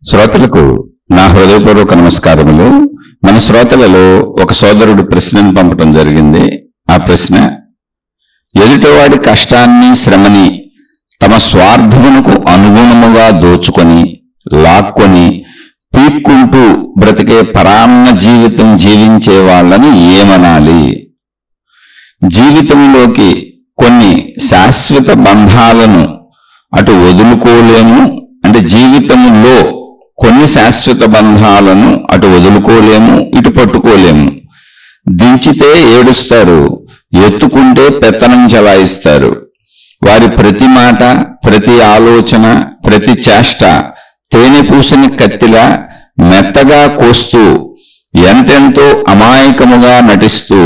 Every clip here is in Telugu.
శ్రోతలకు నా హృదయపూర్వక నమస్కారములు. మన శ్రోతలలో ఒక సోదరుడు ప్రశ్నను పంపటం జరిగింది. ఆ ప్రశ్న, ఎదుటివాడి కష్టాన్ని శ్రమని తమ స్వార్థమునకు అనుగుణముగా దోచుకొని లాక్కొని పీక్కుంటూ బ్రతికే పరాన్న జీవితం జీవించే వాళ్ళని ఏమనాలి? జీవితంలోకి కొన్ని శాశ్వత బంధాలను అటు వదులుకోలేము, అంటే జీవితంలో కొన్ని శాశ్వత బంధాలను అటు వదులుకోలేము, ఇటు పట్టుకోలేము. దించితే ఏడుస్తారు, ఎత్తుకుంటే పెత్తనం చలాయిస్తారు. వారి ప్రతి మాట, ప్రతి ఆలోచన, ప్రతి చేష్ట తేనె పూసిన కత్తిలా మెత్తగా కోస్తూ ఎంతెంతో అమాయకముగా నటిస్తూ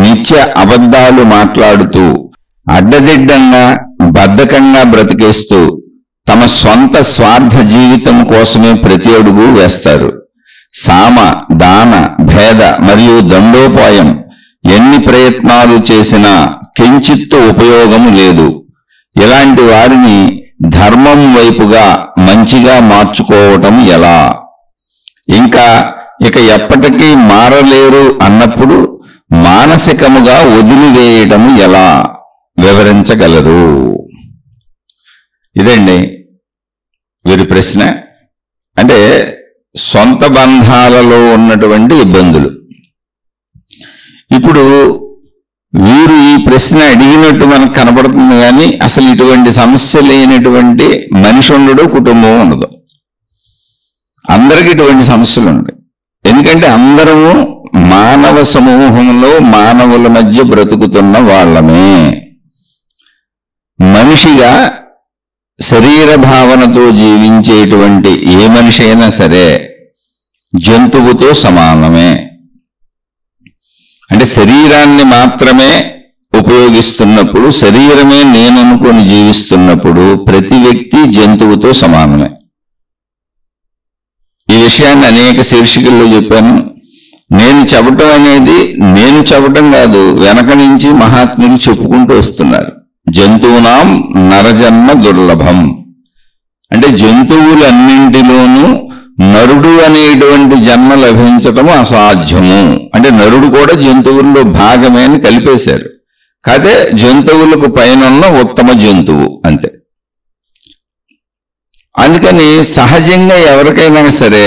నిత్య అబద్ధాలు మాట్లాడుతూ అడ్డదిడ్డంగా బద్ధకంగా బ్రతికేస్తూ తమ సొంత స్వార్థ జీవితం కోసమే ప్రతి అడుగు వేస్తారు. సామ దాన భేద మరియు దండోపాయం ఎన్ని ప్రయత్నాలు చేసినా కించిత్తు ఉపయోగము లేదు. ఇలాంటి వారిని ధర్మం వైపుగా మంచిగా మార్చుకోవటం ఎలా? ఇక ఎప్పటికీ మారలేరు అన్నప్పుడు మానసికముగా వదిలివేయటం ఎలా? వివరించగలరు? ఇదండి వీరి ప్రశ్న. అంటే సొంత బంధాలలో ఉన్నటువంటి ఇబ్బందులు. ఇప్పుడు వీరు ఈ ప్రశ్న అడిగినట్టు మనకు కనపడుతుంది, కానీ అసలు ఇటువంటి సమస్య లేనటువంటి మనిషి ఉండడు, కుటుంబం ఉండదు. అందరికీ ఇటువంటి సమస్యలు ఉంటాయి. ఎందుకంటే అందరము మానవ సమూహంలో మానవుల మధ్య బ్రతుకుతున్న వాళ్ళమే. మనిషిగా శరీర భావనతో జీవించేటువంటి ఏ మనిషి అయినా సరే జంతువుతో సమానమే. అంటే శరీరాన్ని మాత్రమే ఉపయోగిస్తున్నప్పుడు, శరీరమే నేననుకొని జీవిస్తున్నప్పుడు ప్రతి వ్యక్తి జంతువుతో సమానమే. ఈ విషయాన్ని అనేక శీర్షికల్లో చెప్పాను. నేను చెప్పటం అనేది నేను చెప్పటం కాదు, వెనక నుంచి మహాత్ములు చెప్పుకుంటూ వస్తున్నారు. జంతువునాం నరజన్మ దుర్లభం. అంటే జంతువులన్నింటిలోనూ నరుడు అనేటువంటి జన్మ లభించటము అసాధ్యము. అంటే నరుడు కూడా జంతువుల్లో భాగమే అని కలిపేశారు. కాదే జంతువులకు పైన ఉత్తమ జంతువు అంతే. అందుకని సహజంగా ఎవరికైనా సరే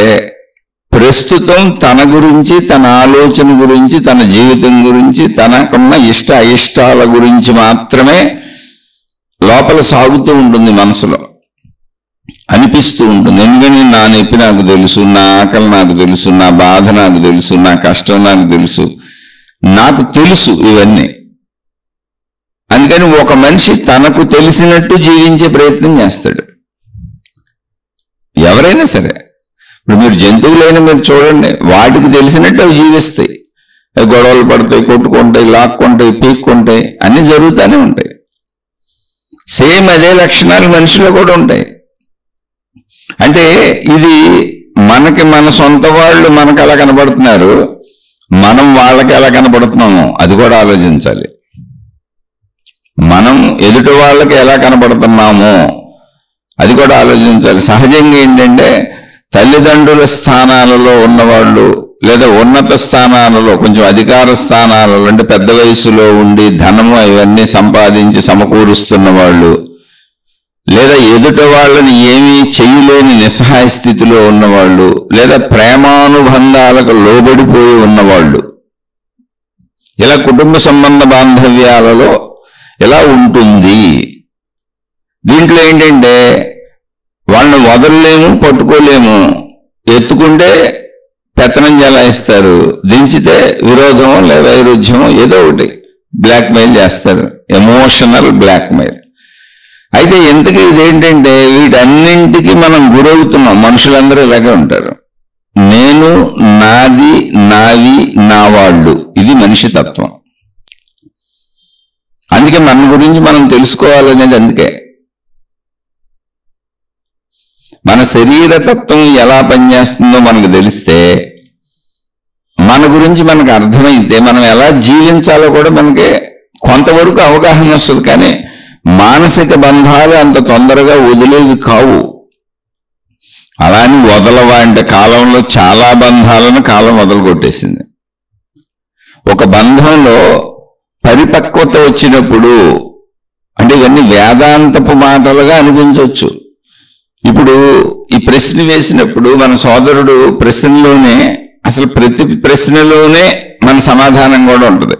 ప్రస్తుతం తన గురించి, తన ఆలోచన గురించి, తన జీవితం గురించి, తనకున్న ఇష్ట అయిష్టాల గురించి మాత్రమే లోపల సాగుతూ ఉంటుంది, మనసులో అనిపిస్తూ ఉంటుంది. ఎందుకని నా నొప్పి నాకు తెలుసు, నా ఆకలి నాకు తెలుసు, నా బాధ నాకు తెలుసు, నా కష్టం నాకు తెలుసు, నాకు తెలుసు ఇవన్నీ. అందుకని ఒక మనిషి తనకు తెలిసినట్టు జీవించే ప్రయత్నం చేస్తాడు, ఎవరైనా సరే. ఇప్పుడు మీరు జంతువులైనా మీరు చూడండి, వాటికి తెలిసినట్టు అవి జీవిస్తాయి. గొడవలు పడతాయి, కొట్టుకుంటాయి, లాక్కుంటాయి, పీక్కుంటాయి, అన్నీ జరుగుతూనే ఉంటాయి. సేమ్ అదే లక్షణాలు మనిషిలో కూడా ఉంటాయి. అంటే ఇది మనకి మన సొంత వాళ్ళు మనకు ఎలా కనబడుతున్నారు, మనం వాళ్ళకి ఎలా కనబడుతున్నామో అది కూడా ఆలోచించాలి. మనం ఎదుటి వాళ్ళకి ఎలా కనబడుతున్నామో అది కూడా ఆలోచించాలి. సహజంగా ఏంటంటే తల్లిదండ్రుల స్థానాలలో ఉన్నవాళ్ళు, లేదా ఉన్నత స్థానాలలో, కొంచెం అధికార స్థానాలలో, అంటే పెద్ద వయసులో ఉండి ధనము ఇవన్నీ సంపాదించి సమకూరుస్తున్న వాళ్ళు, లేదా ఎదుట వాళ్ళని ఏమీ చేయలేని నిస్సహాయ స్థితిలో ఉన్నవాళ్ళు, లేదా ప్రేమానుబంధాలకు లోబడిపోయి ఉన్నవాళ్ళు, ఇలా కుటుంబ సంబంధ బాంధవ్యాలలో ఇలా ఉంటుంది. దీంట్లో ఏంటంటే వాళ్ళని వదలలేము, పట్టుకోలేము. ఎత్తుకుంటే పెత్తనం జలాయిస్తారు, దించితే విరోధం లేదా వైరుధ్యం ఏదో ఒకటి బ్లాక్మెయిల్ చేస్తారు, ఎమోషనల్ బ్లాక్మెయిల్. అయితే ఇంతకీ ఇదేంటంటే వీటన్నింటికి మనం గురవుతున్నాం. మనుషులందరూ ఇలాగే ఉంటారు. నేను, నాది, నావి, నా వాళ్ళు, ఇది మనిషి తత్వం. అందుకే మన గురించి మనం తెలుసుకోవాలనేది. అందుకే మన శరీర తత్వం ఎలా పనిచేస్తుందో మనకు తెలిస్తే, మన గురించి మనకు అర్థమైతే, మనం ఎలా జీవించాలో కూడా మనకి కొంతవరకు అవగాహన వస్తుంది. కానీ మానసిక బంధాలు అంత తొందరగా వదిలేవి కావు. అలాని వదలవా అంటే కాలంలో చాలా బంధాలను కాలం వదలు కొట్టేసింది. ఒక బంధంలో పరిపక్వత వచ్చినప్పుడు, అంటే ఇవన్నీ వేదాంతపు మాటలుగా అనిపించవచ్చు. ఇప్పుడు ఈ ప్రశ్న వేసినప్పుడు మన సోదరుడు ప్రశ్నలోనే, అసలు ప్రతి ప్రశ్నలోనే మన సమాధానం కూడా ఉంటుంది.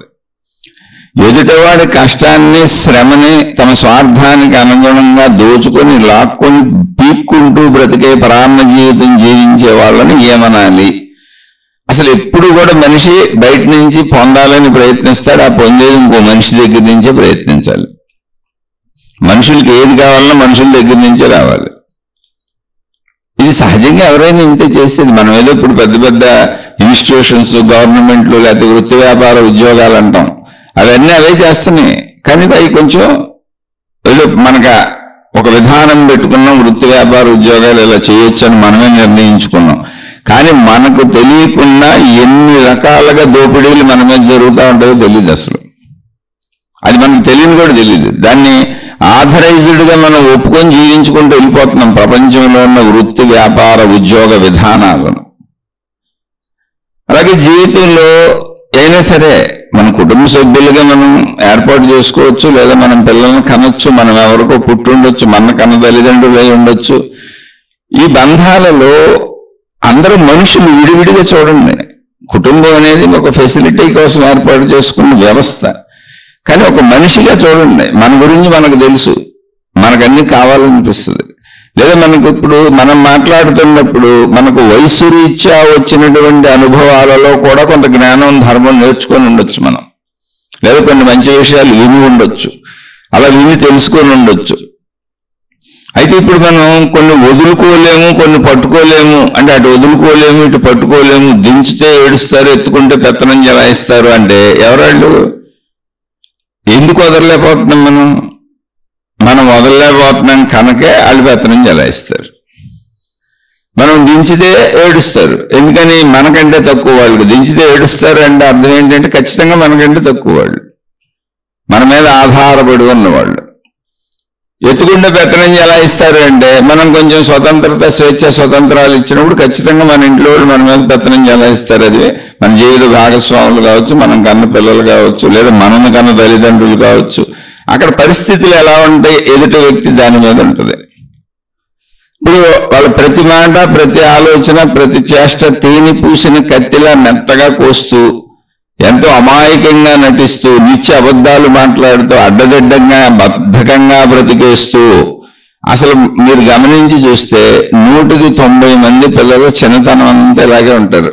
ఎదుటివాడి కష్టాన్ని, శ్రమని తమ స్వార్థానికి అనుగుణంగా దోచుకొని, లాక్కొని, పీక్కుంటూ బ్రతికే పరాన్న జీవితం జీవించే వాళ్ళని ఏమనాలి? అసలు ఎప్పుడు కూడా మనిషి బయట నుంచి పొందాలని ప్రయత్నిస్తాడు, ఆ పొందేది ఇంకో మనిషి దగ్గర నుంచే ప్రయత్నించాలి. మనుషులకి ఏది కావాలన్నా మనుషుల దగ్గర నుంచే రావాలి. ఇది సహజంగా ఎవరైనా ఇంతే చేసేది. మనం ఏదో ఇప్పుడు పెద్ద పెద్ద ఇన్స్టిట్యూషన్స్, గవర్నమెంట్లు, లేకపోతే వృత్తి వ్యాపార ఉద్యోగాలు అంటాం, అవన్నీ అవే చేస్తున్నాయి. కానీ అవి కొంచెం ఏదో మనకు ఒక విధానం పెట్టుకున్నాం, వృత్తి వ్యాపార ఉద్యోగాలు ఇలా చేయొచ్చు అని మనమే నిర్ణయించుకున్నాం. కానీ మనకు తెలియకుండా ఎన్ని రకాలుగా దోపిడీలు మన మీద జరుగుతూ ఉంటాయో తెలియదు. అసలు అది మనకు తెలియని కూడా తెలియదు. దాన్ని ఆథరైజ్డ్గా మనం ఒప్పుకొని జీవించుకుంటూ వెళ్ళిపోతున్నాం ప్రపంచంలో ఉన్న వృత్తి వ్యాపార ఉద్యోగ విధానాలను. అలాగే జీవితంలో అయినా సరే మన కుటుంబ సభ్యులుగా మనం ఏర్పాటు చేసుకోవచ్చు, లేదా మనం పిల్లల్ని కనొచ్చు, మనం ఎవరికో పుట్టుండొచ్చు, మన కన్న తల్లిదండ్రులు అయి ఉండొచ్చు. ఈ బంధాలలో అందరూ మనుషులు విడివిడిగా చూడండి. కుటుంబం అనేది ఒక ఫెసిలిటీ కోసం ఏర్పాటు చేసుకున్న వ్యవస్థ. కానీ ఒక మనిషిగా చూడండి. మన గురించి మనకు తెలుసు, మనకన్నీ కావాలనిపిస్తుంది. లేదా మనకు ఇప్పుడు మనం మాట్లాడుతున్నప్పుడు మనకు వయసు రీత్యా వచ్చినటువంటి అనుభవాలలో కూడా కొంత జ్ఞానం, ధర్మం నేర్చుకొని ఉండొచ్చు మనం. లేదా కొన్ని మంచి విషయాలు విని ఉండొచ్చు, అలా విని తెలుసుకొని ఉండొచ్చు. అయితే ఇప్పుడు మనం కొన్ని వదులుకోలేము, కొన్ని పట్టుకోలేము. అంటే అటు వదులుకోలేము, ఇటు పట్టుకోలేము. దించితే ఏడుస్తారు, ఎత్తుకుంటే పెత్తనం జలాయిస్తారు. అంటే ఎవరాళ్ళు? ఎందుకు వదలలేకపోతున్నాం? మనం వదలలేకపోతున్నాం కనుకే వాళ్ళు పెత్తనం జలాయిస్తారు. మనం దించితే ఏడుస్తారు. ఎందుకని? మనకంటే తక్కువ వాళ్ళు. దించితే ఏడుస్తారు అంటే అర్థం ఏంటంటే ఖచ్చితంగా మనకంటే తక్కువ వాళ్ళు, మన మీద ఆధారపడి ఉన్నవాళ్ళు. ఎత్తుకుంటే పెత్తనం జలాయిస్తారు అంటే మనం కొంచెం స్వతంత్రత, స్వేచ్ఛ, స్వతంత్రాలు ఇచ్చినప్పుడు ఖచ్చితంగా మన ఇంట్లో వాళ్ళు మన మీద పెత్తనం జలాయిస్తారు. అది మన జీవిత భాగస్వాములు కావచ్చు, మనం కన్న పిల్లలు కావచ్చు, లేదా మనం కన్న తల్లిదండ్రులు కావచ్చు. అక్కడ పరిస్థితులు ఎలా ఉంటాయి, ఎదుటి వ్యక్తి దాని మీద ఉంటుంది. ఇప్పుడు వాళ్ళ ప్రతి మాట, ప్రతి ఆలోచన, ప్రతి చేష్ట తేనె పూసిన కత్తిలా మెత్తగా కోస్తూ, ఎంతో అమాయకంగా నటిస్తూ, నిత్య అబద్ధాలు మాట్లాడుతూ, అడ్డదిడ్డంగా బద్ధకంగా బ్రతికేస్తూ, అసలు మీరు గమనించి చూస్తే 100కి 90 మంది పిల్లలు చిన్నతనం అంతా ఇలాగే ఉంటారు.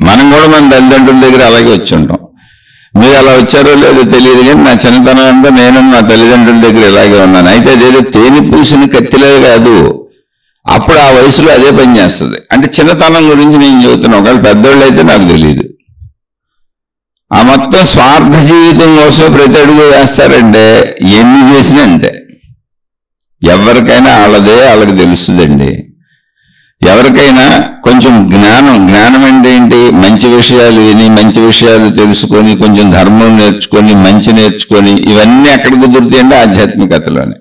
మనం కూడా మన తల్లిదండ్రుల దగ్గర అలాగే వచ్చి ఉంటాం. మీరు అలా వచ్చారో లేదో తెలియదు, కానీ నా చిన్నతనం అంతా నేను నా తల్లిదండ్రుల దగ్గర ఇలాగే ఉన్నాను. అయితే అదేదో తేనె పూసిన కత్తిలే కాదు, అప్పుడు ఆ వయసులో అదే పని చేస్తుంది. అంటే చిన్నతనం గురించి నేను చెబుతున్నాను. ఒకవేళ పెద్దోళ్ళు అయితే నాకు తెలియదు. ఆ మొత్తం స్వార్థ జీవితం కోసం ప్రతి అడుగు వేస్తారంటే ఎన్ని చేసినా అంతే. ఎవరికైనా వాళ్ళకి తెలుస్తుందండి. ఎవరికైనా కొంచెం జ్ఞానం అంటే ఏంటి? మంచి విషయాలు విని, మంచి విషయాలు తెలుసుకొని, కొంచెం ధర్మం నేర్చుకొని, మంచి నేర్చుకొని, ఇవన్నీ ఎక్కడ కుదురుతాయంటే ఆధ్యాత్మికతలోనే.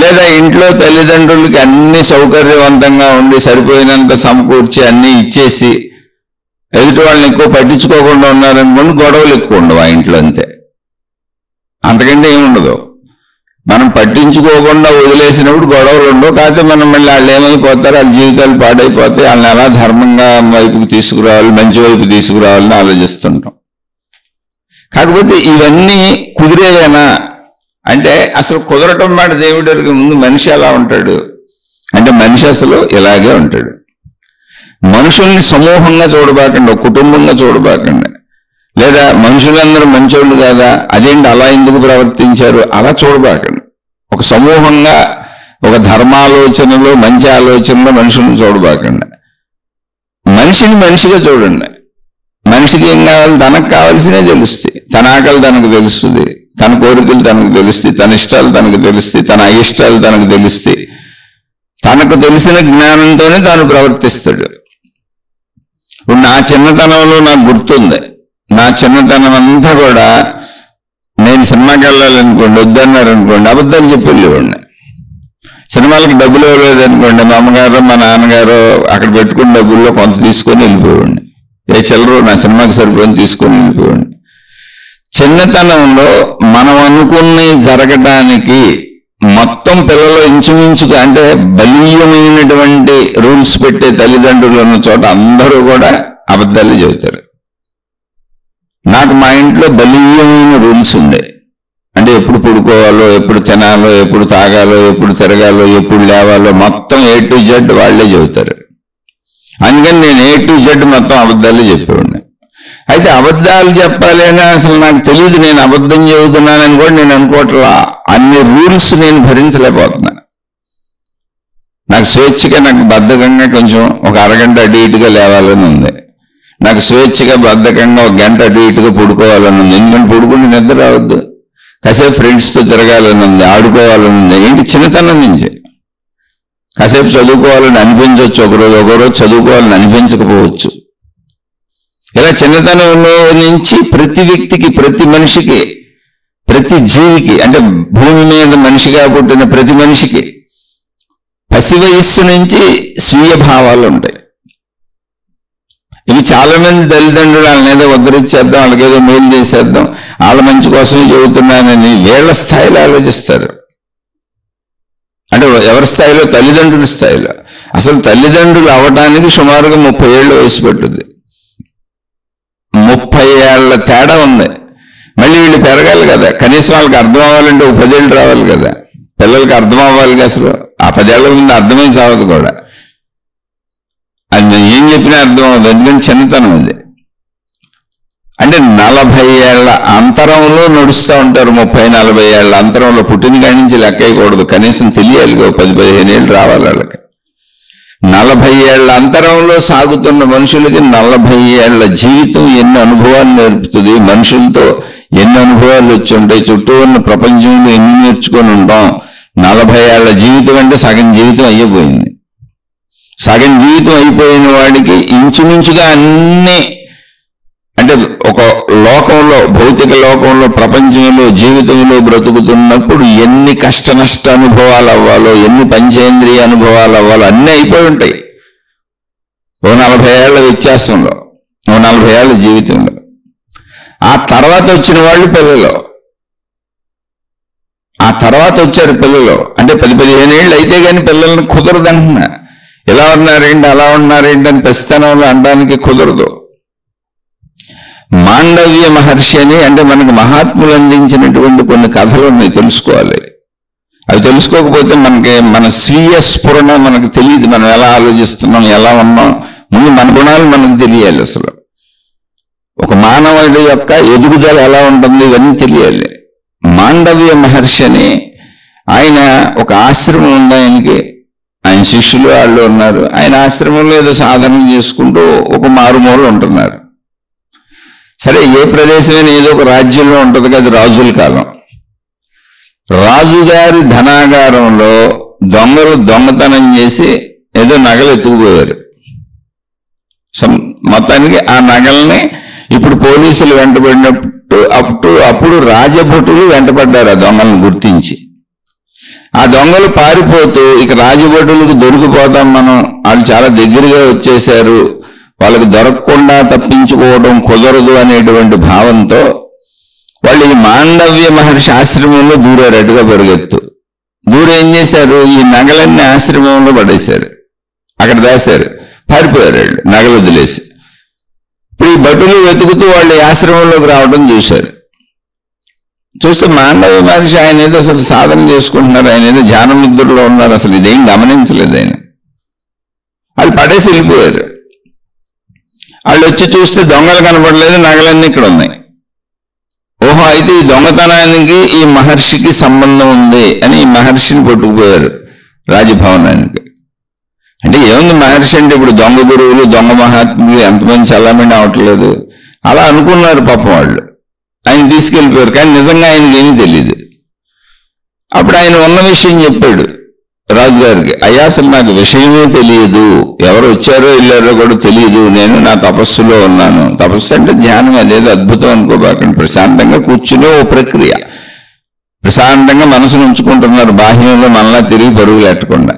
లేదా ఇంట్లో తల్లిదండ్రులకి అన్ని సౌకర్యవంతంగా ఉండి, సరిపోయినంత సమకూర్చి అన్నీ ఇచ్చేసి ఎదుటి వాళ్ళని ఎక్కువ పట్టించుకోకుండా ఉన్నారనుకోండి, గొడవలు ఎక్కువ ఉండవు ఆ ఇంట్లో. అంతే, అంతకంటే ఏముండదు. మనం పట్టించుకోకుండా వదిలేసినప్పుడు గొడవలు ఉండవు. కాకపోతే మనం మళ్ళీ వాళ్ళు ఏమైపోతారు, వాళ్ళ జీవితాలు పాడైపోతాయి, వాళ్ళని ఎలా ధర్మంగా వైపుకి తీసుకురావాలి, మంచి వైపు తీసుకురావాలని ఆలోచిస్తుంటాం. కాకపోతే ఇవన్నీ కుదిరేవేనా అంటే అసలు కుదరటం మాట దేవుడికి ముందు మనిషి ఎలా ఉంటాడు అంటే మనిషి అసలు ఇలాగే ఉంటాడు. మనుషుల్ని సమూహంగా చూడబాకండి, కుటుంబంగా చూడబాకండి. లేదా మనుషులందరూ మంచోళ్ళు కాదా, అదేంటి అలా ఎందుకు ప్రవర్తించారు, అలా చూడబాకండి. ఒక సమూహంగా, ఒక ధర్మాలోచనలో, మంచి ఆలోచనలో మనుషుల్ని చూడబాకండి. మనిషిని మనిషిగా చూడండి. మనిషికి ఏం కావాలి? తనకు కావాల్సినే తెలుస్తాయి. తన ఆకలి తనకు తెలుస్తుంది, తన కోరికలు తనకు తెలుస్తాయి, తన ఇష్టాలు తనకు తెలుస్తాయి, తన అయిష్టాలు తనకు తెలుస్తాయి. తనకు తెలిసిన జ్ఞానంతోనే తాను ప్రవర్తిస్తాడు. ఇప్పుడు నా చిన్నతనంలో నాకు గుర్తుంది, నా చిన్నతనం అంతా కూడా నేను సినిమాకి వెళ్ళాలనుకోండి, వద్దన్నారనుకోండి, అబద్ధాలు చెప్పి వెళ్ళేవాడిని. సినిమాలకి డబ్బులు ఇవ్వలేదు అనుకోండి, మా అమ్మగారు మా నాన్నగారు అక్కడ పెట్టుకున్న డబ్బుల్లో కొంత తీసుకొని వెళ్ళిపోయాడు. ఏ చిల్లరు నా సినిమాకి సరిపోయి తీసుకొని వెళ్ళిపోయాడు. చిన్నతనంలో మనం అనుకున్నవి జరగడానికి మొత్తం పిల్లలు ఇంచుమించుగా అంటే బలీయమైనటువంటి రూల్స్ పెట్టే తల్లిదండ్రులు ఉన్న చోట అందరూ కూడా అబద్ధాలు చెబుతారు. నాకు మా ఇంట్లో బలీయమైన రూల్స్ ఉండే. అంటే ఎప్పుడు పడుకోవాలో, ఎప్పుడు తినాలో, ఎప్పుడు తాగాలో, ఎప్పుడు తిరగాలో, ఎప్పుడు లేవాలో మొత్తం A to Z వాళ్లే చెబుతారు. అందుకని నేను A to Z మొత్తం అబద్ధాలు చెప్పేవాడిని. అయితే అబద్ధాలు చెప్పాలి అని అసలు నాకు తెలియదు. నేను అబద్ధం చెబుతున్నానని కూడా నేను అనుకోవట్లా. అన్ని రూల్స్ నేను భరించలేకపోతున్నాను. నాకు స్వేచ్ఛగా, నాకు బద్ధకంగా కొంచెం ఒక అరగంట అటు ఇటుగా లేవాలని ఉంది. నాకు స్వేచ్ఛగా బద్ధకంగా ఒక గంట అటు ఇటుగా పడుకోవాలని ఉంది. ఎందుకంటే పడుకుంటే నిద్ర రావద్దు. కాసేపు ఫ్రెండ్స్తో తిరగాలని ఉంది, ఆడుకోవాలని ఉంది. ఏంటి చిన్నతనం నుంచి కాసేపు చదువుకోవాలని అనిపించవచ్చు, ఒకరోజు చదువుకోవాలని అనిపించకపోవచ్చు. ఇలా చిన్నతనంలో నుంచి ప్రతి వ్యక్తికి, ప్రతి మనిషికి, ప్రతి జీవికి, అంటే భూమి మీద మనిషిగా పుట్టిన ప్రతి మనిషికి పసి వయస్సు నుంచి స్వీయ భావాలు ఉంటాయి. ఇవి చాలా మంది తల్లిదండ్రులు వాళ్ళనేదో ఉద్ధరించేద్దాం, వాళ్ళకేదో మేలు చేసేద్దాం, వాళ్ళ మంచి కోసమే చెబుతున్నానని వీళ్ళ స్థాయిలో ఆలోచిస్తారు. అంటే ఎవరి స్థాయిలో? తల్లిదండ్రుల స్థాయిలో. అసలు తల్లిదండ్రులు అవ్వడానికి సుమారుగా 30 ఏళ్ళ వయసు పట్టుద్ది. 30 ఏళ్ల తేడా ఉంది. మళ్ళీ వీళ్ళు పెరగాలి కదా, కనీసం వాళ్ళకి అర్థం అవ్వాలంటే 10 ఏళ్ళు రావాలి కదా. పిల్లలకి అర్థం అవ్వాలి. అసలు ఆ 10 ఏళ్ల ముందు అర్థమై చావదు కూడా. అది నేను ఏం చెప్పినా అర్థం అవ్వదు, ఎందుకంటే చిన్నతనం అది. అంటే 40 ఏళ్ల అంతరంలో నడుస్తూ ఉంటారు. 30-40 ఏళ్ల అంతరంలో పుట్టిన కాడి నుంచి లెక్కయకూడదు, కనీసం తెలియాలి. 10-15 ఏళ్ళు రావాలి వాళ్ళకి. 40 ఏళ్ల అంతరంలో సాగుతున్న మనుషులకి 40 ఏళ్ల జీవితం ఎన్ని అనుభవాలు నేర్పుతుంది, మనుషులతో ఎన్ని అనుభవాలు వచ్చి ఉంటాయి, చుట్టూ ఉన్న ప్రపంచంలో ఎన్ని నేర్చుకొని ఉంటాం. 40 ఏళ్ల జీవితం అంటే సగం జీవితం అయిపోయింది. సగం జీవితం అయిపోయిన వాడికి ఇంచుమించుగా అన్నీ, అంటే ఒక లోకంలో, భౌతిక లోకంలో, ప్రపంచంలో, జీవితంలో బ్రతుకుతున్నప్పుడు ఎన్ని కష్ట నష్ట అనుభవాలు అవ్వాలో, ఎన్ని పంచేంద్రియ అనుభవాలు అవ్వాలో అన్నీ అయిపోయి ఉంటాయి. 40 ఏళ్ల వ్యత్యాసంలో, 40 ఏళ్ల జీవితంలో. ఆ తర్వాత వచ్చిన వాళ్ళు పిల్లలు, ఆ తర్వాత వచ్చారు పిల్లలు. అంటే 10-15 ఏళ్ళు అయితే కానీ పిల్లల్ని కుదరదంటున్నా. ఇలా ఉన్నారేంటి, అలా ఉన్నారేంటి అని ప్రస్థానంలో అనడానికి కుదరదు. మాండవ్య మహర్షి అని, అంటే మనకు మహాత్ములు అందించినటువంటి కొన్ని కథలు ఉన్నాయి, తెలుసుకోవాలి. అవి తెలుసుకోకపోతే మనకి మన స్వీయ స్ఫురణ మనకు తెలియదు. మనం ఎలా ఆలోచిస్తున్నాం, ఎలా ఉన్నాం, ముందు మన గుణాలు మనకు తెలియాలి. అసలు ఒక మానవుడి యొక్క ఎదుగుదల ఎలా ఉంటుంది ఇవన్నీ తెలియాలి. మాండవ్య మహర్షి అని ఆయన ఒక ఆశ్రమం ఉంది. ఆయనకి ఆయన శిష్యులు వాళ్ళు ఉన్నారు. ఆయన ఆశ్రమంలో ఏదో సాధన చేసుకుంటూ ఒక మారుమూల ఉంటున్నారు. సరే, ఏ ప్రదేశమైనా ఏదో ఒక రాజ్యంలో ఉంటుంది కదా, రాజుల కాలం. రాజుగారి ధనాగారంలో దొంగలు దొంగతనం చేసి ఏదో నగలు ఎత్తుకుపోయారు. మొత్తానికి ఆ నగల్ని ఇప్పుడు పోలీసులు వెంటబడినట్టు అప్పుడు రాజభటులు వెంటపడ్డారు ఆ దొంగలను గుర్తించి. ఆ దొంగలు పారిపోతూ ఇక రాజభటులకు దొరికిపోతాం మనం, వాళ్ళు చాలా దగ్గరగా వచ్చేశారు, వాళ్ళకి దొరకకుండా తప్పించుకోవడం కుదరదు అనేటువంటి భావంతో వాళ్ళు ఈ మాండవ్య మహర్షి ఆశ్రమంలో దూరారు. అటుగా పరిగెత్తు దూరం ఏం చేశారు, ఈ నగలన్నీ ఆశ్రమంలో పడేశారు, అక్కడ దాశారు, పారిపోయారు వాళ్ళు నగలు వదిలేసి. ఇప్పుడు ఈ భటులు వెతుకుతూ వాళ్ళు ఈ ఆశ్రమంలోకి రావడం చూశారు. చూస్తే మాండవ్య మహర్షి ఆయన ఏదో అసలు సాధన చేసుకుంటున్నారు, ఆయన ఏదో ధ్యాన ముద్రలో ఉన్నారు, అసలు ఇదేం గమనించలేదు ఆయన. వాళ్ళు పడేసి వెళ్ళిపోయారు. వాళ్ళు వచ్చి చూస్తే దొంగలు కనపడలేదు, నగలన్నీ ఇక్కడ ఉన్నాయి. ఓహో, అయితే ఈ దొంగతనానికి ఈ మహర్షికి సంబంధం ఉంది అని ఈ మహర్షిని పట్టుకుపోయారు రాజభవనానికి. అంటే ఏముంది మహర్షి అంటే ఇప్పుడు దొంగ గురువులు, దొంగ మహాత్ములు ఎంతమంది చల్లమని అవట్లేదు, అలా అనుకున్నారు పాపం వాళ్ళు. ఆయన తీసుకెళ్ళిపోయారు, కానీ నిజంగా ఆయనకి ఏమీ తెలియదు. అప్పుడు ఆయన ఉన్న విషయం చెప్పాడు రాజుగారికి. అయ్యా, అసలు నాకు విషయమే తెలియదు, ఎవరు వచ్చారో వెళ్ళారో కూడా తెలియదు, నేను నా తపస్సులో ఉన్నాను. తపస్సు అంటే ధ్యానం, అదేదో అద్భుతం అనుకోబాకండి, ప్రశాంతంగా కూర్చునే ఓ ప్రక్రియ. ప్రశాంతంగా మనసును ఉంచుకుంటున్నారు, బాహ్యంలో మనలా తిరిగి పరుగులు ఎట్టకుండా.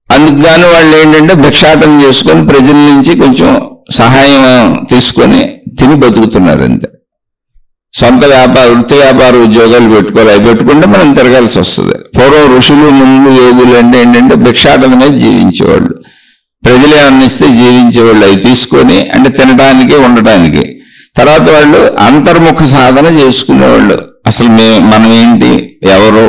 అందుకు గాను వాళ్ళు ఏంటంటే భిక్షాటన చేసుకొని ప్రజల నుంచి కొంచెం సహాయం తీసుకొని తిని బతుకుతున్నారు అంతే. సొంత వృత్తి వ్యాపార ఉద్యోగాలు పెట్టుకోవాలి, అవి పెట్టుకుంటే మనం తిరగాల్సి వస్తుంది. పూర్వం ఋషులు మునులు యోగులు అంటే ఏంటంటే భిక్షాటన మీద జీవించేవాళ్ళు, ప్రజలు ఏమన్నా ఇస్తే జీవించేవాళ్ళు, అవి తీసుకొని అంటే తినడానికి ఉండటానికి. తర్వాత వాళ్ళు అంతర్ముఖ సాధన చేసుకునేవాళ్ళు. అసలు మనం ఏంటి, ఎవరు,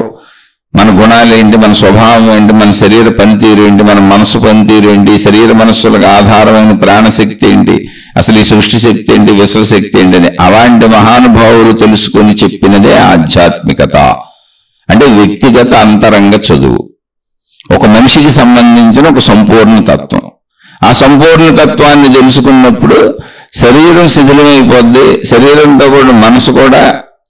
మన గుణాలు ఏంటి, మన స్వభావం ఏంటి, మన శరీర పనితీరు ఏంటి, మన మనసు పనితీరు ఏంటి, శరీర మనస్సులకు ఆధారమైన ప్రాణశక్తి ఏంటి, అసలు ఈ సృష్టి శక్తి ఏంటి, విశ్వశక్తి ఏంటి అని అలాంటి మహానుభావులు తెలుసుకొని చెప్పినదే ఆధ్యాత్మికత. అంటే వ్యక్తిగత అంతరంగ చదువు, ఒక మనిషికి సంబంధించిన ఒక సంపూర్ణ తత్వం. ఆ సంపూర్ణ తత్వాన్ని తెలుసుకున్నప్పుడు శరీరం శిథిలమైపోద్ది, శరీరంతో కూడా మనసు కూడా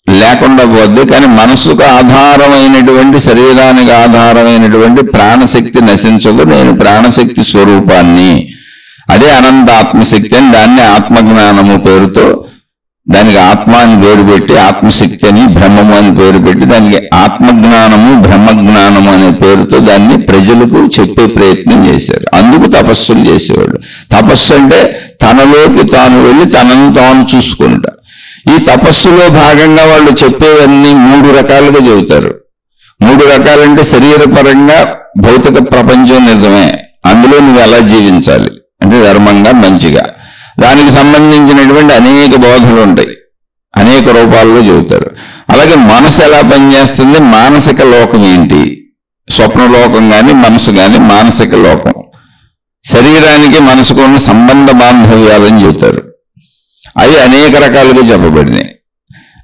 లేకుండా పోద్ది. కానీ మనసుకు ఆధారమైనటువంటి, శరీరానికి ఆధారమైనటువంటి ప్రాణశక్తి నశించదు. నేను ప్రాణశక్తి స్వరూపాన్ని, అదే అనంత ఆత్మశక్తి అని, దాన్ని ఆత్మజ్ఞానము పేరుతో, దానికి ఆత్మ అని పేరు పెట్టి, ఆత్మశక్తి అని, బ్రహ్మము అని పేరు పెట్టి, దానికి ఆత్మజ్ఞానము బ్రహ్మజ్ఞానము అనే పేరుతో దాన్ని ప్రజలకు చెప్పే ప్రయత్నం చేశారు. అందుకు తపస్సులు చేసేవాళ్ళు. తపస్సు అంటే తనలోకి తాను వెళ్ళి తనను తాను చూసుకుంటా. ఈ తపస్సులో భాగంగా వాళ్ళు చెప్పేవన్నీ 3 రకాలుగా చెబుతారు. 3 రకాలంటే శరీరపరంగా భౌతిక ప్రపంచం నిజమే, అందులో నువ్వు ఎలా జీవించాలి అంటే ధర్మంగా, మంచిగా, దానికి సంబంధించినటువంటి అనేక బోధలు ఉంటాయి, అనేక రూపాల్లో చెబుతారు. అలాగే మనసు ఎలా పనిచేస్తుంది, మానసిక లోకం ఏంటి, స్వప్నలోకం కానీ మనసు కానీ మానసిక లోకం, శరీరానికి మనసుకు ఉన్న సంబంధ బాంధవ్యాలని చెబుతారు. అవి అనేక రకాలుగా చెప్పబడినాయి.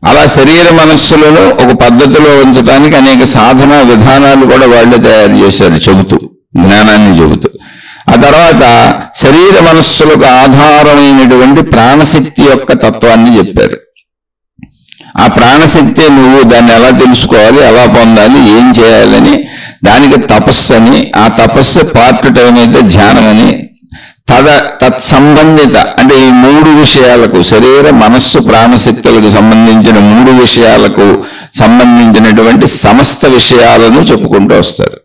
అలా శరీర మనస్సులను ఒక పద్ధతిలో ఉంచడానికి అనేక సాధన విధానాలు కూడా వాళ్ళే తయారు చేశారు, చెబుతూ, జ్ఞానాన్ని చెబుతూ. ఆ తర్వాత శరీర మనస్సులకు ఆధారమైనటువంటి ప్రాణశక్తి యొక్క తత్వాన్ని చెప్పారు. ఆ ప్రాణశక్తి నువ్వు దాన్ని ఎలా తెలుసుకోవాలి, ఎలా పొందాలి, ఏం చేయాలని, దానికి తపస్సు అని, ఆ తపస్సు పార్ట్ టైం అయితే ధ్యానం అని, తత్సంబంధిత అంటే ఈ 3 విషయాలకు, శరీర మనస్సు ప్రాణశక్తులకు సంబంధించిన 3 విషయాలకు సంబంధించినటువంటి సమస్త విషయాలను చెప్పుకుంటూ వస్తారు.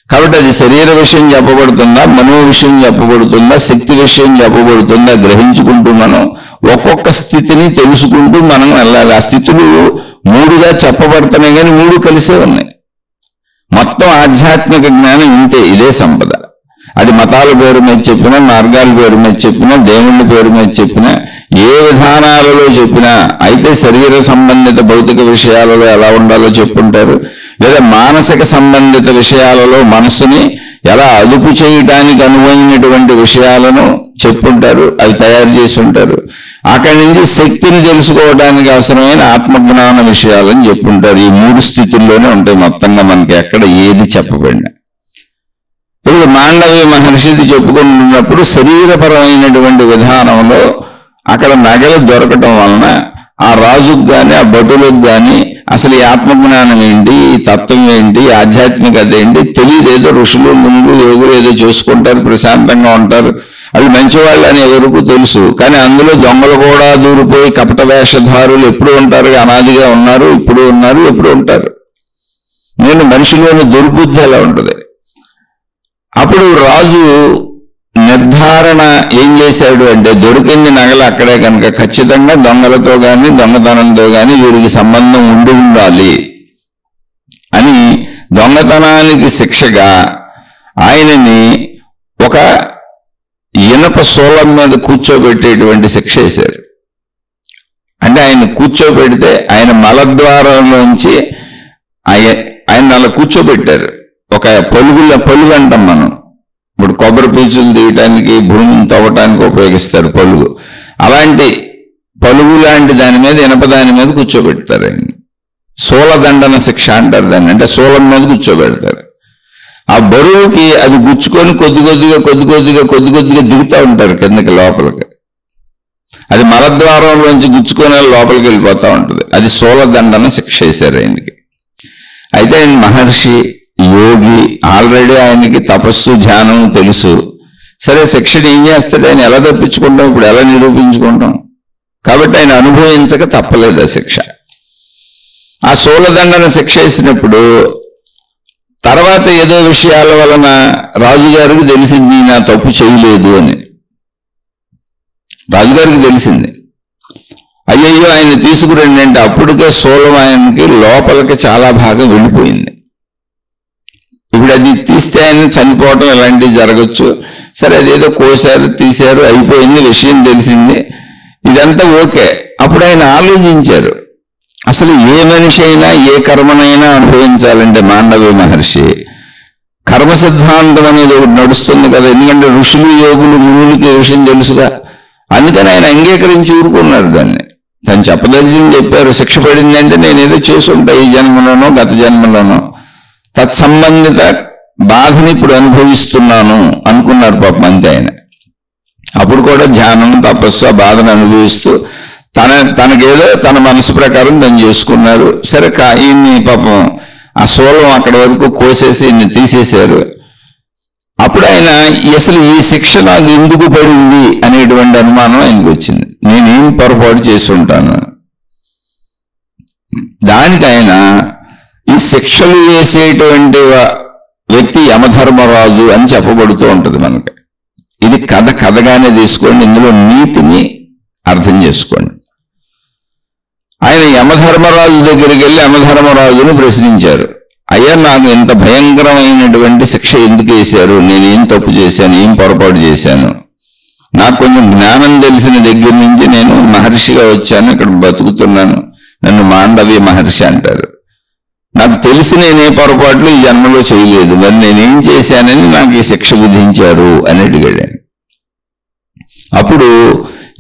కాబట్టి అది శరీర విషయం చెప్పబడుతుందా, మనో విషయం చెప్పబడుతుందా, శక్తి విషయం చెప్పబడుతుందా గ్రహించుకుంటూ మనం ఒక్కొక్క స్థితిని తెలుసుకుంటూ మనం వెళ్ళాలి. ఆ స్థితులు 3గా చెప్పబడుతున్నాయి, కానీ 3 కలిసే ఉన్నాయి. మొత్తం ఆధ్యాత్మిక జ్ఞానం ఇంతే, ఇదే సంపద. అది మతాల పేరు మీద చెప్పినా, మార్గాల పేరు మీద చెప్పినా, దేవుళ్ళ పేరు మీద చెప్పినా, ఏ విధానాలలో చెప్పినా, అయితే శరీర సంబంధిత భౌతిక విషయాలలో ఎలా ఉండాలో చెప్పుంటారు, లేదా మానసిక సంబంధిత విషయాలలో మనసుని ఎలా అదుపు చేయడానికి అనువైనటువంటి విషయాలను చెప్పుంటారు, అవి తయారు చేసి ఉంటారు. అక్కడి నుంచి శక్తిని తెలుసుకోవడానికి అవసరమైన ఆత్మజ్ఞాన విషయాలని చెప్పుంటారు. ఈ 3 స్థితుల్లోనే ఉంటాయి మొత్తంగా, మనకి ఎక్కడ ఏది చెప్పబడినా. ఇప్పుడు మాండవ్య మహర్షిది చెప్పుకుంటున్నప్పుడు శరీరపరమైనటువంటి విధానంలో అక్కడ నగలు దొరకటం వలన ఆ రాజుకు కానీ, ఆ భటులకు కానీ అసలు ఈ ఆత్మజ్ఞానం ఏంటి, ఈ తత్వం ఏంటి, ఆధ్యాత్మికత ఏంటి తెలియదు. ఏదో ఋషులు మునులు యోగులు ఏదో చేసుకుంటారు, ప్రశాంతంగా ఉంటారు, అది మంచివాళ్ళు అని ఎవరికి తెలుసు. కానీ అందులో దొంగలు కూడా దూరిపోయి కపట వేషధారులు ఎప్పుడు ఉంటారు, అనాదిగా ఉన్నారు, ఇప్పుడు ఉన్నారు, ఎప్పుడు ఉంటారు. నేను మనిషిలోని దుర్బుద్ధి ఎలా ఉంటుంది. అప్పుడు రాజు నిర్ధారణ ఏం చేశాడు అంటే, దొరికింది నగలు అక్కడే కనుక ఖచ్చితంగా దొంగలతో కానీ దొంగతనంతో కానీ వీరికి సంబంధం ఉండాలి అని దొంగతనానికి శిక్షగా ఆయనని ఒక ఇనప సోలం మీద కూర్చోబెట్టేటువంటి శిక్ష వేశారు. అంటే ఆయన కూర్చోబెడితే ఆయన మలద్వారంలోంచి ఆయన అలా కూర్చోబెట్టారు. ఒక పలుగు అంటాం మనం, ఇప్పుడు కొబ్బరి పీచులు తీయటానికి, భూమిని తవ్వటానికి ఉపయోగిస్తారు పలుగు. అలాంటి పలుగు లాంటి దాని మీద, ఇనప దాని మీద కూర్చోబెడతారు. ఆయన శూలదండన శిక్ష అంటారు దాన్ని. అంటే శూలం మీద కూర్చోబెడతారు. ఆ బరువుకి అది గుచ్చుకొని కొద్ది కొద్దిగా దిగుతూ ఉంటారు కిందకి, లోపలికి. అది మలద్వారంలోంచి గుచ్చుకొని లోపలికి వెళ్ళిపోతూ ఉంటుంది. అది శూలదండన శిక్ష వేశారు ఆయనకి. అయితే ఆయన మహర్షి, యోగి, ఆల్రెడీ ఆయనకి తపస్సు ధ్యానం తెలుసు. సరే, శిక్షణ ఏం చేస్తాడు, ఆయన ఎలా తప్పించుకుంటాం, ఇప్పుడు ఎలా నిరూపించుకుంటాం. కాబట్టి ఆయన అనుభవించక తప్పలేదు ఆ శిక్ష. ఆ శూలదండన శిక్ష వేసినప్పుడు తర్వాత ఏదో విషయాల వలన రాజుగారికి తెలిసింది నా తప్పు చేయలేదు అని. రాజుగారికి తెలిసింది. అయ్యయ్యో ఆయన తీసుకురండి అంటే అప్పటికే శూలం ఆయనకి లోపలికి చాలా భాగం వెళ్ళిపోయింది. ఇప్పుడు అది తీస్తే ఆయన చనిపోవటం ఇలాంటివి జరగచ్చు. సరే అదేదో కోసారు, తీశారు, అయిపోయింది, విషయం తెలిసింది, ఇదంతా ఓకే. అప్పుడు ఆయన ఆలోచించారు, అసలు ఏ మనిషి అయినా ఏ కర్మనైనా అనుభవించాలంటే మాండవ్య మహర్షి కర్మ సిద్ధాంతం అనేది ఒకటి నడుస్తుంది కదా. ఎందుకంటే ఋషులు, యోగులు, మునులకి ఈ విషయం తెలుసుగా. అందుకని ఆయన అంగీకరించి ఊరుకున్నారు. దాన్ని తను చెప్పదలిచింది చెప్పారు. శిక్ష పడిందంటే నేను ఏదో చేసుంటా ఈ జన్మలోనో గత జన్మలోనో, తత్సంబంధిత బాధని ఇప్పుడు అనుభవిస్తున్నాను అనుకున్నారు పాపం అంతే ఆయన. అప్పుడు కూడా ధ్యానం, తపస్సు ఆ బాధను అనుభవిస్తూ తనకేదో తన మనసు ప్రకారం తను చేసుకున్నారు. సరే ఈయన్ని పాపం ఆ శూలం అక్కడి వరకు కోసేసి ఈయన్ని తీసేశారు. అప్పుడు ఆయన అసలు ఈ శిక్ష నాకు ఎందుకు పడింది అనేటువంటి అనుమానం ఆయనకు వచ్చింది. నేనేం పొరపాటు చేసి ఉంటాను. దానికి ఆయన ఈ శిక్షలు వేసేటువంటి వ్యక్తి యమధర్మరాజు అని చెప్పబడుతూ ఉంటుంది మనకి. ఇది కథగానే తీసుకోండి, ఇందులో నీతిని అర్థం చేసుకోండి. ఆయన యమధర్మరాజు దగ్గరికి వెళ్ళి యమధర్మరాజును ప్రశ్నించారు. అయ్యా, నాకు ఇంత భయంకరమైనటువంటి శిక్ష ఎందుకు వేశారు? నేనేం తప్పు చేశాను? ఏం పొరపాటు చేశాను? నాకు కొంచెం జ్ఞానం తెలిసిన దగ్గర నుంచి నేను మహర్షిగా వచ్చాను, ఇక్కడ బతుకుతున్నాను, నన్ను మాండవ్య మహర్షి అంటారు. నాకు తెలిసి నేనే పొరపాట్లు ఈ జన్మలో చేయలేదు, మరి నేనేం చేశానని నాకు ఈ శిక్ష విధించారు అని అడిగాడు. అప్పుడు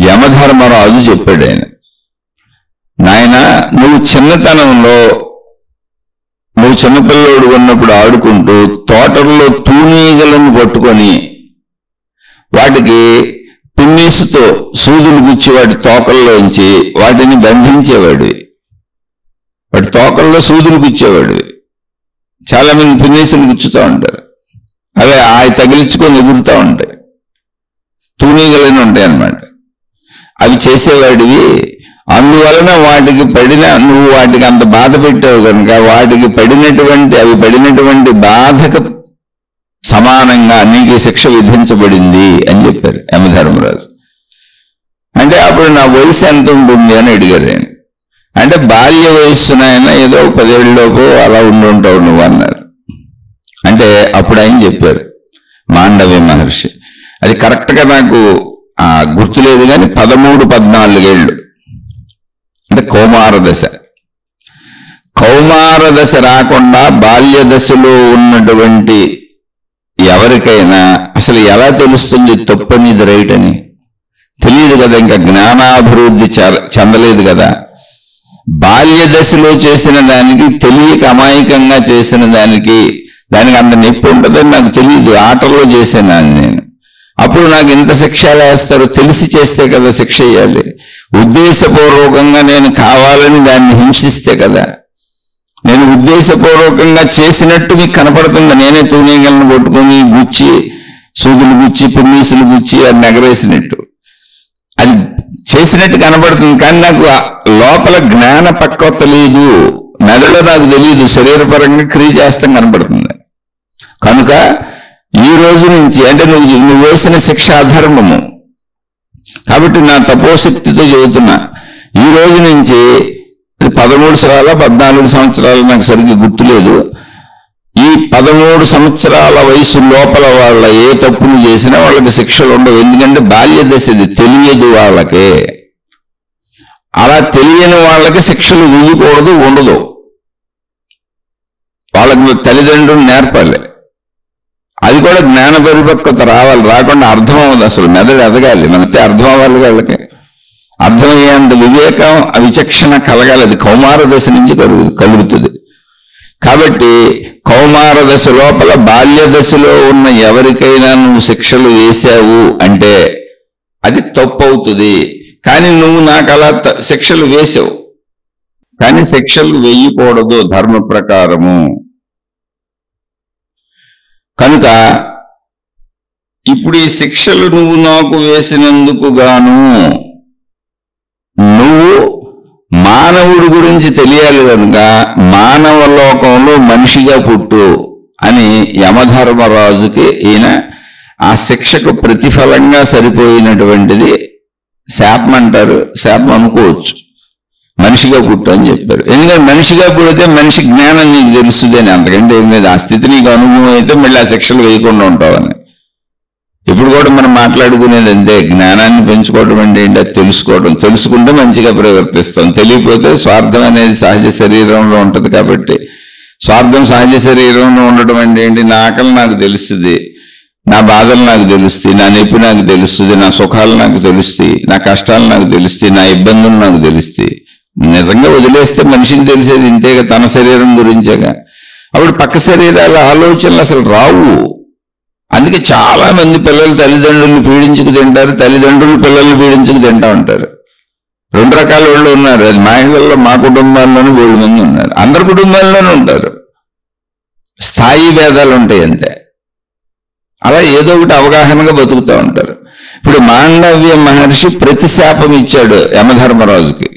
యమధర్మరాజు చెప్పాడు ఆయన, నాయన, నువ్వు చిన్నతనంలో నువ్వు చిన్నపిల్లోడు ఉన్నప్పుడు ఆడుకుంటూ తోటల్లో తూనీగలను పట్టుకొని వాటికి పిన్నీసుతో సూదులు గుచ్చి వాటి తోకల్లోంచి వాటిని బంధించేవాడు. వాటి తోకల్లో సూదులు గుచ్చేవాడు. చాలా మంది పిన్నీసులు గుచ్చుతూ ఉంటారు, అవి తగిలించుకొని ఎగురుతూ ఉంటాయి, తూనీగలని ఉంటాయి అన్నమాట. అవి చేసేవాడివి. అందువలన వాటికి నువ్వు వాటికి అంత బాధ పెట్టావు కనుక వాటికి అవి పడినటువంటి బాధకు సమానంగా నీకు శిక్ష విధించబడింది అని చెప్పారు యమధర్మరాజు. అంటే అప్పుడు నా వయసు ఎంత ఉంటుంది అని అడిగారు ఆయన. అంటే బాల్య వయస్సునైనా ఏదో 10 ఏళ్ళలోపు అలా ఉండుంటావు నువ్వు అన్నారు. అంటే అప్పుడు ఆయన చెప్పారు మాండవ్య మహర్షి, అది కరెక్ట్గా నాకు గుర్తులేదు కానీ 13-14 ఏళ్ళు, అంటే కౌమార దశ. కౌమార దశ రాకుండా బాల్య దశలో ఉన్నటువంటి ఎవరికైనా అసలు ఎలా తెలుస్తుంది తప్పని ఇది రైట్ అని? తెలియదు కదా, ఇంకా జ్ఞానాభివృద్ధి చెందలేదు కదా. బాల్య దశలో చేసిన దానికి, తెలియక అమాయకంగా చేసిన దానికి అంత నొప్పి ఉంటుందని నాకు తెలియదు. ఆటల్లో చేశాను నేను. అప్పుడు నాకు ఇంత శిక్ష వేస్తారు? తెలిసి చేస్తే కదా శిక్ష వేయాలి. ఉద్దేశపూర్వకంగా నేను కావాలని దాన్ని హింసిస్తే కదా. నేను ఉద్దేశపూర్వకంగా చేసినట్టు మీకు కనపడుతుంది. నేనే తూనీగలను కొట్టుకొని గుచ్చి, సూదులు గుచ్చి, పిన్నీసులు గుచ్చి అది ఎగరేసినట్టు అది చేసినట్టు కనపడుతుంది. కానీ నాకు లోపల జ్ఞాన పక్వత లేదు, మెదడులో నాకు తెలియదు, శరీరపరంగా క్రియ చేస్తాం కనపడుతుంది. కనుక ఈ రోజు నుంచి, అంటే నువ్వు వేసిన శిక్ష అధర్మము కాబట్టి నా తపోశక్తితో చెబుతున్నా, ఈ రోజు నుంచి 13-14 సంవత్సరాలు నాకు సరిగ్గా గుర్తులేదు. ఈ 13 సంవత్సరాల వయసు లోపల వాళ్ళ ఏ తప్పులు చేసినా వాళ్ళకి శిక్షలు ఉండవు. ఎందుకంటే బాల్య దశ ఇది, తెలియదు వాళ్ళకే. అలా తెలియని వాళ్ళకి శిక్షలు వేయకూడదు, ఉండదు. వాళ్ళకి తల్లిదండ్రులు నేర్పాలి. అది కూడా జ్ఞాన పరిపక్వత రావాలి. రాకుండా అర్థం అవ్వదు, అసలు మెదడు ఎదగాలి, మనతే అర్థం అవ్వాలి. వాళ్ళకి అర్థమయ్యేంత వివేకం, విచక్షణ కలగాలి. అది కౌమార దశ నుంచి కలుగుతుంది. కాబట్టి కౌమార దశ లోపల బాల్య దశలో ఉన్న ఎవరికైనా నువ్వు శిక్షలు వేశావు అంటే అది తప్పు అవుతుంది. కానీ నువ్వు నాకు అలా శిక్షలు వేసావు, కానీ శిక్షలు వేయకూడదు ధర్మ ప్రకారము. కనుక ఇప్పుడు ఈ శిక్షలు నువ్వు నాకు వేసినందుకు గాను నువ్వు మానవుడి గురించి గురించి తెలియాలి కనుక మానవ లోకంలో మనిషిగా పుట్టు అని యమధర్మరాజుకి ఈయన ఆ శిక్షకు ప్రతిఫలంగా సరిపోయినటువంటిది శాపం అంటారు, శాపం అనుకోవచ్చు. మనిషిగా పుట్టు అని చెప్పారు. ఎందుకంటే మనిషిగా పుడితే మనిషి జ్ఞానం నీకు తెలుస్తుంది అని, అంతకంటే ఏం లేదు. ఆ స్థితి నీకు అనుభవం అయితే మళ్ళీ ఆ శిక్షలు వేయకుండా ఉంటావని. ఇప్పుడు కూడా మనం మాట్లాడుకునేది అంతే, జ్ఞానాన్ని పెంచుకోవడం అంటే ఏంటి, అది తెలుసుకోవడం. తెలుసుకుంటే మంచిగా ప్రవర్తిస్తాం, తెలియకపోతే స్వార్థం అనేది సహజ శరీరంలో ఉంటుంది. కాబట్టి స్వార్థం సహజ శరీరంలో ఉండడం అంటే ఏంటి, నా ఆకలి నాకు తెలుస్తుంది, నా బాధలు నాకు తెలుస్తాయి, నా నొప్పి నాకు తెలుస్తుంది, నా సుఖాలు నాకు తెలుస్తాయి, నా కష్టాలు నాకు తెలుస్తాయి, నా ఇబ్బందులు నాకు తెలుస్తాయి. నిజంగా వదిలేస్తే మనిషికి తెలిసేది ఇంతేగా, తన శరీరం గురించేగా. అప్పుడు పక్క శరీరాల ఆలోచనలు అసలు రావు. అందుకే చాలా మంది పిల్లలు తల్లిదండ్రులు పీడించుకు తింటారు, తల్లిదండ్రులు పిల్లల్ని పీడించుకు తింటా ఉంటారు. రెండు రకాల వాళ్ళు ఉన్నారు. అది మా ఇళ్ళల్లో, మా కుటుంబాల్లోనూ 7 మంది ఉన్నారు. అందరి కుటుంబాల్లోనూ ఉంటారు. స్థాయి భేదాలు ఉంటాయి అంతే. అలా ఏదో ఒకటి అవగాహనగా బతుకుతూ ఉంటారు. ఇప్పుడు మాండవ్య మహర్షి ప్రతిశాపం ఇచ్చాడు యమధర్మరాజుకి.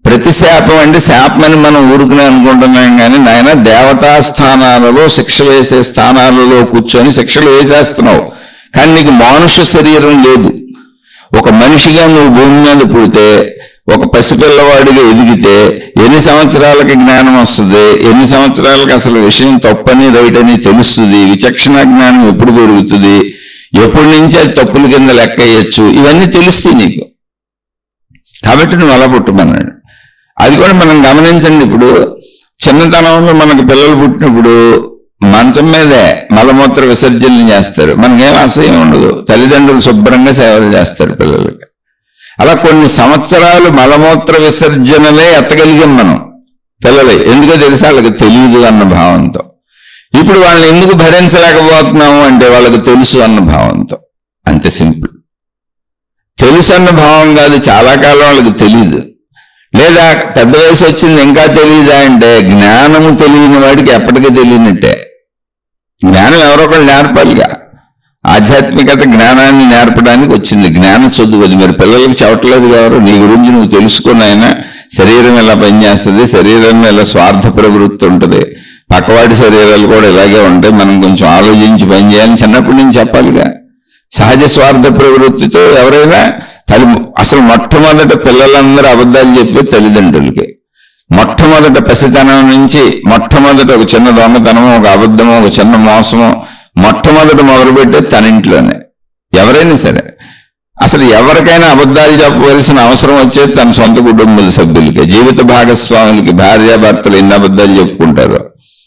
ప్రతిశాపం అంటే శాపం అని మనం ఊరుకునే అనుకుంటున్నాం కానీ, నాయన దేవతా స్థానాలలో శిక్ష వేసే స్థానాలలో కూర్చొని శిక్షలు వేసేస్తున్నావు, కానీ నీకు మానుష శరీరం లేదు. ఒక మనిషిగా నువ్వు భూమి మీద పుడితే, ఒక పసిపిల్లవాడిగా ఎదిగితే ఎన్ని సంవత్సరాలకి జ్ఞానం వస్తుంది, ఎన్ని సంవత్సరాలకి అసలు విషయం తప్పని రైట్ అని తెలుస్తుంది, విచక్షణ జ్ఞానం ఎప్పుడు పెరుగుతుంది, ఎప్పటి నుంచి అది తప్పుల కింద లెక్క వేయచ్చు, ఇవన్నీ తెలుస్తాయి నీకు. కాబట్టి నువ్వు అలా పుట్టమన్నాడు. అది కూడా మనం గమనించండి. ఇప్పుడు చిన్నతనంలో మనకు పిల్లలు పుట్టినప్పుడు మంచం మీదే మలమూత్ర విసర్జనలు చేస్తారు, మనకేం అసహ్యం ఉండదు. తల్లిదండ్రులు శుభ్రంగా సేవలు చేస్తారు పిల్లలకి. అలా కొన్ని సంవత్సరాలు మలమూత్ర విసర్జనలే ఎత్తగలిగాం మనం పిల్లలే. ఎందుకో తెలుసా, వాళ్ళకి తెలియదు అన్న భావంతో. ఇప్పుడు వాళ్ళని ఎందుకు భరించలేకపోతున్నాము అంటే వాళ్ళకి తెలుసు అన్న భావంతో. అంతే సింపుల్. తెలుసు అన్న భావం కాదు, చాలా కాలం వాళ్ళకి తెలియదు. లేదా పెద్ద వయసు వచ్చింది ఇంకా తెలియదా అంటే, జ్ఞానము తెలియని వాడికి ఎప్పటికీ తెలియనట్టే. జ్ఞానం ఎవరో ఒకళ్ళు నేర్పాలిగా. ఆధ్యాత్మికత జ్ఞానాన్ని నేర్పడానికి వచ్చింది, జ్ఞానం చదువు. అది మరి పిల్లలకి చెప్పట్లేదు ఎవరు. నీ గురించి నువ్వు తెలుసుకున్నాయినా, శరీరం ఎలా పనిచేస్తుంది, శరీరంలో ఎలా స్వార్థ ప్రవృత్తి ఉంటుంది, పక్కవాడి శరీరాలు కూడా ఇలాగే ఉంటాయి, మనం కొంచెం ఆలోచించి పనిచేయాలని చిన్నప్పటి నుంచి చెప్పాలిగా. సహజ స్వార్థ ప్రవృత్తితో ఎవరైనా అసలు మొట్టమొదట పిల్లలందరూ అబద్ధాలు చెప్పే తల్లిదండ్రులకి. మొట్టమొదట పసితనం నుంచి మొట్టమొదట ఒక చిన్న దొంగతనమో, ఒక అబద్ధమో, ఒక చిన్న మోసమో మొట్టమొదట మొదలుపెట్టే తన ఇంట్లోనే. ఎవరైనా సరే అసలు ఎవరికైనా అబద్ధాలు చెప్పవలసిన అవసరం వచ్చేది తన సొంత కుటుంబ సభ్యులకి. జీవిత భాగస్వాములకి, భార్యాభర్తలు ఎన్ని అబద్ధాలు చెప్పుకుంటారు.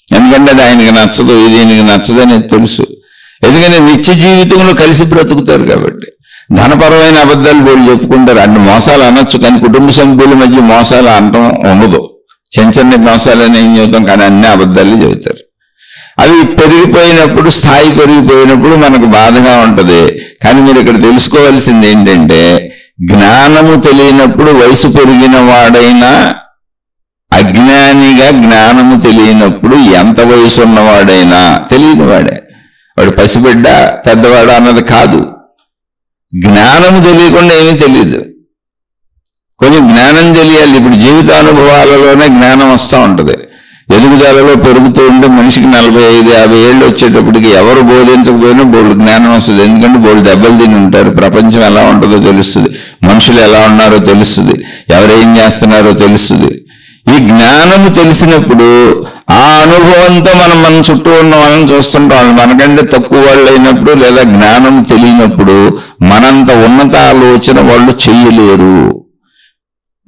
ఎందుకంటే అది ఆయనకి నచ్చదు, ఇది ఈయనకి నచ్చదు అనేది తెలుసు. ఎందుకంటే నిత్య జీవితంలో కలిసి బ్రతుకుతారు కాబట్టి. ధనపరమైన అబద్ధాలు వీళ్ళు చెప్పుకుంటారు. అన్ని మోసాలు అనొచ్చు, కానీ కుటుంబ సభ్యుల మధ్య మోసాలు అనటం ఉండదు. చిన్న చిన్న మోసాలని ఏం చెబుతాం, కానీ అన్ని అబద్ధాలు చెబుతారు. అవి పెరిగిపోయినప్పుడు, స్థాయి పెరిగిపోయినప్పుడు మనకు బాధగా ఉంటుంది. కానీ మీరు ఇక్కడ తెలుసుకోవాల్సింది ఏంటంటే, జ్ఞానము తెలియనప్పుడు వయసు పెరిగిన వాడైనా అజ్ఞానిగా, జ్ఞానము తెలియనప్పుడు ఎంత వయసు ఉన్నవాడైనా తెలియని వాడే. వాడు పసిబిడ్డ పెద్దవాడు అన్నది కాదు. జ్ఞానము తెలియకుండా ఏమీ తెలియదు. కొంచెం జ్ఞానం తెలియాలి. ఇప్పుడు జీవితానుభవాలలోనే జ్ఞానం వస్తూ ఉంటుంది. ఎదుగుదలలో పెరుగుతూ ఉంటే మనిషికి 45-50 ఏళ్ళు వచ్చేటప్పటికి ఎవరు బోధించకపోయినా బోల్డ్ జ్ఞానం వస్తుంది. ఎందుకంటే బోల్డ్ దెబ్బలు తిని ఉంటారు. ప్రపంచం ఎలా ఉంటుందో తెలుస్తుంది, మనుషులు ఎలా ఉన్నారో తెలుస్తుంది, ఎవరేం చేస్తున్నారో తెలుస్తుంది. ఈ జ్ఞానము తెలిసినప్పుడు ఆ అనుభవంతో మన చుట్టూ ఉన్న వాళ్ళని చూస్తుంటాం. మనకంటే తక్కువ వాళ్ళు అయినప్పుడు, లేదా జ్ఞానం తెలియనప్పుడు మనంత ఉన్నత ఆలోచన వాళ్ళు చెయ్యలేరు.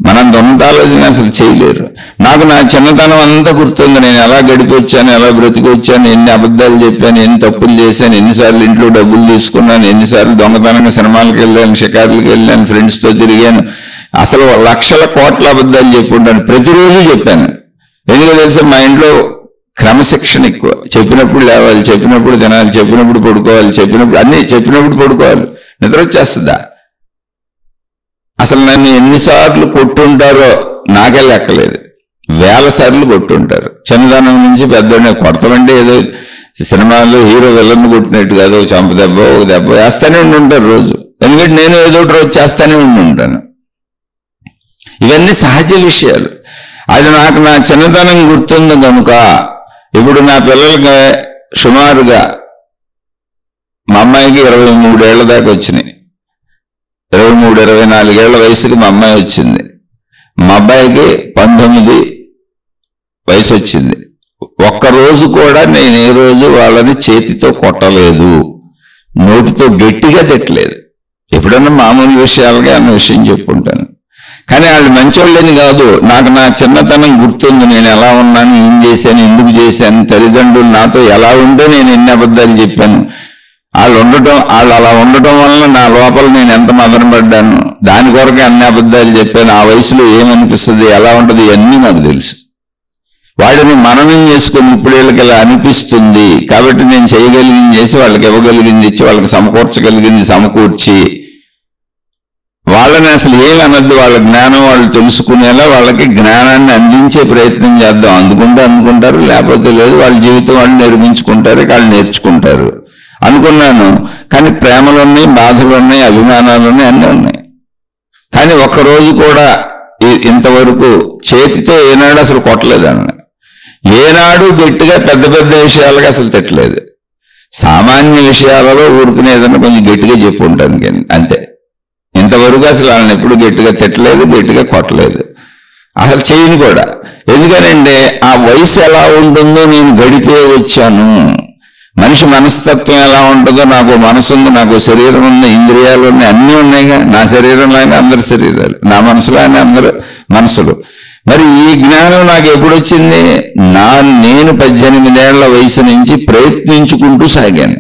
మనంత ఉన్నత ఆలోచన అసలు చేయలేరు. నాకు నా చిన్నతనం అంతా గుర్తుంది. నేను ఎలా గడిపి వచ్చాను, ఎలా బ్రతికి వచ్చాను, ఎన్ని అబద్ధాలు చెప్పాను, ఎన్ని తప్పులు చేశాను, ఎన్నిసార్లు ఇంట్లో డబ్బులు తీసుకున్నాను, ఎన్నిసార్లు దొంగతనంగా సినిమాలకు వెళ్ళాను, షికారులకు వెళ్ళాను, ఫ్రెండ్స్తో తిరిగాను. అసలు లక్షల కోట్ల అబద్ధాలు చెప్పుకుంటాను. ప్రతిరోజు చెప్పాను. ఎందుకో తెలుసా, మా ఇంట్లో క్రమశిక్షణ ఎక్కువ. చెప్పినప్పుడు లేవాలి, చెప్పినప్పుడు తినాలి, చెప్పినప్పుడు పడుకోవాలి, చెప్పినప్పుడు అన్నీ చెప్పినప్పుడు పడుకోవాలి. నిద్ర వచ్చేస్తుందా? అసలు నన్ను ఎన్నిసార్లు కొట్టుంటారో నాకే లెక్కలేదు. 1000 సార్లు కొట్టుంటారు. చిన్నదనం నుంచి పెద్దనే కొడతామంటే ఏదో సినిమాల్లో హీరో విలన్ కొట్టినట్టు కాదు, చంప దెబ్బ ఒక దెబ్బ వేస్తానే ఉంటుంటారు రోజు. ఎందుకంటే నేను ఏదో ఒకటి రోజు చేస్తానే ఉంటాను. ఇవన్నీ సహజ విషయాలు. అది నాకు నా చిన్నతనం గుర్తుంది కనుక ఇప్పుడు నా పిల్లలకి సుమారుగా మా అమ్మాయికి 23 ఏళ్ల దాకా వచ్చినాయి. 23-24 ఏళ్ల వయసుకి మా అమ్మాయి వచ్చింది. మా అబ్బాయికి 19 వయసు వచ్చింది. ఒక్కరోజు కూడా నేను ఏ రోజు వాళ్ళని చేతితో కొట్టలేదు, నోటితో గట్టిగా తిట్టలేదు. ఎప్పుడన్నా మామూలు విషయాలుగా అన్న విషయం చెప్పుకుంటాను. కానీ వాళ్ళు మంచోళ్ళని కాదు, నాకు నా చిన్నతనం గుర్తుంది. నేను ఎలా ఉన్నాను, ఏం చేశాను, ఎందుకు చేశాను, తల్లిదండ్రులు నాతో ఎలా ఉంటే నేను ఎన్ని అబద్ధాలు చెప్పాను, వాళ్ళు అలా ఉండటం వలన నా లోపల నేను ఎంత మదనపడ్డాను, దాని కొరకే అన్ని అబద్ధాలు చెప్పాను. ఆ వయసులో ఏమనిపిస్తుంది, ఎలా ఉంటుంది, ఇవన్నీ నాకు తెలుసు. వాడిని మననం చేసుకొని ఇప్పుడు వీళ్ళకి ఇలా అనిపిస్తుంది కాబట్టి నేను చేయగలిగింది చేసి వాళ్ళకి ఇవ్వగలిగింది ఇచ్చి వాళ్ళకి సమకూర్చగలిగింది సమకూర్చి వాళ్ళని అసలు ఏమి అనద్దు, వాళ్ళ జ్ఞానం వాళ్ళు తెలుసుకునేలా వాళ్ళకి జ్ఞానాన్ని అందించే ప్రయత్నం చేద్దాం. అందుకుంటారు, లేకపోతే లేదు, వాళ్ళ జీవితం వాళ్ళు నిర్మించుకుంటారు, వాళ్ళు నేర్చుకుంటారు అనుకున్నాను. కానీ ప్రేమలు ఉన్నాయి, బాధలు ఉన్నాయి, అభిమానాలు ఉన్నాయి, అన్నీ ఉన్నాయి. కానీ ఒక్కరోజు కూడా ఇంతవరకు చేతితో ఏనాడు అసలు కొట్టలేదన్న, ఏనాడు గట్టిగా పెద్ద పెద్ద విషయాలకు అసలు తిట్టలేదు. సామాన్య విషయాలలో ఊరుకునే ఏదన్నా కొంచెం గట్టిగా చెప్పు ఉంటాను కానీ అంతే. ఇంతవరకు అసలు వాళ్ళని ఎప్పుడు గట్టిగా తిట్టలేదు, గట్టిగా కొట్టలేదు, అసలు చేయను కూడా. ఎందుకనంటే ఆ వయసు ఎలా ఉంటుందో నేను గడిపే వచ్చాను. మనిషి మనస్తత్వం ఎలా ఉంటుందో, నాకు మనసు ఉంది, నాకు శరీరం ఉంది, ఇంద్రియాలు ఉన్నాయి, అన్నీ ఉన్నాయిగా. నా శరీరంలో అయినా అందరి శరీరాలు, నా మనసులో అయినా అందరు మనసులు. మరి ఈ జ్ఞానం నాకు ఎప్పుడు వచ్చింది? నేను 18 ఏళ్ల వయసు నుంచి ప్రయత్నించుకుంటూ సాగాను,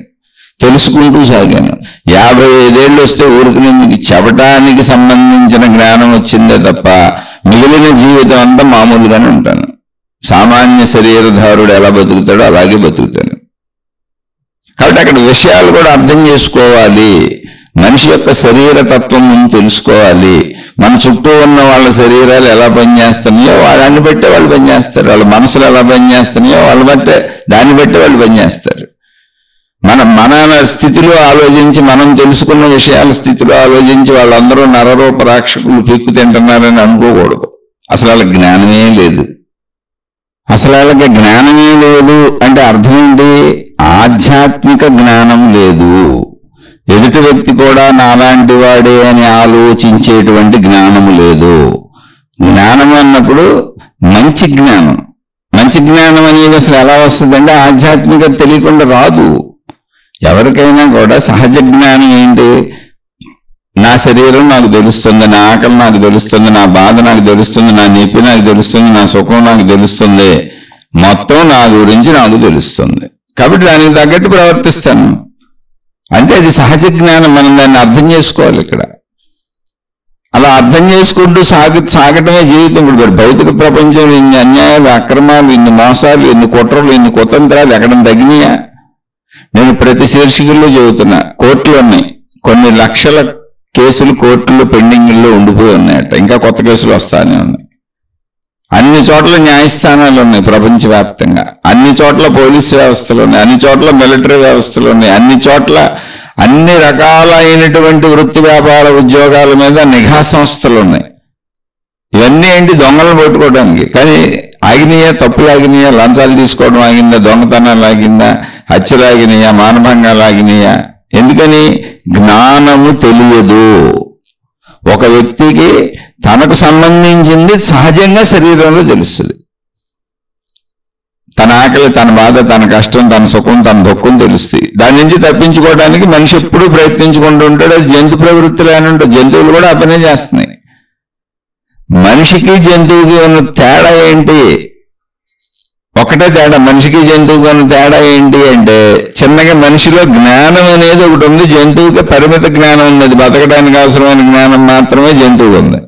తెలుసుకుంటూ సాగాను. 55 ఏళ్ళు వస్తే ఊరికి మీకు చెప్పటానికి సంబంధించిన జ్ఞానం వచ్చిందే తప్ప మిగిలిన జీవితం అంతా మామూలుగానే ఉంటాను. సామాన్య శరీరధారుడు ఎలా బతుకుతాడో అలాగే బతుకుతాను. కాబట్టి అక్కడ విషయాలు కూడా అర్థం చేసుకోవాలి. మనిషి యొక్క శరీర తత్వం తెలుసుకోవాలి. మన చుట్టూ ఉన్న వాళ్ళ శరీరాలు ఎలా పనిచేస్తున్నాయో వాళ్ళని బట్టే వాళ్ళు పనిచేస్తారు, వాళ్ళ మనసులు ఎలా పనిచేస్తున్నాయో దాన్ని బట్టే వాళ్ళు పనిచేస్తారు. మన స్థితిలో ఆలోచించి, మనం తెలుసుకున్న విషయాల స్థితిలో ఆలోచించి వాళ్ళందరూ నరరూప రాక్షకులు పీక్కు తింటున్నారని అనుకోకూడదు. అసలు వాళ్ళకి జ్ఞానమే లేదు. అసలు వాళ్ళకి జ్ఞానమే లేదు అంటే అర్థం ఏంటి? ఆధ్యాత్మిక జ్ఞానం లేదు. ఎదుటి వ్యక్తి కూడా నాలాంటి వాడే అని ఆలోచించేటువంటి జ్ఞానము లేదు. జ్ఞానం అన్నప్పుడు మంచి జ్ఞానం. మంచి జ్ఞానం అనేది అసలు ఎలా వస్తుందంటే ఆధ్యాత్మికత తెలియకుండా రాదు. ఎవరికైనా కూడా సహజ జ్ఞానం ఏంటి? నా శరీరం నాకు తెలుస్తుంది, నా ఆకలి నాకు తెలుస్తుంది, నా బాధ నాకు తెలుస్తుంది, నా నొప్పి నాకు తెలుస్తుంది, నా సుఖం నాకు తెలుస్తుంది, మొత్తం నా గురించి నాకు తెలుస్తుంది. కాబట్టి దానికి తగ్గట్టు ప్రవర్తిస్తాను. అంటే అది సహజ జ్ఞానం. మనం దాన్ని అర్థం చేసుకోవాలి. ఇక్కడ అలా అర్థం చేసుకుంటూ సాగటమే జీవితం. ఇప్పుడు భౌతిక ప్రపంచంలో ఇన్ని అన్యాయాలు, అక్రమాలు, ఇన్ని మోసాలు, ఇన్ని కుట్రలు, ఇన్ని కుతంత్రాలు ఎక్కడ తగ్గినాయా? నేను ప్రతి శీర్షికల్లో చెబుతున్నా. కోర్టులు ఉన్నాయి, కొన్ని లక్షల కేసులు కోర్టుల్లో పెండింగ్లో ఉండిపోయి ఉన్నాయట. ఇంకా కొత్త కేసులు వస్తానే ఉన్నాయి. అన్ని చోట్ల న్యాయస్థానాలు ఉన్నాయి ప్రపంచవ్యాప్తంగా. అన్ని చోట్ల పోలీసు వ్యవస్థలు ఉన్నాయి, అన్ని చోట్ల మిలిటరీ వ్యవస్థలు ఉన్నాయి, అన్ని చోట్ల అన్ని రకాలైనటువంటి వృత్తి వ్యాపార ఉద్యోగాల మీద నిఘా సంస్థలు ఉన్నాయి. ఇవన్నీ ఏంటి? దొంగలను పట్టుకోవడానికి. కానీ ఆగినాయా? తప్పులు ఆగినాయా? లంచాలు తీసుకోవడం ఆగిందా? దొంగతనాలు ఆగిందా? హత్యలు ఆగినాయా? మానభంగాలు ఆగినాయా? ఎందుకని? జ్ఞానము తెలియదు. ఒక వ్యక్తికి తనకు సంబంధించింది సహజంగా శరీరంలో తెలుస్తుంది. తన ఆకలి, తన బాధ, తన కష్టం, తన సుఖం, తన దుఃఖం తెలుస్తుంది. దాని నుంచి తప్పించుకోవడానికి మనిషి ఎప్పుడూ ప్రయత్నించుకుంటూ ఉంటాడు. అది జంతు ప్రవృత్తులు అని ఉంటాయి. జంతువులు కూడా ఆ పనే చేస్తున్నాయి. మనిషికి జంతువుకి ఉన్న తేడా ఏంటి? ఒకటే తేడా. మనిషికి జంతువుకి ఉన్న తేడా ఏంటి అంటే చిన్నగా మనిషిలో జ్ఞానం అనేది ఒకటి ఉంది, జంతువుకి పరిమిత జ్ఞానం ఉంది. బతకడానికి అవసరమైన జ్ఞానం మాత్రమే జంతువుకు ఉంది,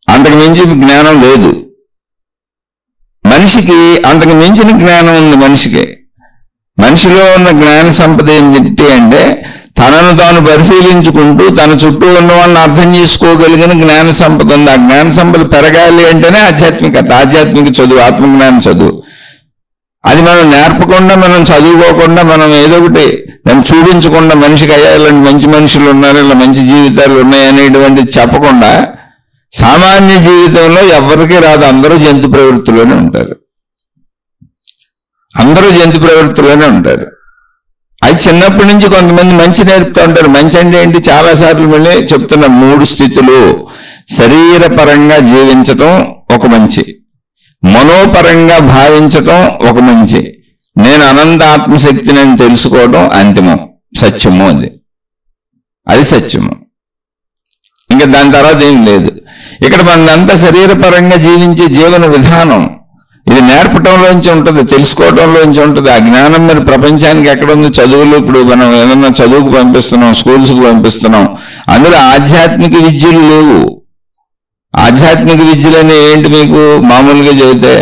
అంతకు మించి జ్ఞానం లేదు. మనిషికి అంతకు మించిన జ్ఞానం ఉంది. మనిషిలో ఉన్న జ్ఞాన సంపద ఏంటి అంటే తనను తాను పరిశీలించుకుంటూ తన చుట్టూ ఉన్న వాళ్ళని అర్థం చేసుకోగలిగిన జ్ఞాన సంపద ఉంది. ఆ జ్ఞాన సంపద పెరగాలి అంటేనే ఆధ్యాత్మికత, ఆధ్యాత్మిక చదువు, ఆత్మజ్ఞాన చదువు. అది మనం నేర్పకుండా, మనం చదువుకోకుండా, మనం ఏదో ఒకటి దాన్ని చూపించకుండా, మనిషికి అయ్యా ఇలాంటి మంచి మనుషులు ఉన్నారు, ఇలా మంచి జీవితాలు ఉన్నాయి అనేటువంటి చెప్పకుండా సామాన్య జీవితంలో ఎవరికీ రాదు. అందరూ జంతు ప్రవృత్తిలోనే ఉంటారు. అందరూ జంతు ప్రవృత్తిలోనే ఉంటారు. అది చిన్నప్పటి నుంచి కొంతమంది మంచి నేర్పుతూ ఉంటారు. మంచి అంటే ఏంటి? చాలాసార్లు మళ్ళీ చెప్తున్న 3 స్థితులు. శరీరపరంగా జీవించటం ఒక మంచి, మనోపరంగా భావించటం ఒక మంచి, నేను అనంత ఆత్మశక్తిని అని తెలుసుకోవడం అంతిమం, సత్యము. అది సత్యము. ఇంకా దాని తర్వాత ఏం లేదు. ఇక్కడ మనంతా శరీరపరంగా జీవించే జీవన విధానం ఇది నేర్పటంలోంచి ఉంటుంది, తెలుసుకోవడంలోంచి ఉంటుంది. ఆ జ్ఞానం మరి ప్రపంచానికి ఎక్కడుంది? చదువులు. ఇప్పుడు మనం ఏదన్నా చదువుకు పంపిస్తున్నాం, స్కూల్స్కి పంపిస్తున్నాం, అందులో ఆధ్యాత్మిక విద్యలు లేవు. ఆధ్యాత్మిక విద్యలని ఏంటి? మీకు మామూలుగా చెబితే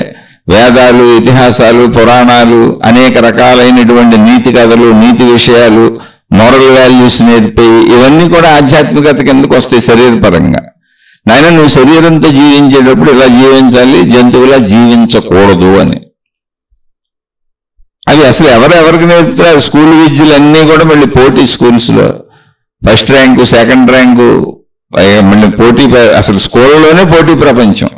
వేదాలు, ఇతిహాసాలు, పురాణాలు, అనేక రకాలైనటువంటి నీతి కథలు, నీతి విషయాలు, మోరల్ వాల్యూస్ నేర్పి ఇవన్నీ కూడా ఆధ్యాత్మికత కిందకు వస్తాయి శరీరపరంగా. నాయన నువ్వు శరీరంతో జీవించేటప్పుడు ఇలా జీవించాలి, జంతువులా జీవించకూడదు అని. అవి అసలు ఎవరెవరికి నేర్పుతున్నారు? స్కూల్ విద్యలన్నీ కూడా మళ్ళీ పోటీ. స్కూల్స్లో ఫస్ట్ ర్యాంకు, సెకండ్ ర్యాంకు, మళ్ళీ పోటీ. అసలు స్కూళ్ళలోనే పోటీ ప్రపంచం,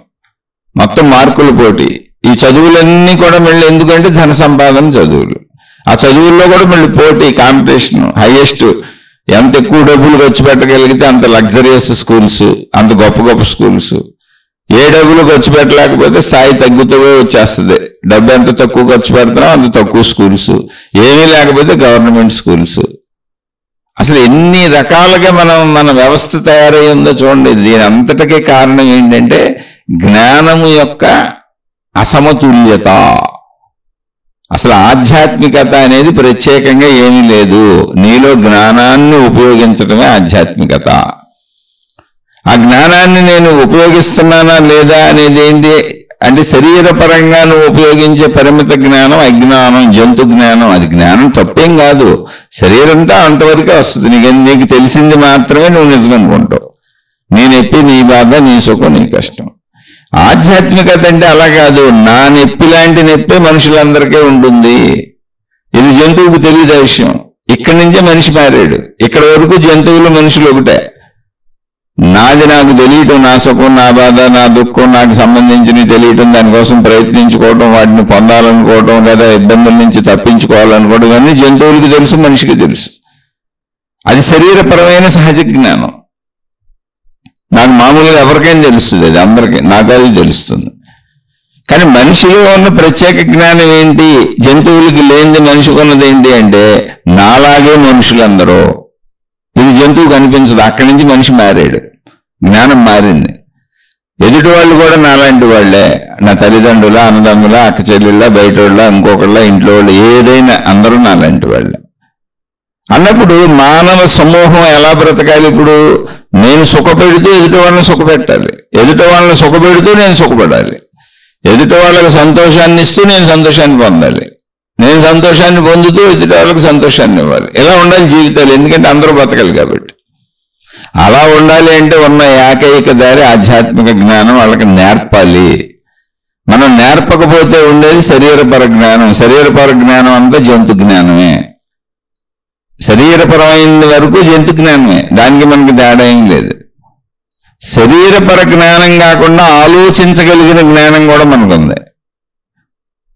మొత్తం మార్కుల పోటీ. ఈ చదువులన్నీ కూడా మళ్ళీ ఎందుకంటే ధన సంపాదన చదువులు. ఆ చదువుల్లో కూడా మళ్ళీ పోటీ, కాంపిటీషన్, హైయెస్ట్. ఎంత ఎక్కువ డబ్బులు ఖర్చు పెట్టగలిగితే అంత లగ్జరియస్ స్కూల్స్, అంత గొప్ప గొప్ప స్కూల్స్. ఏ డబ్బులు ఖర్చు పెట్టలేకపోతే స్థాయి తగ్గుతూ వచ్చేస్తుంది. డబ్బు ఎంత తక్కువ ఖర్చు పెడుతున్నాం అంత తక్కువ స్కూల్స్. ఏమీ లేకపోతే గవర్నమెంట్ స్కూల్స్. అసలు ఎన్ని రకాలుగా మన వ్యవస్థ తయారై ఉందో చూడండి. దీని అంతటికీ కారణం ఏంటంటే జ్ఞానము యొక్క అసమతుల్యత. అసలు ఆధ్యాత్మికత అనేది ప్రత్యేకంగా ఏమీ లేదు. నీలో జ్ఞానాన్ని ఉపయోగించడమే ఆధ్యాత్మికత. ఆ జ్ఞానాన్ని నేను ఉపయోగిస్తున్నానా లేదా అనేది ఏంటి అంటే శరీరపరంగా నువ్వు ఉపయోగించే పరిమిత జ్ఞానం అజ్ఞానం, జంతు జ్ఞానం. అది జ్ఞానం తప్పేం కాదు, శరీరంతో అంతవరకే వస్తుంది. నీకు తెలిసింది మాత్రమే నువ్వు నిజం అనుకుంటావు. నీ నొప్పి నీ బాధ, నీ సుఖం నీ కష్టం. ఆధ్యాత్మికత అంటే అలా కాదు. నా నొప్పి లాంటి నొప్పి మనుషులందరికీ ఉంటుంది. ఇది జంతువుకు తెలియదు ఆ విషయం. ఇక్కడి నుంచే మనిషి మారాడు. ఇక్కడ వరకు జంతువులు మనుషులు ఒకటే. నాది నాకు తెలియటం, నా సుఖం, నా బాధ, నా దుఃఖం నాకు సంబంధించినవి తెలియటం, దానికోసం ప్రయత్నించుకోవడం, వాటిని పొందాలనుకోవడం, లేదా ఇబ్బందుల నుంచి తప్పించుకోవాలనుకోవడం, ఇవన్నీ జంతువులకి తెలుసు, మనిషికి తెలుసు. అది శరీరపరమైన సహజ జ్ఞానం. నాకు మామూలుగా ఎవరికైనా తెలుస్తుంది, అది అందరికీ, నాకు అది తెలుస్తుంది. కానీ మనిషిలో ఉన్న ప్రత్యేక జ్ఞానం ఏంటి? జంతువులకి లేనిది మనిషికి ఉన్నది ఏంటి అంటే నాలాగే మనుషులందరూ. ఇది జంతువు కనిపించదు. అక్కడి నుంచి మనిషి మారాడు, జ్ఞానం మారింది. ఎదుటి వాళ్ళు కూడా నాలాంటి వాళ్లే. నా తల్లిదండ్రుల, అన్నదమ్ముల, అక్క చెల్లెళ్ళ, బయట వాళ్ళ, ఇంకొకళ్ళ, ఇంట్లో వాళ్ళు, ఏదైనా అందరూ నాలాంటి వాళ్ళే అన్నప్పుడు మానవ సమూహం ఎలా బ్రతకాలి? ఇప్పుడు నేను సుఖపెడుతూ ఎదుటి వాళ్ళని సుఖపెట్టాలి, ఎదుటి వాళ్ళని సుఖపెడుతూ నేను సుఖపడాలి, ఎదుటి వాళ్ళకి సంతోషాన్ని ఇస్తూ నేను సంతోషాన్ని పొందాలి, నేను సంతోషాన్ని పొందుతూ ఎదుటి వాళ్ళకి సంతోషాన్ని ఇవ్వాలి. ఇలా ఉండాలి జీవితాలు. ఎందుకంటే అందరూ బతకాలి కాబట్టి. అలా ఉండాలి అంటే ఉన్న ఏకైక దారి ఆధ్యాత్మిక జ్ఞానం వాళ్ళకి నేర్పాలి. మనం నేర్పకపోతే ఉండేది శరీరపర జ్ఞానం. శరీరపర జ్ఞానం అంతా జంతు జ్ఞానమే. శరీరపరమైన వరకు జంతు జ్ఞానమే, దానికి మనకి తేడా ఏం లేదు. శరీరపర జ్ఞానం కాకుండా ఆలోచించగలిగిన జ్ఞానం కూడా మనకుంది.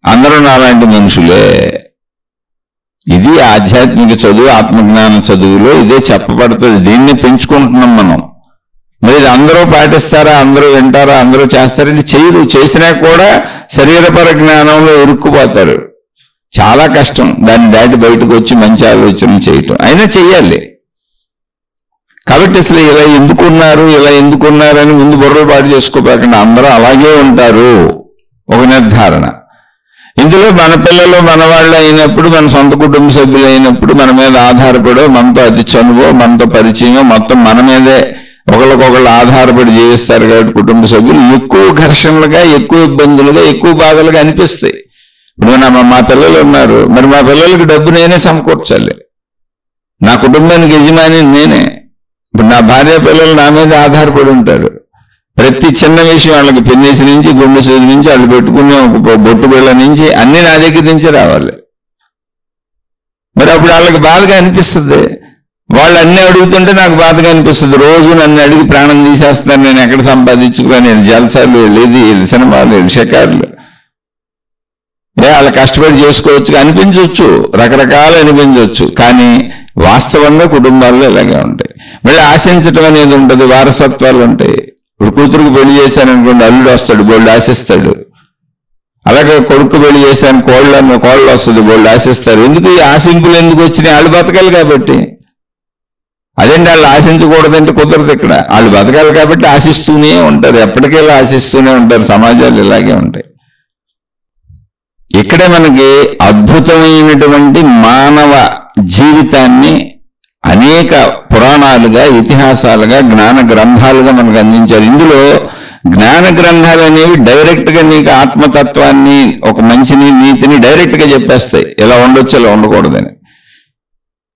అందరూ నాలాంటి మనుషులే. ఇది ఆధ్యాత్మిక చదువు, ఆత్మజ్ఞాన చదువులో ఇదే చెప్పబడుతుంది. దీన్ని పెంచుకుంటున్నాం మనం. మరి ఇది అందరూ పాటిస్తారా, అందరూ వింటారా, అందరూ చేస్తారంటే చేయరు. చేసినా కూడా శరీరపర జ్ఞానంలో ఇరుక్కుపోతారు. చాలా కష్టం దాన్ని దాటి బయటకు వచ్చి మంచి ఆలోచనలు చేయటం. అయినా చెయ్యాలి. కాబట్టి అసలు ఇలా ఎందుకున్నారని ముందు బుర్రలు పాటు చేసుకోలేకుండా అందరూ అలాగే ఉంటారు, ఒక నిర్ధారణ. ఇందులో మన పిల్లలు మనవాళ్ళు అయినప్పుడు, మన సొంత కుటుంబ సభ్యులు అయినప్పుడు, మన మీద ఆధారపడో, మనతో అతి చనువో, మనతో పరిచయమో, మొత్తం మన మీదే ఒకళ్ళకొకళ్ళు ఆధారపడి జీవిస్తారు. కాబట్టి కుటుంబ సభ్యులు ఎక్కువ ఘర్షణలుగా, ఎక్కువ ఇబ్బందులుగా, ఎక్కువ బాధలుగా అనిపిస్తాయి. ఇప్పుడు మా పిల్లలు ఉన్నారు, మరి మా పిల్లలకి డబ్బు నేనే సమకూర్చాలి. నా కుటుంబానికి యజమాని నేనే. ఇప్పుడు నా భార్య పిల్లలు నా మీద ఆధారపడి ఉంటారు. ప్రతి చిన్న విషయం వాళ్ళకి పెన్నేసి నుంచి, గుండె సూది నుంచి, వాళ్ళు పెట్టుకునే బొట్టు బిళ్ళ నుంచి అన్ని నా దగ్గర నుంచి రావాలి. మరి అప్పుడు వాళ్ళకి బాధగా అనిపిస్తుంది. వాళ్ళు అన్నీ అడుగుతుంటే నాకు బాధగా అనిపిస్తుంది. రోజు నన్ను అడిగి ప్రాణం తీసేస్తాను, నేను ఎక్కడ సంపాదించుకున్నాను, నేను జల్సాలు వెళ్ళేది, సినిమాలు, షికారులు, వాళ్ళు కష్టపడి చేసుకోవచ్చు అనిపించవచ్చు, రకరకాలు అనిపించవచ్చు. కానీ వాస్తవంగా కుటుంబాల్లో ఇలాగే ఉంటాయి. మళ్ళీ ఆశించటం అనేది ఉంటుంది, వారసత్వాలు ఉంటాయి. ఇప్పుడు కూతురుకు పెళ్లి చేశాననుకోండి, అల్లుడు వస్తాడు, బోల్డ్ ఆశిస్తాడు. అలాగే కొడుకు పెళ్లి చేశాను, కోళ్ళు వస్తుంది, బోల్డ్ ఆశిస్తారు. ఎందుకు ఈ ఆశింపులు ఎందుకు వచ్చినాయి? వాళ్ళు బతకాలి కాబట్టి. అదేంటి వాళ్ళు ఆశించకూడదంటే కుదరదు. ఇక్కడ వాళ్ళు బతకాలి కాబట్టి ఆశిస్తూనే ఉంటారు, ఎప్పటికెళ్ళి ఆశిస్తూనే ఉంటారు. సమాజాలు ఇలాగే ఉంటాయి. ఇక్కడే మనకి అద్భుతమైనటువంటి మానవ జీవితాన్ని అనేక పురాణాలుగా, ఇతిహాసాలుగా, జ్ఞాన గ్రంథాలుగా మనకు అందించారు. ఇందులో జ్ఞాన గ్రంథాలు అనేవి డైరెక్ట్గా నీకు ఆత్మతత్వాన్ని, ఒక మంచిని, నీతిని డైరెక్ట్గా చెప్పేస్తాయి, ఎలా ఉండొచ్చు ఎలా ఉండకూడదని.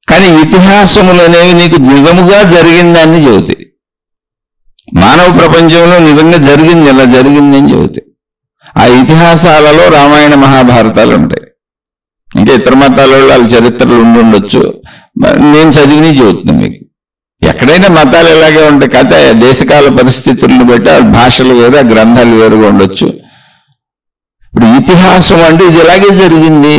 కానీ ఇతిహాసములు అనేవి నీకు నిజముగా జరిగిందాన్ని చెబుతాయి. మానవ ప్రపంచంలో నిజంగా జరిగింది, ఎలా జరిగింది అని చెబుతాయి. ఆ ఇతిహాసాలలో రామాయణ మహాభారతాలు ఉంటాయి. ఇంకా ఇతర మతాలలో వాళ్ళ చరిత్రలు ఉండొచ్చు, నేను చదివిని చెబుతున్నాను మీకు. ఎక్కడైనా మతాలు ఇలాగే ఉంటాయి. కథ దేశకాల పరిస్థితులను బట్టి ఆ భాషలు వేరు, ఆ గ్రంథాలు వేరుగా ఉండొచ్చు. ఇప్పుడు ఇతిహాసం అంటే ఇది ఇలాగే జరిగింది,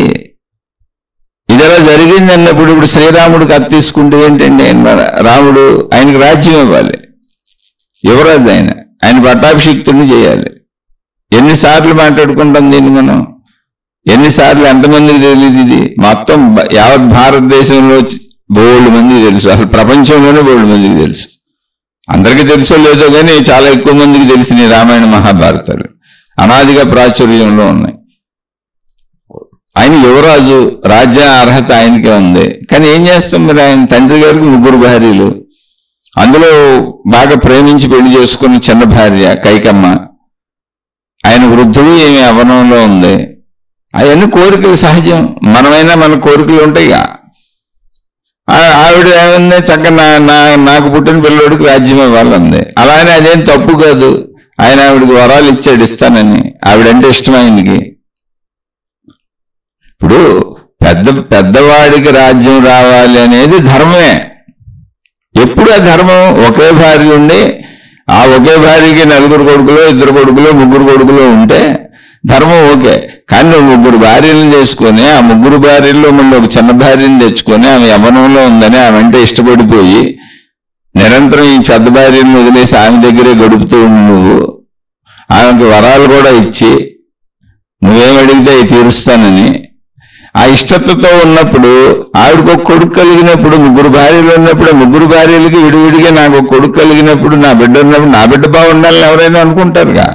ఇది ఎలా జరిగింది అన్నప్పుడు, ఇప్పుడు శ్రీరాముడికి కథ తీసుకుంటే ఏంటండి, రాముడు ఆయనకు రాజ్యం ఇవ్వాలి, యువరాజు ఆయన పట్టాభిషిక్తుడిని చేయాలి. ఎన్నిసార్లు మాట్లాడుకుంటాం దీన్ని మనం, ఎన్నిసార్లు, ఎంతమందికి తెలియదు ఇది? మొత్తం యావత్ భారతదేశంలో బోల్డ్ మందికి తెలుసు, అసలు ప్రపంచంలోనే బోల్డ్ మందికి తెలుసు. అందరికీ తెలుసో లేదో కానీ చాలా ఎక్కువ మందికి తెలిసిన రామాయణ మహాభారతాలు అనాదిగా ప్రాచుర్యంలో ఉన్నాయి. ఆయన యువరాజు, రాజ్య అర్హత ఆయనకే ఉంది. కానీ ఏం చేస్తాం మరి, ఆయన తండ్రి గారికి 3 భార్యలు, అందులో బాగా ప్రేమించి పెళ్లి చేసుకున్న చిన్న భార్య కైకమ్మ, ఆయన వృద్ధుడు, ఏమి అవనంలో ఉంది. అవన్నీ కోరికలు సహజం, మనమైనా మన కోరికలు ఉంటాయి. ఆవిడ ఏమన్నా చక్కగా నాకు పుట్టిన పిల్లోడికి రాజ్యం ఇవ్వాలంది. అలానే అదేం తప్పు కాదు, ఆయన ఆవిడికి వరాలు ఇచ్చాడు, ఇస్తానని. ఆవిడంటే ఇష్టం ఆయనకి. ఇప్పుడు పెద్దవాడికి రాజ్యం రావాలి అనేది ధర్మమే. ఎప్పుడు ఆ ధర్మం? ఒకే భార్య ఉండి ఆ ఒకే భార్యకి 4 కొడుకులు, 2 కొడుకులు, 3 కొడుకులు ఉంటే ధర్మం ఓకే. కానీ నువ్వు 3 భార్యలను చేసుకొని, ఆ 3 భార్యల్లో మళ్ళీ ఒక చిన్న భార్యను తెచ్చుకొని, ఆమె యవ్వనంలో ఉందని ఆమె అంటే ఇష్టపడిపోయి నిరంతరం ఈ పెద్ద భార్యను వదిలేసి ఆమె దగ్గరే గడుపుతూ ఉండి, నువ్వు ఆమెకి వరాలు కూడా ఇచ్చి నువ్వేమడిగితే అవి తీరుస్తానని ఆ ఇష్టతతో ఉన్నప్పుడు, ఆవిడకు ఒక కొడుకు కలిగినప్పుడు, 3 భార్యలు ఉన్నప్పుడు, 3 భార్యలకి విడివిడిగా నాకు ఒక కొడుకు కలిగినప్పుడు, నా బిడ్డ ఉన్నప్పుడు నా బిడ్డ బాగుండాలని ఎవరైనా అనుకుంటారుగా.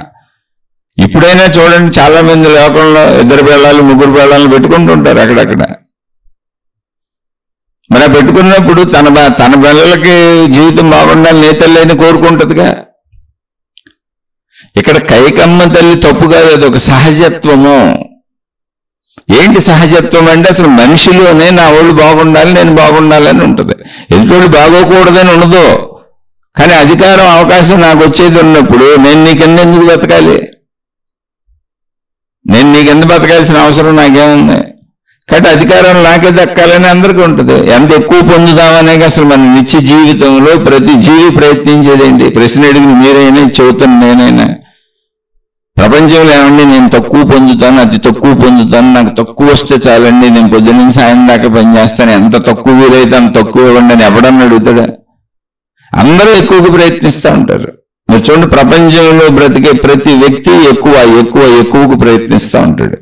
ఇప్పుడైనా చూడండి, చాలా మంది లోకంలో 2 పిల్లలు 3 పిల్లలను పెట్టుకుంటుంటారు అక్కడక్కడ. మరి పెట్టుకున్నప్పుడు తన పిల్లలకి జీవితం బాగుండాలని ఏ తల్లి కోరుకుంటుందిగా. ఇక్కడ కైకమ్మ తల్లి తప్పు కాదు, అది ఒక సహజత్వము. ఏంటి సహజత్వం అంటే, అసలు మనిషిలోనే నా వాళ్ళు బాగుండాలి, నేను బాగుండాలని ఉంటుంది. ఎదుటోళ్ళు బాగోకూడదని ఉండదు. కానీ అధికారం, అవకాశం నాకు వచ్చేది ఉన్నప్పుడు నేను నీకెంత ఎందుకు బతకాలి? నేను నీకెంత బతకాల్సిన అవసరం నాకేముంది? కాబట్టి అధికారం నాకే దక్కాలని అందరికీ ఉంటుంది. ఎంత ఎక్కువ పొందుదామనే అసలు మన నిత్య జీవితంలో ప్రతి జీవి ప్రయత్నించేదేంటి? ప్రశ్న అడిగిన మీరైనా, చెబుతాను నేనైనా. ప్రపంచంలో ఏమండి, నేను తక్కువ పొందుతాను, అతి తక్కువ పొందుతాను, నాకు తక్కువ వస్తే చాలండి, నేను పొద్దున్న సాయం దాకా పనిచేస్తాను, ఎంత తక్కువ వీలైతే అంత తక్కువ ఇవ్వండి అని ఎవడన్నా అడుగుతాడా? అందరూ ఎక్కువగా ప్రయత్నిస్తూ ఉంటారు. మీరు చూడండి, ప్రపంచంలో బ్రతికే ప్రతి వ్యక్తి ఎక్కువకు ప్రయత్నిస్తూ ఉంటాడు.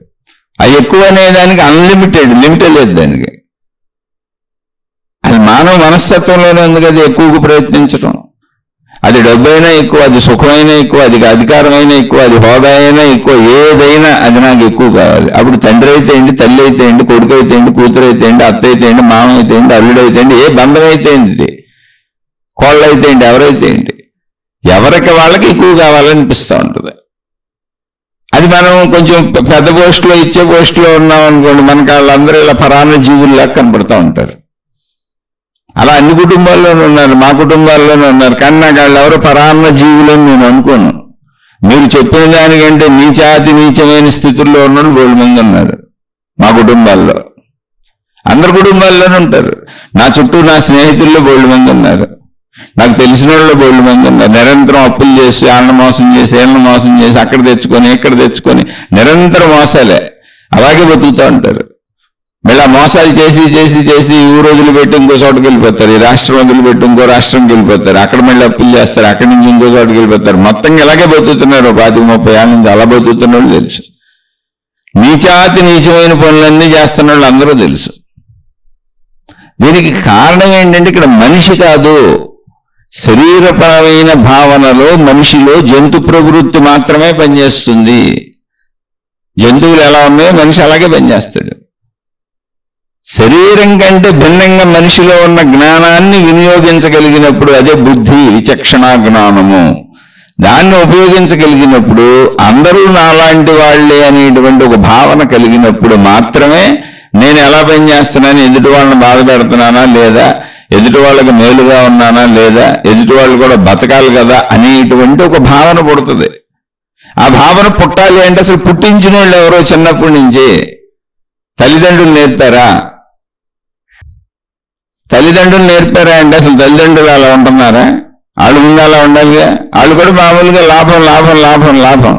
ఆ ఎక్కువ అనే దానికి అన్లిమిటెడ్, లిమిటే లేదు దానికి. అది మానవ మనస్తత్వంలోనే ఉంది కదా ఎక్కువకు ప్రయత్నించడం. అది డబ్బైనా ఎక్కువ, అది సుఖమైనా ఎక్కువ, అది అధికారమైనా ఎక్కువ, అది హోదా అయినా ఎక్కువ, ఏదైనా అది నాకు ఎక్కువ కావాలి. అప్పుడు తండ్రి అయితే ఏంటి, తల్లి అయితే ఏంటి, కొడుకు అయితే ఏంటి, కూతురు అయితే ఏంటి, అత్త అయితే ఏంటి, మామ అయితే ఏంటి, అల్లుడు అయితే ఏంటి, ఏ బంధం అయితే ఏంటి, కోళ్ళు అయితే ఏంటి, ఎవరైతే ఏంటి, ఎవరికి వాళ్ళకి ఎక్కువ కావాలనిపిస్తూ ఉంటుంది. అది మనం కొంచెం పెద్ద పోస్టులో, ఇచ్చే పోస్టులో ఉన్నాం అనుకోండి, మనకు వాళ్ళందరూ ఇలా పరాన్న జీవుల్లా కనపడుతూ ఉంటారు. అలా అన్ని కుటుంబాల్లోనూ ఉన్నారు, మా కుటుంబాల్లోనే ఉన్నారు. కానీ నాకు వాళ్ళు ఎవరో పరాన్న జీవులని నేను అనుకోను. మీరు చెప్పిన దానికంటే నీచాతి నీచమైన స్థితుల్లో ఉన్న 2 మంది ఉన్నారు మా కుటుంబాల్లో. అందరు కుటుంబాల్లోనే ఉంటారు. నా చుట్టూ నా స్నేహితుల్లో బోల్డ్ మంది ఉన్నారు, నాకు తెలిసిన వాళ్ళు బోల్డ్ మంది ఉన్నారు. నిరంతరం అప్పులు చేసి వాళ్ళని మోసం చేసి వీళ్ళని మోసం చేసి అక్కడ తెచ్చుకొని ఇక్కడ తెచ్చుకొని నిరంతరం మోసాలే, అలాగే బతుకుతూ ఉంటారు. మళ్ళీ మోసాలు చేసి చేసి చేసి ఈ ఊరు వదిలిపెట్టి ఇంకో చోటుకి వెళ్ళిపోతారు, ఈ రాష్ట్రం వదిలిపెట్టి ఇంకో రాష్ట్రంకి వెళ్ళిపోతారు, అక్కడ మళ్ళీ అప్పులు చేస్తారు, అక్కడి నుంచి ఇంకో చోటుకి వెళ్ళిపోతారు. మొత్తంగా ఇలాగే బతుకుతున్నారు. 25-30 ఏళ్ళ నుంచి అలా బతుకుతున్న వాళ్ళు తెలుసు. నీచాతి నీచమైన పనులన్నీ చేస్తున్న వాళ్ళు అందరూ తెలుసు. దీనికి కారణం ఏంటంటే ఇక్కడ మనిషి కాదు, శరీరపరమైన భావనలో మనిషిలో జంతు ప్రవృత్తి మాత్రమే పనిచేస్తుంది. జంతువులు ఎలా ఉన్నాయో మనిషి అలాగే పనిచేస్తాడు. శరీరం కంటే భిన్నంగా మనిషిలో ఉన్న జ్ఞానాన్ని వినియోగించగలిగినప్పుడు అదే బుద్ధి, విచక్షణ జ్ఞానము. దాన్ని ఉపయోగించగలిగినప్పుడు అందరూ నాలాంటి వాళ్లే అనేటువంటి ఒక భావన కలిగినప్పుడు మాత్రమే నేను ఎలా పనిచేస్తున్నాను, ఎదుటి వాళ్ళని బాధ పెడుతున్నానా లేదా, ఎదుటి వాళ్ళకి మేలుగా ఉన్నానా లేదా, ఎదుటి వాళ్ళు కూడా బతకాలి కదా అనేటువంటి ఒక భావన పుడుతుంది. ఆ భావన పుట్టాలి అంటే అసలు పుట్టించిన వాళ్ళు ఎవరో చిన్నప్పటి నుంచి తల్లిదండ్రులు నేర్పారా? తల్లిదండ్రులు నేర్పారా అంటే అసలు తల్లిదండ్రులు అలా ఉంటున్నారా? వాళ్ళు ముందు అలా ఉండాలిగా. వాళ్ళు కూడా మామూలుగా లాభం లాభం లాభం లాభం,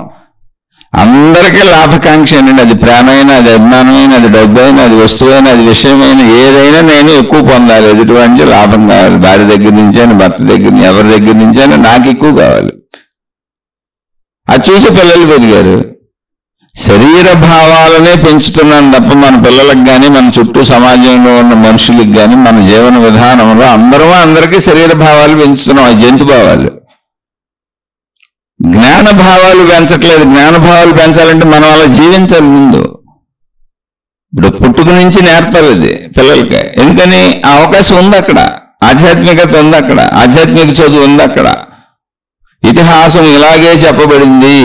అందరికీ లాభకాంక్ష అండి. అది ప్రేమైనా, అది అభిమానమైన, అది డబ్బు అయినా, అది వస్తువైనా, అది విషయమైన ఏదైనా నేను ఎక్కువ పొందాలి, ఎదుటి లాభం కావాలి. భార్య దగ్గర నుంచైనా, భర్త దగ్గర నుంచి, ఎవరి దగ్గర నుంచైనా నాకు ఎక్కువ కావాలి. అది చూసి పిల్లలు పెరిగారు. శరీర భావాలనే పెంచుతున్నాను తప్ప మన పిల్లలకు కానీ, మన చుట్టూ సమాజంలో ఉన్న మనుషులకు కానీ, మన జీవన విధానంలో అందరికీ శరీర భావాలు పెంచుతున్నాం, ఆ జంతు భావాలు. జ్ఞాన భావాలు పెంచట్లేదు. జ్ఞాన భావాలు పెంచాలంటే మనం అలా జీవించాలి ముందు. ఇప్పుడు పుట్టుక నుంచి నేర్పాలి అది పిల్లలకి. ఎందుకని ఆ అవకాశం ఉంది అక్కడ, ఆధ్యాత్మికత ఉంది అక్కడ, ఆధ్యాత్మిక చదువు ఉంది అక్కడ. ఇతిహాసం ఇలాగే చెప్పబడింది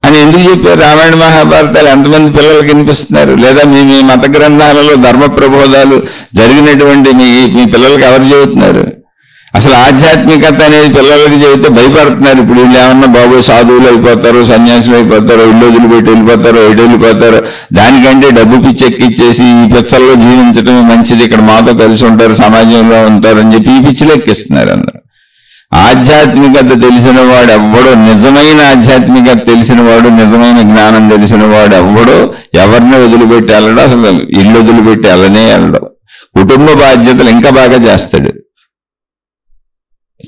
అని ఎందుకు చెప్పారు? రామాయణ మహాభారతాలు ఎంతమంది పిల్లలకి వినిపిస్తున్నారు? లేదా మీ మత గ్రంథాలలో ధర్మ ప్రబోధాలు జరిగినటువంటి మీ పిల్లలకి ఎవరు చెబుతున్నారు? అసలు ఆధ్యాత్మికత అనేది పిల్లలకి చెబితే భయపడుతున్నారు. ఇప్పుడు వీళ్ళు ఏమన్నా బాబు సాధువులు అయిపోతారు, సన్యాసులు అయిపోతారు, ఇల్లు వదిలిపెట్టి వెళ్ళిపోతారు, ఎటు వెళ్ళిపోతారు, దానికంటే డబ్బు పిచ్చెక్కిచ్చేసి ఈ పిచ్చల్లో జీవించడం మంచిది, ఇక్కడ మాతో కలిసి ఉంటారు, సమాజంలో ఉంటారు అని చెప్పి ఈ పిచ్చిలు ఎక్కిస్తున్నారు అందరూ. ఆధ్యాత్మికత తెలిసిన వాడు ఎవ్వడో, నిజమైన ఆధ్యాత్మికత తెలిసిన వాడు, నిజమైన జ్ఞానం తెలిసిన వాడు ఎవ్వడో ఎవరిని వదిలిపెట్టి వెళ్ళడు, అసలు ఇల్లు వదిలిపెట్టి వెళ్ళనే వెళ్ళడు. కుటుంబ బాధ్యతలు ఇంకా బాగా చేస్తాడు,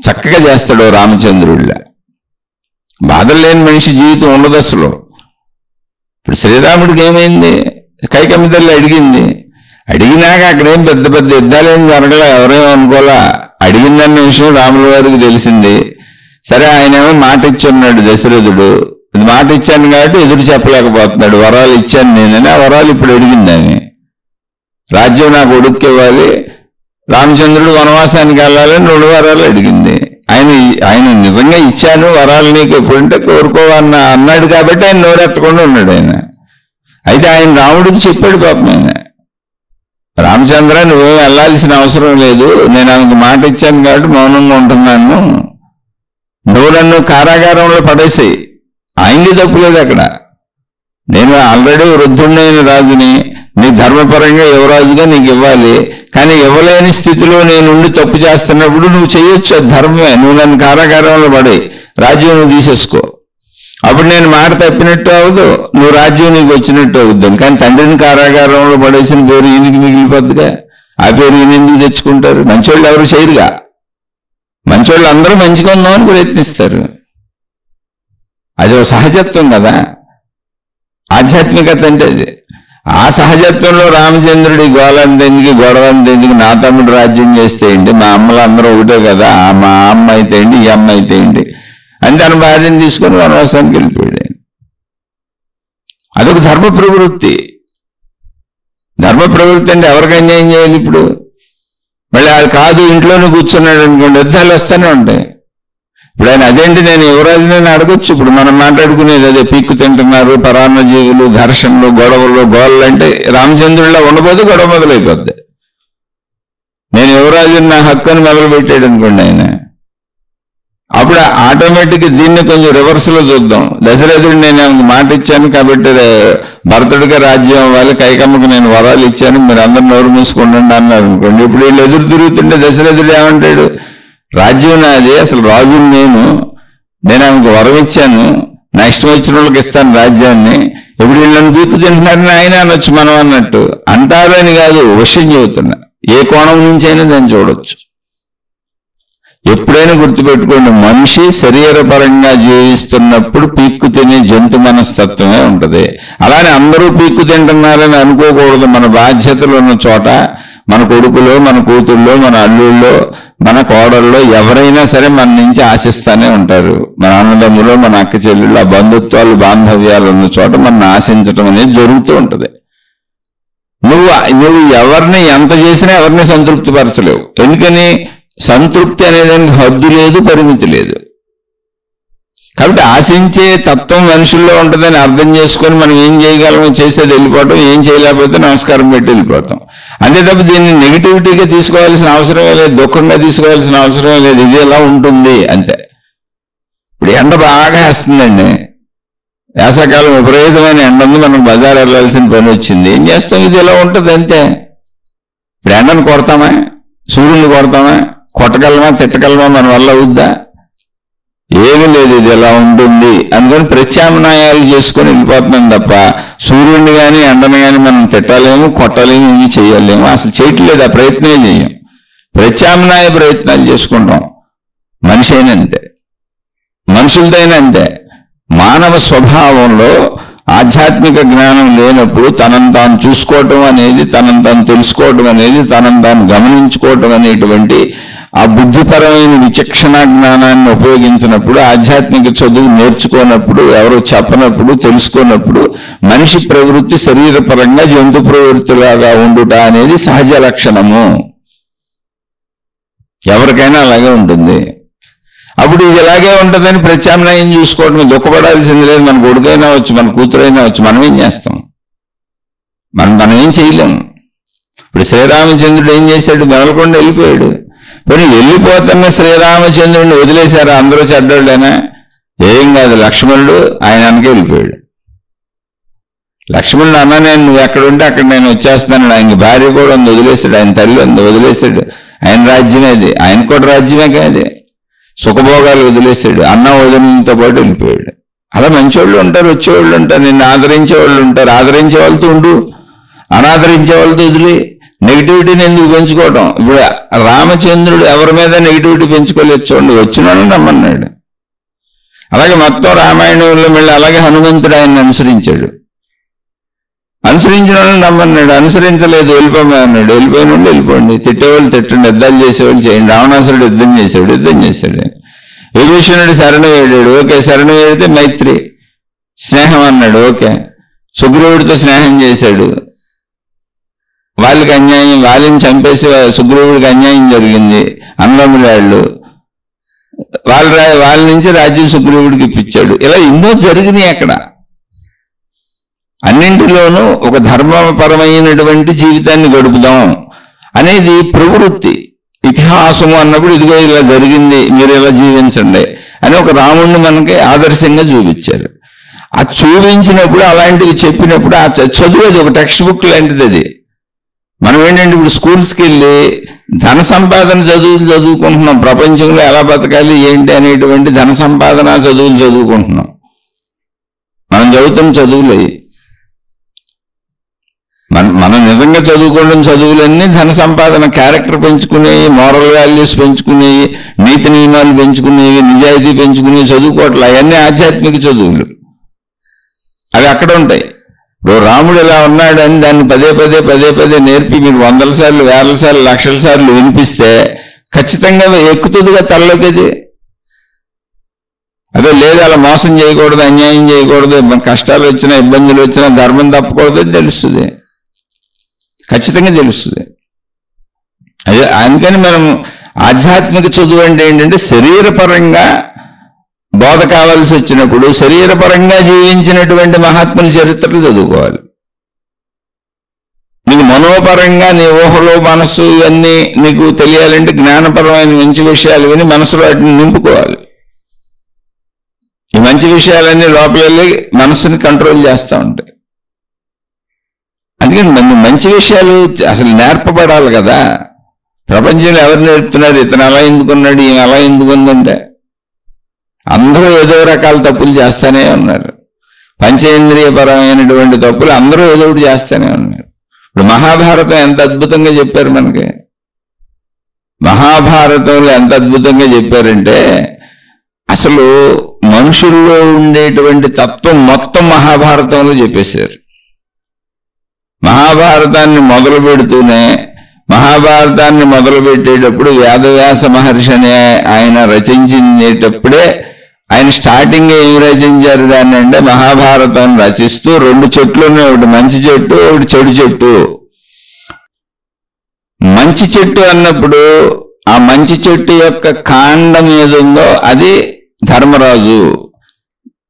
చక్కగా చేస్తాడు రామచంద్రుళ్ళ. బాధలు లేని మనిషి జీవితం ఉండదు అసలు. ఇప్పుడు శ్రీరాముడికి ఏమైంది? కైకమ్మ తల్లి అడిగింది, అడిగినాక అక్కడేం పెద్ద పెద్ద యుద్ధాలేం జరగలా, ఎవరేమో అనుకోలా. అడిగిందన్న విషయం రాముల వారికి తెలిసింది. సరే, ఆయనేమో మాట ఇచ్చున్నాడు దశరథుడు, అది మాట ఇచ్చాను కాబట్టి ఎదురు చెప్పలేకపోతున్నాడు. వరాలు ఇచ్చాను నేనని, ఆ వరాలు ఇప్పుడు అడిగింది ఆమె. రాజ్యం నాకు కొడుక్కి ఇవ్వాలి, రామచంద్రుడు వనవాసానికి వెళ్ళాలని 2 వరాలు అడిగింది. ఆయన నిజంగా ఇచ్చాను వరాలు నీకు ఎప్పుడంటే కోరుకోవన్న అన్నాడు కాబట్టి ఆయన నోరెత్తకుండా ఉన్నాడు ఆయన. అయితే ఆయన రాముడికి చెప్పాడు పాపం ఆయన, రామచంద్ర నువ్వేం వెళ్ళాల్సిన అవసరం లేదు, నేను ఆయనకు మాట ఇచ్చాను కాబట్టి మౌనంగా ఉంటున్నాను, నువ్వు నన్ను కారాగారంలో పడేసాయి, ఆయనది తప్పులేదు అక్కడ. నేను ఆల్రెడీ వృద్ధుడైన రాజుని, నీ ధర్మపరంగా యువరాజుగా నీకు ఇవ్వాలి, కానీ ఇవ్వలేని స్థితిలో నేనుండి తప్పు చేస్తున్నప్పుడు నువ్వు చేయొచ్చు, అది ధర్మమే, నువ్వు నన్ను కారాగారంలో పడే, రాజ్యం నువ్వు తీసేసుకో, అప్పుడు నేను మాట తప్పినట్టు అవ్వదు, నువ్వు రాజ్యం నీకు వచ్చినట్టు అవుద్దాం. కానీ తండ్రిని కారాగారంలో పడేసిన పేరు ఈయనకి మిగిలిపోద్దిగా, ఆ పేరు ఈయన ఎందుకు తెచ్చుకుంటారు? మంచోళ్ళు ఎవరు చేయరుగా, మంచోళ్ళు అందరూ మంచిగా ఉందామని ప్రయత్నిస్తారు. అది ఒక సహజత్వం కదా ఆధ్యాత్మికత అంటే. అది ఆ సహజత్వంలో రామచంద్రుడి గోలంతెందుకు, గొడవ అంతెందుకు, నా తమ్ముడు రాజ్యం చేస్తే ఏంటి, మా అమ్మలు అందరూ ఒకటే కదా, మా అమ్మ అయితే ఏంటి, ఈ అమ్మ అయితే ఏంటి అని తన భార్యను తీసుకొని వనవాసానికి వెళ్ళిపోయాడు. అదొక ధర్మ ప్రవృత్తి. ధర్మ ప్రవృత్తి అంటే ఎవరికి అన్యాయం చేయాలి? ఇప్పుడు మళ్ళీ అది కాదు ఇంట్లోనే కూర్చున్నాడు అనుకోండి, యుద్ధాలు వస్తూనే ఉంటాయి. ఇప్పుడు ఆయన అదేంటి నేను యువరాజుని అడగొచ్చు. ఇప్పుడు మనం మాట్లాడుకునేది అదే, పీక్కు తింటున్నారు, పరాన్న జీవులు, ఘర్షణలు, గొడవలు, గోళ్ళు అంటే రామచంద్రుడిలో ఉండబోదు, గొడవ మొదలైపోద్ది. నేను యువరాజుని నా హక్కుని మొదలు పెట్టాడు అనుకోండి ఆయన, అప్పుడు ఆటోమేటిక్ దీన్ని కొంచెం రివర్స్లో చూద్దాం. దశరథుడు నేను మాట ఇచ్చాను కాబట్టి భరతుడిగా రాజ్యం అవ్వాలి, కైకమ్మకు నేను వరాలు ఇచ్చాను, మీరు అందరు నోరు మూసుకుంటండి అన్నారు అనుకోండి. ఇప్పుడు వీళ్ళు ఎదురు తిరుగుతుంటే దశరథుడు ఏమంటాడు, రాజ్యం నాది, అసలు రాజుని నేను ఆమెకు వరం ఇచ్చాను, నా ఇష్టం వచ్చిన వాళ్ళకి ఇస్తాను రాజ్యాన్ని, ఇప్పుడు వీళ్ళని పీక్కు తింటున్నారని ఆయన అనొచ్చు మనం అన్నట్టు. అంటారని కాదు, విషయం చెబుతున్నా. ఏ కోణం నుంచి అయినా దాన్ని చూడొచ్చు. ఎప్పుడైనా గుర్తుపెట్టుకోండి, మనిషి శరీరపరంగా జీవిస్తున్నప్పుడు పీక్కు తినే జంతు మనస్తత్వమే ఉంటుంది. అలానే అందరూ పీక్కు తింటున్నారని అనుకోకూడదు. మన బాధ్యతలు ఉన్న చోట మన కొడుకులో, మన కూతుళ్ళో, మన అల్లుళ్ళో, మన కోడల్లో ఎవరైనా సరే మన నుంచి ఆశిస్తానే ఉంటారు. మన అన్నదమ్ములో, మన అక్క చెల్లెళ్ళు, ఆ బంధుత్వాలు, బాంధవ్యాలు ఉన్న చోట మనం ఆశించడం అనేది జరుగుతూ ఉంటుంది. నువ్వు ఎవరిని ఎంత చేసినా ఎవరిని సంతృప్తి పరచలేవు. ఎందుకని? సంతృప్తి అనేదానికి హద్దు లేదు, పరిమితి లేదు. కాబట్టి ఆశించే తత్వం మనుషుల్లో ఉంటుందని అర్థం చేసుకొని మనం ఏం చేయగలమో చేసేది వెళ్ళిపోవటం, ఏం చేయలేకపోతే నమస్కారం పెట్టి వెళ్ళిపోతాం. అంతే తప్ప దీన్ని నెగిటివిటీగా తీసుకోవాల్సిన అవసరమే లేదు, దుఃఖంగా తీసుకోవాల్సిన అవసరమే లేదు. ఇది ఎలా ఉంటుంది అంతే. ఇప్పుడు ఎండ బాగా వేస్తుందండి, వేసవకాలం విపరీతమైన ఎండ ఉంది, మనం బజార్ వెళ్ళాల్సిన పని వచ్చింది, ఏం చేస్తాం? ఇది ఎలా ఉంటుంది అంతే. ఇప్పుడు ఎండను కొడతామా? సూర్యుడిని కొడతామా? కొట్టగలమా? తిట్టగలమా? మన వల్ల అవుద్దా? ఏమీ లేదు. ఇది ఎలా ఉంటుంది అందుకని ప్రత్యామ్నాయాలు చేసుకొని వెళ్ళిపోతున్నాం తప్ప సూర్యుడిని కానీ ఎండను కానీ మనం తిట్టలేము, కొట్టలేము, ఏమి చేయలేము. అసలు చేయట్లేదు, ఆ ప్రయత్నమే చేయం. ప్రత్యామ్నాయ ప్రయత్నాలు చేసుకుంటాం. మనిషి అయినా అంతే, మనుషులదైనా అంతే. మానవ స్వభావంలో ఆధ్యాత్మిక జ్ఞానం లేనప్పుడు తనను తాను చూసుకోవటం అనేది, తనను తాను తెలుసుకోవటం అనేది, తనను తాను గమనించుకోవటం అనేటువంటి ఆ బుద్ధిపరమైన విచక్షణ జ్ఞానాన్ని ఉపయోగించినప్పుడు, ఆధ్యాత్మిక చదువు నేర్చుకోనప్పుడు, ఎవరు చెప్పనప్పుడు, తెలుసుకోనప్పుడు మనిషి ప్రవృత్తి శరీరపరంగా జంతు ప్రవృత్తిలాగా ఉండుట అనేది సహజ లక్షణము. ఎవరికైనా అలాగే ఉంటుంది. అప్పుడు ఇది ఇలాగే ఉంటుందని ప్రత్యామ్నాయం చూసుకోవటం, దుఃఖపడాల్సింది లేదు. మన కొడుకైనా వచ్చు, మన కూతురైనా వచ్చు, మనం ఏం చేస్తాం? మనం ఏం చేయలేము. ఇప్పుడు శ్రీరామచంద్రుడు ఏం చేశాడు? మెదలకుండా వెళ్ళిపోయాడు. మరి వెళ్ళిపోతున్న శ్రీరామచంద్రుడిని వదిలేశారు అందరూ చెడ్డోళ్ళైనా? ఏం కాదు, లక్ష్మణుడు ఆయన వెనకే వెళ్ళిపోయాడు. లక్ష్మణుడు అన్న నువ్వు ఎక్కడుంటే అక్కడ నేను వచ్చేస్తాను. ఆయన భార్య కూడా ఉంది, వదిలేశాడు. ఆయన తల్లి ఉంది, వదిలేశాడు. ఆయన రాజ్యమే అది, ఆయన కూడా రాజ్యమే కాదు. సుఖభోగాలు వదిలేశాడు, అన్న వదిలితో పాటు వెళ్ళిపోయాడు. అలా మంచివాళ్ళు ఉంటారు, వచ్చేవాళ్ళు ఉంటారు, నిన్ను ఆదరించే వాళ్ళు ఉంటారు. ఆదరించే వాళ్ళతో ఉండు, అనాదరించే వాళ్ళతో వదిలి. నెగిటివిటీని ఎందుకు పెంచుకోవటం? ఇప్పుడు రామచంద్రుడు ఎవరి మీద నెగిటివిటీ పెంచుకోలేదు చూడండి, వచ్చిన వాళ్ళని నమ్మన్నాడు. అలాగే మొత్తం రామాయణంలో మళ్ళీ అలాగే హనుమంతుడు ఆయన్ని అనుసరించాడు. అనుసరించిన వాళ్ళని నమ్మన్నాడు, అనుసరించలేదు, వెళ్ళిపోమన్నాడు. వెళ్ళిపోయిన వాళ్ళు వెళ్ళిపోండి, తిట్టేవాళ్ళు తిట్టండి, యుద్ధాలు చేసేవాళ్ళు చేయండి. రావణాసురుడు యుద్ధం చేశాడు. విభీషణుడు శరణ వేడాడు, ఓకే. శరణ వేడితే మైత్రి స్నేహం అన్నాడు, ఓకే. సుగ్రీవుడితో స్నేహం చేశాడు, వాళ్ళని చంపేసి సుగ్రీవుడికి అన్యాయం జరిగింది. అన్నదమ్ములాళ్ళు వాళ్ళ నుంచి రాజ్యం సుగ్రీవుడికి ఇప్పించాడు. ఇలా ఎన్నో జరిగినాయి అక్కడ. అన్నింటిలోనూ ఒక ధర్మపరమైనటువంటి జీవితాన్ని గడుపుదాం అనేది ప్రవృత్తి. ఇతిహాసము అన్నప్పుడు ఇదిగో ఇలా జరిగింది, మీరు ఇలా జీవించండి అని ఒక రాముడిని మనకి ఆదర్శంగా చూపించారు. ఆ చూపించినప్పుడు, అలాంటివి చెప్పినప్పుడు ఆ చదువు అది ఒక టెక్స్ట్ బుక్ లాంటిది. అది మనం ఏంటంటే ఇప్పుడు స్కూల్స్కి వెళ్ళి ధన సంపాదన చదువులు చదువుకుంటున్నాం. ప్రపంచంలో ఎలా బతకాలి ఏంటి అనేటువంటి ధన సంపాదన చదువులు చదువుకుంటున్నాం. మనం చదువుతున్న చదువులే, మనం నిజంగా చదువుకోవడం చదువులన్నీ ధన సంపాదన, క్యారెక్టర్ పెంచుకునేవి, మోరల్ వాల్యూస్ పెంచుకునేవి, నీతి నియమాలు పెంచుకునేవి, నిజాయితీ పెంచుకునేవి చదువుకోవట్లే. అవన్నీ ఆధ్యాత్మిక చదువులు, అవి అక్కడ ఉంటాయి. ఇప్పుడు రాముడు ఇలా ఉన్నాడు అని దాన్ని పదే పదే నేర్పి మీరు 100 సార్లు, 1000 సార్లు, 1,00,000 సార్లు వినిపిస్తే ఖచ్చితంగా ఎక్కుతుందిగా తలలోకి. అది అదే లేదు, అలా మోసం చేయకూడదు, అన్యాయం చేయకూడదు, కష్టాలు వచ్చినా, ఇబ్బందులు వచ్చినా ధర్మం తప్పకూడదు అని తెలుస్తుంది, ఖచ్చితంగా తెలుస్తుంది. అదే అందుకని మనం ఆధ్యాత్మిక చదువు అంటే ఏంటంటే శరీరపరంగా బోధ కావాల్సి వచ్చినప్పుడు శరీరపరంగా జీవించినటువంటి మహాత్ముల చరిత్రలు చదువుకోవాలి. నీకు మనోపరంగా నీ ఊహలో మనస్సు ఇవన్నీ నీకు తెలియాలంటే జ్ఞానపరమైన మంచి విషయాలు విని మనసులో వాటిని నింపుకోవాలి. ఈ మంచి విషయాలన్నీ లోపల వెళ్ళి మనసుని కంట్రోల్ చేస్తూ ఉంటాయి. అందుకని మంచి విషయాలు అసలు నేర్పబడాలి కదా. ప్రపంచంలో ఎవరు నేర్పుతున్నారు? ఇతను అలా ఎందుకున్నాడు, ఈయన అలా ఎందుకుందంటే అందరూ ఏదో రకాల తప్పులు చేస్తానే ఉన్నారు. పంచేంద్రియపరమైనటువంటి తప్పులు అందరూ ఏదో ఒకటి చేస్తూనే ఉన్నారు. ఇప్పుడు మహాభారతం ఎంత అద్భుతంగా చెప్పారు మనకి. మహాభారతంలో ఎంత అద్భుతంగా చెప్పారంటే అసలు మనుషుల్లో ఉండేటువంటి తత్వం మొత్తం మహాభారతంలో చెప్పేశారు. మహాభారతాన్ని మొదలు పెడుతూనే మహాభారతాన్ని మొదలు పెట్టేటప్పుడు వేదవ్యాస మహర్షి అనే ఆయన రచించేటప్పుడే ఆయన స్టార్టింగ్ ఏం రచించారు దాన్ని అంటే మహాభారతాన్ని రచిస్తూ 2 చెట్లు ఉన్నాయి, ఒకటి మంచి చెట్టు ఒకటి చెడు చెట్టు. మంచి చెట్టు అన్నప్పుడు ఆ మంచి చెట్టు యొక్క కాండం ఏదుందో అది ధర్మరాజు,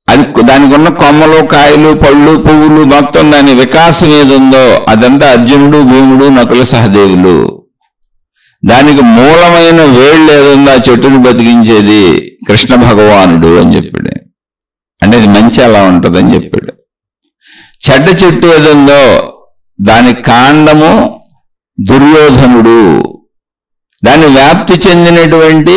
అది దానికి ఉన్న కొమ్మలు కాయలు పళ్ళు పువ్వులు మొత్తం దాని వికాసం ఏదుందో అదంతా అర్జునుడు భీముడు నకుల సహదేవులు. దానికి మూలమైన వేళ్ళు ఏదుందో ఆ చెట్టును బతికించేది కృష్ణ భగవానుడు అని చెప్పాడు. అంటే అది మంచి అలా ఉంటుందని చెప్పాడు. చెడ్డ చెట్టు ఏదుందో దాని కాండము దుర్యోధనుడు, దాన్ని వ్యాప్తి చెందినటువంటి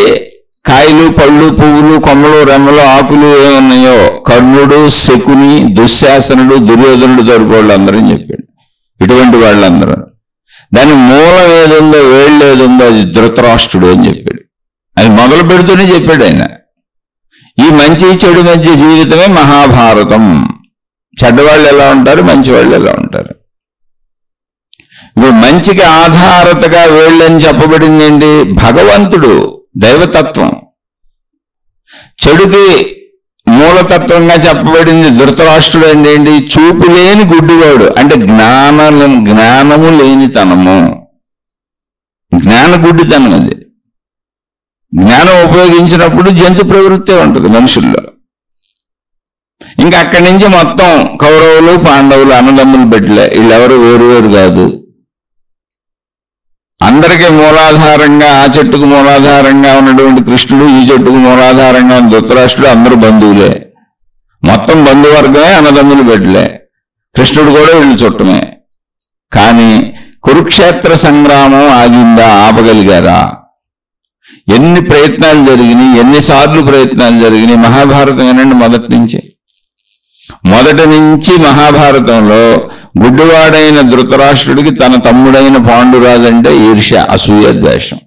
కాయలు పళ్ళు పువ్వులు కొమ్మలు రెమ్మలు ఆకులు ఏమున్నాయో కర్ణుడు శకుని దుశ్శాసనుడు దుర్యోధనుడు తరపు వాళ్ళందరూ చెప్పాడు. ఇటువంటి వాళ్ళందరూ. దాని మూలం ఏదుందో వేళ్ళు ఏదుందో అది ధృతరాష్ట్రుడు అని చెప్పాడు. అది మొదలు పెడుతూనే చెప్పాడు ఆయన. ఈ మంచి చెడు మధ్య జీవితమే మహాభారతం. చెడ్డవాళ్ళు ఎలా ఉంటారు, మంచివాళ్ళు ఎలా ఉంటారు. ఇప్పుడు మంచికి ఆధారతగా వేళ్ళని చెప్పబడింది ఏంటి? భగవంతుడు, దైవతత్వం. చెడుకి మూలతత్వంగా చెప్పబడింది ధృతరాష్ట్రుడు అంటే ఏంటి? చూపు లేని గుడ్డివాడు, అంటే జ్ఞానము లేనితనము, జ్ఞాన గుడ్డితనం. అది జ్ఞానం ఉపయోగించినప్పుడు జంతు ప్రవృత్తి ఉంటుంది మనుషుల్లో. ఇంకా అక్కడి నుంచి మొత్తం కౌరవులు పాండవులు అన్నదమ్ములు బిడ్డలే, వీళ్ళెవరు వేరు కాదు. అందరికీ మూలాధారంగా ఆ చెట్టుకు మూలాధారంగా ఉన్నటువంటి కృష్ణుడు, ఈ చెట్టుకు మూలాధారంగా ఉన్న ధృతరాష్ట్రుడు అందరూ బంధువులే. మొత్తం బంధువర్గమే అన్నదమ్ములు బిడ్డలే. కృష్ణుడు కూడా వీళ్ళు చుట్టమే. కానీ కురుక్షేత్ర సంగ్రామం ఆగిందా? ఆపగలిగారా? ఎన్ని ప్రయత్నాలు జరిగినాయి, ఎన్నిసార్లు ప్రయత్నాలు జరిగినాయి. మహాభారతం వినండి మొదటి నుంచి మహాభారతంలో గుడ్డివాడైన ధృతరాష్ట్రుడికి తన తమ్ముడైన పాండురాజు అంటే ఈర్ష్య, అసూయ, ద్వేషం.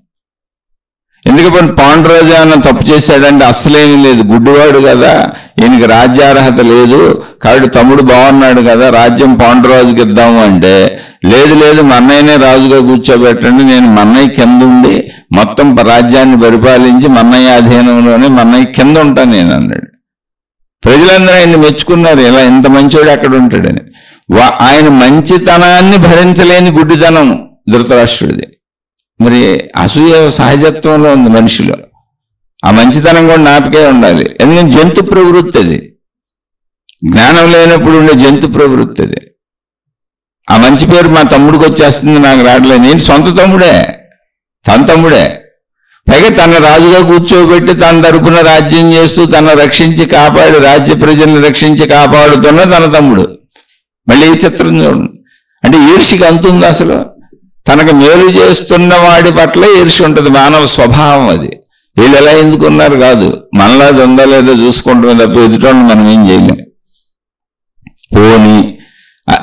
ఎందుకంటే పాండురాజు అన్న తప్పు చేశాడంటే అస్సలేమీ లేదు, గుడ్డివాడు కదా, ఈయనకి రాజ్యార్హత లేదు, కాబట్టి తమ్ముడు బాగున్నాడు కదా రాజ్యం పాండురాజుకి ఇద్దాము అంటే లేదు మా అన్నయ్యనే రాజుగా కూర్చోబెట్టండి, నేను మన్నయ్య కింద ఉండి మొత్తం రాజ్యాన్ని పరిపాలించి మన్నయ్య అధీనంలోనే మన్నయ్య కింద ఉంటాను నేను అన్నాడు. ప్రజలందరూ ఆయన్ని మెచ్చుకున్నారు, ఇలా ఇంత మంచోడు ఎక్కడ ఉంటాడని. ఆయన మంచితనాన్ని భరించలేని గుడ్డితనం ధృతరాష్ట్రుడిది. మరి అసూయ సహజత్వంలో ఉంది మనిషిలో. ఆ మంచితనం కూడా నాపికే ఉండాలి. ఎందుకంటే జంతు ప్రవృత్తి అది, జ్ఞానం లేనప్పుడు ఉండే జంతు ప్రవృత్తి అది. ఆ మంచి పేరు మా తమ్ముడికి వచ్చేస్తుంది, నాకు రావట్లేదు. నేను సొంత తమ్ముడే, తన తమ్ముడే, పైగా తన రాజుగా కూర్చోబెట్టి తన తరపున రాజ్యం చేస్తూ తన రక్షించి కాపాడు రాజ్య ప్రజల్ని రక్షించి కాపాడుతున్న తన తమ్ముడు. మళ్ళీ ఈ చిత్రం చూడండి. అంటే ఈర్షికి అంతుంది అసలు. తనకు మేలు చేస్తున్న వాడి పట్ల ఈర్షి ఉంటుంది, మానవ స్వభావం అది. వీళ్ళు ఎలా ఎందుకున్నారు కాదు, మనలా ఉందా లేదో చూసుకుంటామే తప్ప ఎదుటోళ్ళని మనం ఏం చేయలేం. పోనీ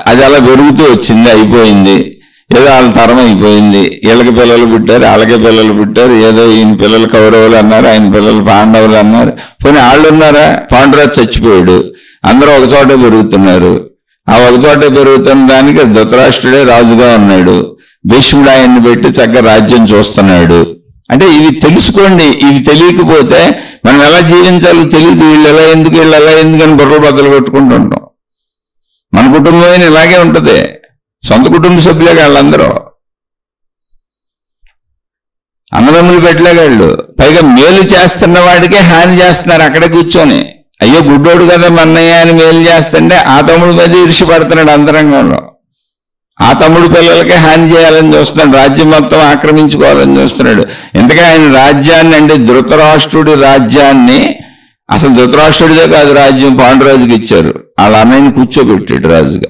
అది అలా పెరుగుతూ వచ్చింది, అయిపోయింది, ఏదో వాళ్ళ తరం అయిపోయింది. వీళ్ళకి పిల్లలు పుట్టారు, వాళ్ళకే పిల్లలు పుట్టారు, ఏదో ఈయన పిల్లలు కౌరవులు అన్నారు, ఆయన పిల్లలు పాండవులు అన్నారు. పోనీ వాళ్ళు ఉన్నారా? పాండురాజు చచ్చిపోయాడు, అందరూ ఒక చోటే పెరుగుతున్నారు. ఆ ఒక చోటే పెరుగుతున్న దానికి ధృతరాష్ట్రుడే రాజుగా ఉన్నాడు, భీష్ముడు ఆయన్ని పెట్టి చక్కగా రాజ్యం చూస్తున్నాడు. అంటే ఇవి తెలుసుకోండి. ఇవి తెలియకపోతే మనం ఎలా జీవించాలో తెలియదు. వీళ్ళు ఎలా ఎందుకని బుర్రలు బద్దలు కొట్టుకుంటుంటాం. మన కుటుంబం ఇలాగే ఉంటుంది, సొంత కుటుంబ సభ్యులే వాళ్ళందరూ, అన్నదమ్ములు పెట్టలేగాళ్ళు. పైగా మేలు చేస్తున్న వాడికే హాని చేస్తున్నారు అక్కడే కూర్చొని. అయ్యో గుడ్డోడు కదా మన్నయ్య అని మేలు చేస్తుంటే ఆ తమ్ముడి మీద ఈర్ష్య పడుతున్నాడు అంతరంగంలో. ఆ తమ్ముడు పిల్లలకే హాని చేయాలని చూస్తున్నాడు, రాజ్యం మొత్తం ఆక్రమించుకోవాలని చూస్తున్నాడు. ఎందుకంటే ఆయన రాజ్యాన్ని అంటే ధృతరాష్ట్రుడి రాజ్యాన్ని అసలు ధృతరాష్ట్రుడిదే కాదు రాజ్యం, పాండురాజుకి ఇచ్చారు. వాళ్ళ అన్నయ్యని కూర్చోబెట్టాడు రాజుగా.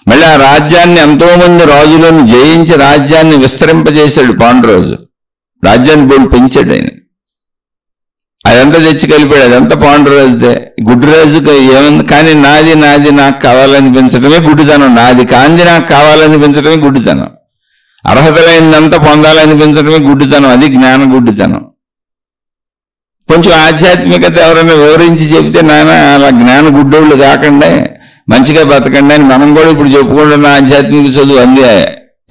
మళ్ళీ ఆ రాజ్యాన్ని ఎంతో మంది రాజులను జయించి రాజ్యాన్ని విస్తరింపజేశాడు పాండురాజు. రాజ్యాన్ని బోళ్ళు పెంచాడు ఆయన. అదంతా తెచ్చి కలిపాడు. అదంతా పాండురాజుదే. గుడ్డిరాజుకి ఏముంది? కానీ నాది నాది నాకు కావాలనిపించడమే గుడ్డితనం. నాది కాంది నాకు కావాలనిపించడమే గుడ్డితనం. అర్హత లేనిదంతా పొందాలనిపించడమే గుడ్డితనం. అది జ్ఞాన గుడ్డితనం. కొంచెం ఆధ్యాత్మికత ఎవరైనా వివరించి చెబితే నాయన అలా జ్ఞాన గుడ్డోళ్ళు కాకుండా మంచిగా బతకండి అని మనం కూడా ఇప్పుడు చెప్పుకుంటున్న ఆధ్యాత్మిక చదువు అందే.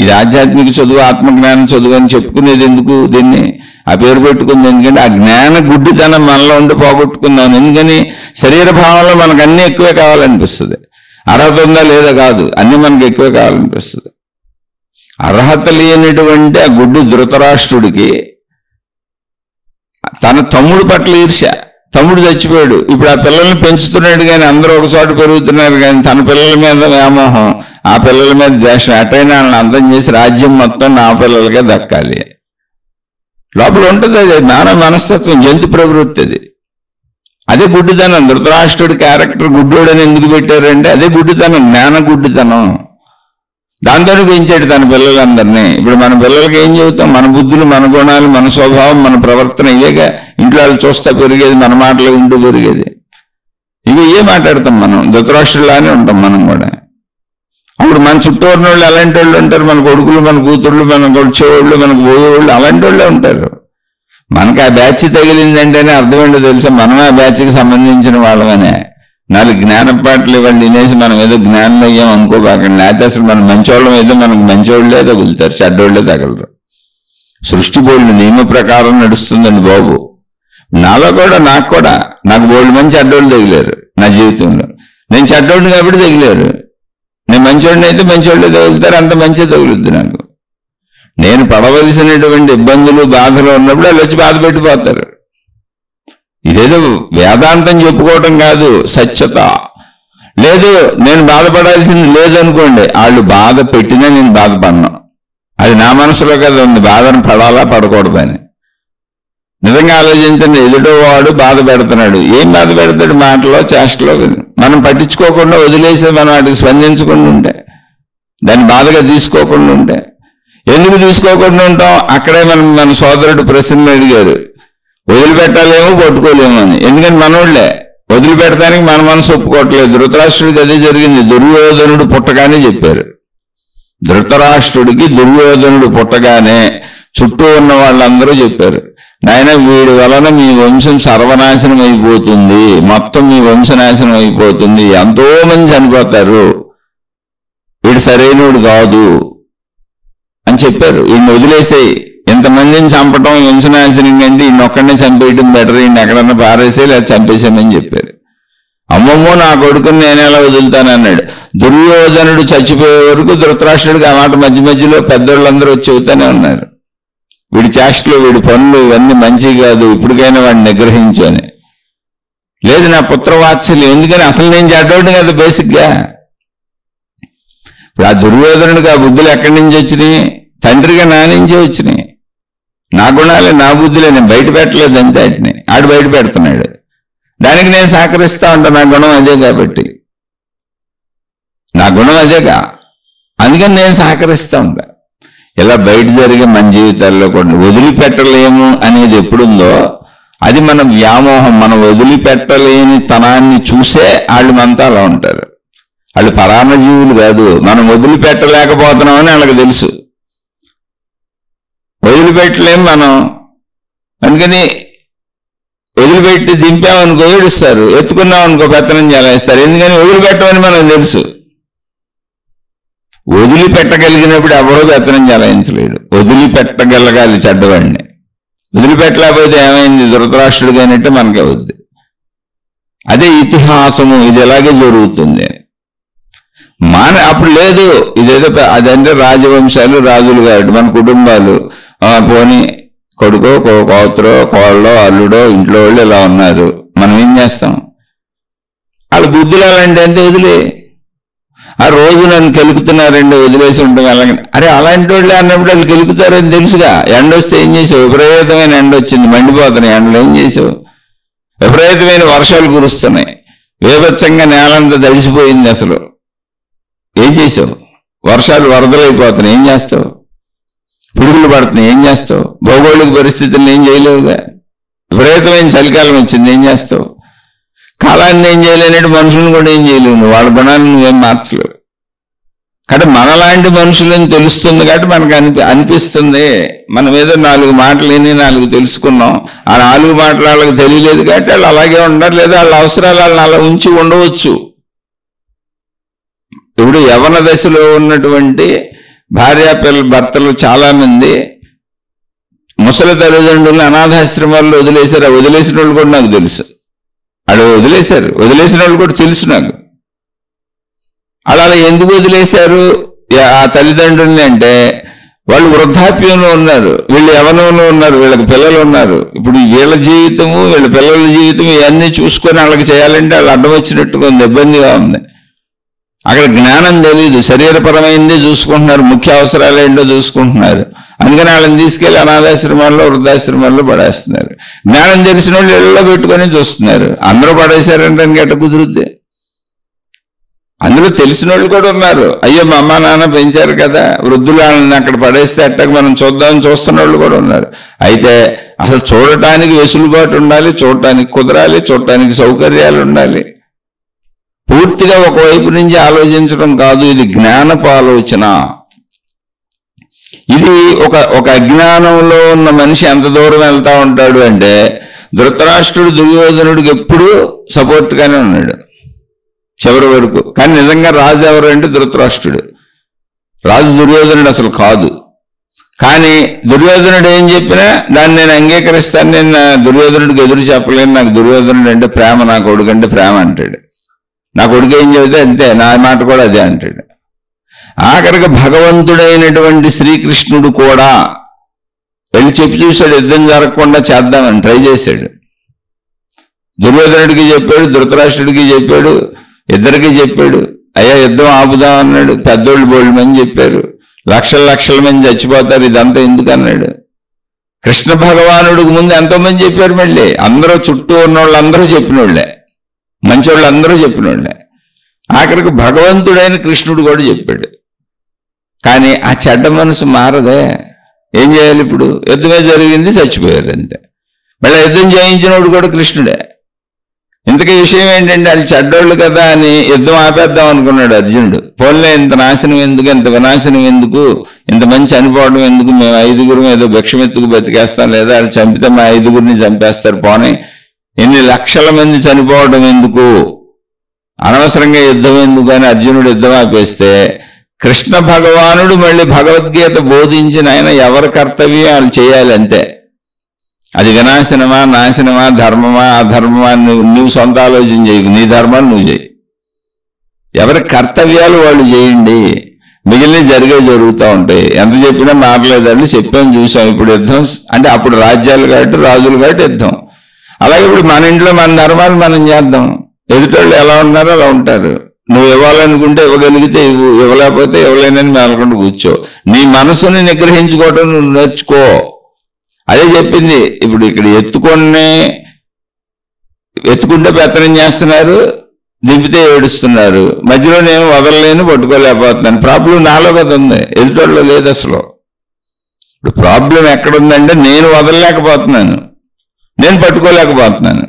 ఇది ఆధ్యాత్మిక చదువు, ఆత్మజ్ఞాన చదువు అని చెప్పుకునేది ఎందుకు? దీన్ని ఆ పేరు పెట్టుకుంది ఎందుకంటే ఆ జ్ఞాన గుడ్డితనం మనలో ఉండి పోగొట్టుకుందాం. ఎందుకని శరీర భావంలో మనకు అన్నీ ఎక్కువే కావాలనిపిస్తుంది. అర్హత ఉందా లేదా కాదు, అన్నీ మనకు ఎక్కువే కావాలనిపిస్తుంది. అర్హత లేనటువంటి ఆ గుడ్డి ధృతరాష్ట్రుడికి తన తమ్ముడు పట్ల ఈర్ష్య. తమ్ముడు చచ్చిపోయాడు. ఇప్పుడు ఆ పిల్లల్ని పెంచుతున్నాడు కానీ అందరూ ఒక చోట పెరుగుతున్నారు కానీ తన పిల్లల మీద వ్యామోహం, ఆ పిల్లల మీద ద్వేషం. ఎటైనా వాళ్ళని అందం చేసి రాజ్యం మొత్తం నా పిల్లలకే దక్కాలి. లోపల ఉంటుంది అది మానవ మనస్తత్వం, జంతు ప్రవృత్తి. అది అదే గుడ్డితనం. ధృతరాష్ట్రుడి క్యారెక్టర్ గుడ్డోడని ఎందుకు పెట్టారంటే అదే గుడ్డితనం, జ్ఞాన గుడ్డితనం. దాంతోనే పెంచాడు తన పిల్లలందరినీ. ఇప్పుడు మన పిల్లలకి ఏం చెబుతాం? మన బుద్ధులు, మన గుణాలు, మన స్వభావం, మన ప్రవర్తన ఇవేగా ఇంట్లో వాళ్ళు చూస్తా పెరిగేది, మన మాటలు ఉంటూ పెరిగేది. ఇవి ఏ మాట్లాడతాం మనం? ధృతరాష్ట్రులానే ఉంటాం మనం కూడా. అప్పుడు మన చుట్టూ ఉన్న వాళ్ళు అలాంటి వాళ్ళు ఉంటారు. మన కొడుకులు, మన కూతుళ్ళు, మనకు వచ్చేవాళ్ళు, మనకు పోయేవాళ్ళు అలాంటి వాళ్ళే ఉంటారు. మనకు ఆ బ్యాచ్ తగిలిందంటేనే అర్థం ఏంటో తెలుసా? మనం ఆ బ్యాచ్కి సంబంధించిన వాళ్ళమనే. 4 జ్ఞాన పాటలు ఇవ్వండి తినేసి మనం ఏదో జ్ఞానం అయ్యాం అనుకోబాకండి. లేకపోతే అసలు మనం మంచోళ్ళం అయితే మనకు మంచోళ్ళే తగులుతారు, చెడ్డోళ్ళే తగలరు. సృష్టి బోళ్ళు నియమ ప్రకారం నడుస్తుందండి బాబు. నాలో కూడా, నాకు బోళ్ళు మంచి చెడ్డోళ్ళు తగిలారు నా జీవితంలో. నేను చెడ్డోడిని కాబట్టి తగిలారు. నేను మంచోడిని అయితే మంచోళ్ళే తగులుతారు, అంత మంచిగా తగులుద్ది నాకు. నేను పడవలసినటువంటి ఇబ్బందులు, బాధలు ఉన్నప్పుడు వాళ్ళు వచ్చి బాధ పెట్టిపోతారు. ఇదేదో వేదాంతం చెప్పుకోవటం కాదు, సత్యత. లేదు నేను బాధపడాల్సింది లేదనుకోండి, వాళ్ళు బాధ పెట్టినా నేను బాధపడను. అది నా మనసులో కదా ఉంది, బాధను పడాలా పడకూడదని. నిజంగా ఆలోచించండి. ఎదుటో వాడు బాధ పెడుతున్నాడు. ఏం బాధ పెడతాడు? మాటలో, చేష్టలో. మనం పట్టించుకోకుండా వదిలేసి మనం వాటికి స్పందించకుండా ఉంటే, దాన్ని బాధగా తీసుకోకుండా ఉంటే, ఎందుకు తీసుకోకుండా ఉంటాం? అక్కడే మన సోదరుడు ప్రశ్న అడిగారు, వదిలిపెట్టాలేమో పట్టుకోలేమో అని. ఎందుకంటే మనోళ్లే వదిలిపెట్టడానికి మన మనసు ఒప్పుకోవట్లేదు. ధృతరాష్ట్రుడికి అదే జరిగింది. దుర్యోధనుడు పుట్టగానే చెప్పారు. ధృతరాష్ట్రుడికి దుర్యోధనుడు పుట్టగానే చుట్టూ ఉన్న వాళ్ళందరూ చెప్పారు, నాయన వీడి వలన మీ వంశం సర్వనాశనం అయిపోతుంది, మొత్తం మీ వంశనాశనం అయిపోతుంది, ఎంతో మంది చనిపోతారు, వీడు సరైనడు కాదు అని చెప్పారు. వీడిని వదిలేసేయి, ఎంతమందిని చంపటం వంశనాశనం కంటే ఈయనొక్కడినే చంపేయటం బెటర్, ఈయన ఎక్కడన్నా పారేసే లేదా చంపేసామని చెప్పారు. అమ్మమ్మో నా కొడుకుని నేను ఎలా వదులుతానన్నాడు. దుర్యోధనుడు చచ్చిపోయే వరకు ధృతరాష్ట్రుడికి ఆ మాట మధ్య మధ్యలో పెద్దోళ్ళందరూ వచ్చి చెబుతూనే ఉన్నారు, వీడి చేష్టలు, వీడి పనులు ఇవన్నీ మంచివి కాదు, ఇప్పటికైనా వాడిని నిగ్రహించు అని. లేదు నా పుత్రవాత్సల్యం, ఎందుకని అసలు నేను చెడ్డోడిని కదా బేసిక్గా. ఇప్పుడు ఆ దుర్యోధనుడికి ఆ బుద్ధులు ఎక్కడి నుంచి వచ్చినాయి? తండ్రిగా నా నుంచే వచ్చినాయి. నా గుణాలే, నా బుద్ధులే, నేను బయట పెట్టలేదు అంతే. వాటిని ఆడు బయట పెడుతున్నాడు. దానికి నేను సహకరిస్తా ఉంటాను. నా గుణం అదే కాబట్టి, నా గుణం అదేగా, అందుకని నేను సహకరిస్తూ ఉంటా. ఇలా బయట జరిగే మన జీవితాల్లో కూడా వదిలిపెట్టలేము అనేది ఎప్పుడుందో అది మన వ్యామోహం. మనం వదిలిపెట్టలేని తనాన్ని చూసే వాళ్ళు మనతో అలా ఉంటారు. వాళ్ళు పరాన్నజీవులు కాదు, మనం వదిలిపెట్టలేకపోతున్నామని వాళ్ళకి తెలుసు. వదిలిపెట్టలేము మనం, అందుకని వదిలిపెట్టి దింపామనుకో ఏడుస్తారు, ఎత్తుకున్నామనుకో పెత్తనం చేస్తారు. ఎందుకని వదిలిపెట్టమని మనకు తెలుసు. వదిలిపెట్టగలిగినప్పుడు ఎవరో పెత్తనం చెలాయించలేడు. వదిలిపెట్టగలగాలి చెడ్డవాడిని. వదిలిపెట్టలేకపోతే ఏమైంది? ధృతరాష్ట్రుడిగా అయినట్టే మనకే అవుద్ది. అదే ఇతిహాసము, ఇది ఎలాగే జరుగుతుంది. అప్పుడు లేదు ఇదేదో అదంటే రాజవంశాలు, రాజులు కాబట్టి మన కుటుంబాలు పోని కొడుకో, కోతరో, కోళ్ళో, అల్లుడో, ఇంట్లో వాళ్ళు ఇలా ఉన్నారు, మనం ఏం చేస్తాం? వాళ్ళ బుద్ధులు అలాంటి అంటే వదిలే. ఆ రోజు నన్ను కెలుకుతున్నారండి, వదిలేసి ఉంటాం అలాగే. అరే అలాంటి వాళ్ళే అన్నప్పుడు వాళ్ళు కెలుకుతారని తెలుసుగా. ఎండ వస్తే ఏం చేసావు? విపరీతమైన ఎండ వచ్చింది, మండిపోతున్నాయి ఎండలో, ఏం చేసావు? విపరీతమైన వర్షాలు కురుస్తున్నాయి, వేభత్సంగా నేలంతా తడిసిపోయింది. అసలు ఏం చేసావు? వర్షాలు వరదలైపోతున్నాయి, ఏం చేస్తావు? పిడుగులు పడుతున్నాయి, ఏం చేస్తావు? భౌగోళిక పరిస్థితులను ఏం చేయలేవుగా. విపరీతమైన చలికాలం వచ్చింది, ఏం చేస్తావు? కాలాన్ని ఏం చేయలేనట్టు మనుషులను కూడా ఏం చేయలేవు, నువ్వు వాళ్ళ గుణాలను నువ్వేం మార్చలేవు. కాబట్టి మనలాంటి మనుషులని తెలుస్తుంది కాబట్టి మనకు అనిపిస్తుంది మనం ఏదో 4 మాటలు విని 4 తెలుసుకున్నాం. ఆ 4 మాటలు వాళ్ళకి తెలియలేదు కాబట్టి వాళ్ళు అలాగే ఉండరు, లేదా వాళ్ళ అవసరాలు వాళ్ళని అలా ఉంచి ఉండవచ్చు. ఇప్పుడు యవ్వన దశలో ఉన్నటువంటి భర్తలు చాలా మంది ముసలి తల్లిదండ్రులను అనాథాశ్రమాల్లో వదిలేశారు. ఆ వదిలేసిన వాళ్ళు కూడా నాకు తెలుసు. అలా వదిలేసిన వాళ్ళు కూడా తెలుసు నాకు. అలా ఎందుకు వదిలేశారు ఆ తల్లిదండ్రుల్ని అంటే, వాళ్ళు వృద్ధాప్యంలో ఉన్నారు, వీళ్ళు యవ్వనంలో ఉన్నారు, వీళ్ళకి పిల్లలు ఉన్నారు. ఇప్పుడు వీళ్ళ జీవితము వీళ్ళ పిల్లల జీవితం ఇవన్నీ చూసుకొని వాళ్ళకి చేయాలంటే వాళ్ళు అడ్డం వచ్చినట్టుగా ఉంది, ఇబ్బందిగా ఉంది. అక్కడ జ్ఞానం తెలీదు, శరీరపరమైందే చూసుకుంటున్నారు, ముఖ్య అవసరాలు ఏంటో చూసుకుంటున్నారు. అందుకని వాళ్ళని తీసుకెళ్లి అనాథాశ్రమాల్లో వృద్ధాశ్రమాల్లో పడేస్తున్నారు. జ్ఞానం తెలిసిన వాళ్ళు ఇళ్ళలో పెట్టుకొని చూస్తున్నారు. అందరూ పడేశారంటే ఎట్ట కుదురుద్ది? అందులో తెలిసిన వాళ్ళు కూడా ఉన్నారు. అయ్యో మా అమ్మ నాన్న పెంచారు కదా, వృద్ధులు వాళ్ళని అక్కడ పడేస్తే అట్టకు మనం చూద్దామని చూస్తున్న వాళ్ళు కూడా ఉన్నారు. అయితే అసలు చూడటానికి వెసులుబాటు ఉండాలి, చూడటానికి కుదరాలి, చూడటానికి సౌకర్యాలు ఉండాలి. పూర్తిగా ఒకవైపు నుంచి ఆలోచించడం కాదు, ఇది జ్ఞానపు ఆలోచన. ఇది ఒక అజ్ఞానంలో ఉన్న మనిషి ఎంత దూరం వెళ్తా ఉంటాడు అంటే, ధృతరాష్ట్రుడు దుర్యోధనుడికి ఎప్పుడూ సపోర్ట్గానే ఉన్నాడు చివరి వరకు. కానీ నిజంగా రాజు ఎవరు అంటే ధృతరాష్ట్రుడు. రాజు దుర్యోధనుడు అసలు కాదు. కానీ దుర్యోధనుడు ఏం చెప్పినా దాన్ని నేను అంగీకరిస్తాను, నేను దుర్యోధనుడికి ఎదురు చెప్పలేను, నాకు దుర్యోధనుడు అంటే ప్రేమ, నా కొడుకు అంటే ప్రేమ అంటాడు. నా కొడుకు ఏం చెబితే అంతే, నా మాట కూడా అదే అంటాడు. ఆఖరికి భగవంతుడైనటువంటి శ్రీకృష్ణుడు కూడా వెళ్ళి చెప్పి చూశాడు, యుద్ధం జరగకుండా చేద్దామని ట్రై చేశాడు. దుర్యోధనుడికి చెప్పాడు, ధృతరాష్ట్రుడికి చెప్పాడు, ఇద్దరికి చెప్పాడు. అయ్యా యుద్ధం ఆపుదాం అన్నాడు. పెద్దోళ్ళు బోళ్ళు మంది చెప్పారు, లక్షల మంది చచ్చిపోతారు, ఇదంతా ఎందుకు అన్నాడు. కృష్ణ భగవానుడికి ముందు ఎంతోమంది చెప్పారు. మళ్ళీ అందరూ చుట్టూ ఉన్న వాళ్ళందరూ చెప్పినోళ్లే, మంచోళ్ళు అందరూ చెప్పినోళ్లే. ఆఖరికి భగవంతుడైన కృష్ణుడు కూడా చెప్పాడు. కానీ ఆ చెడ్డ మనసు మారదే. ఏం చేయాలి? ఇప్పుడు యుద్ధమే జరిగింది, చచ్చిపోయారు అంతే. మళ్ళీ యుద్ధం చేయించినోడు కూడా కృష్ణుడే. ఇంతకీ విషయం ఏంటంటే, వాళ్ళు చెడ్డోళ్ళు కదా అని యుద్ధం ఆపేద్దాం అనుకున్నాడు అర్జునుడు. పోన్లే, ఇంత నాశనం ఎందుకు, ఇంత వినాశనం ఎందుకు, ఇంతమంది చనిపోవడం ఎందుకు, మేము 5గురు ఏదో భిక్షమెత్తుకు బతికేస్తాం, లేదా వాళ్ళు చంపితే మా 5గురిని చంపేస్తారు, పోనీ ఎన్ని లక్షల మంది చనిపోవడం ఎందుకు, అనవసరంగా యుద్ధం ఎందుకు అని అర్జునుడు యుద్ధం ఆపేస్తే, కృష్ణ భగవానుడు మళ్ళీ భగవద్గీత బోధించిన ఆయన ఎవరి కర్తవ్యం వాళ్ళు చేయాలి అంతే. అది వినాశనమా, నాశనమా, ధర్మమా, అధర్మమా నువ్వు సొంత ఆలోచన చేయకు, నీ ధర్మాలు నువ్వు చేయి. ఎవరి కర్తవ్యాలు వాళ్ళు చేయండి, మిగిలిన జరుగుతూ ఉంటాయి. ఎంత చెప్పినా మారలేదండి, చెప్పాం చూసాం. ఇప్పుడు యుద్ధం అంటే అప్పుడు రాజ్యాలు కాబట్టి రాజులు కాబట్టి యుద్ధం. అలాగే ఇప్పుడు మన ఇంట్లో మన ధర్మాలు మనం చేద్దాం. ఎదుటోళ్ళు ఎలా ఉన్నారో అలా ఉంటారు. నువ్వు ఇవ్వాలనుకుంటే ఇవ్వగలిగితే ఇవ్వు, ఇవ్వలేకపోతే ఇవ్వలేనని మేలకుండా కూర్చో. నీ మనసుని నిగ్రహించుకోవడం నువ్వు నేర్చుకో. అదే చెప్పింది. ఇప్పుడు ఇక్కడ ఎత్తుకుంటే పెత్తనం చేస్తున్నారు, దింపితే ఏడుస్తున్నారు. మధ్యలో నేను వదలలేను, పట్టుకోలేకపోతున్నాను. ప్రాబ్లం నాలో కదా ఉంది, ఎదుటోళ్ళు లేదు అసలు. ఇప్పుడు ప్రాబ్లం ఎక్కడుందంటే, నేను వదలలేకపోతున్నాను, నేను పట్టుకోలేకపోతున్నాను.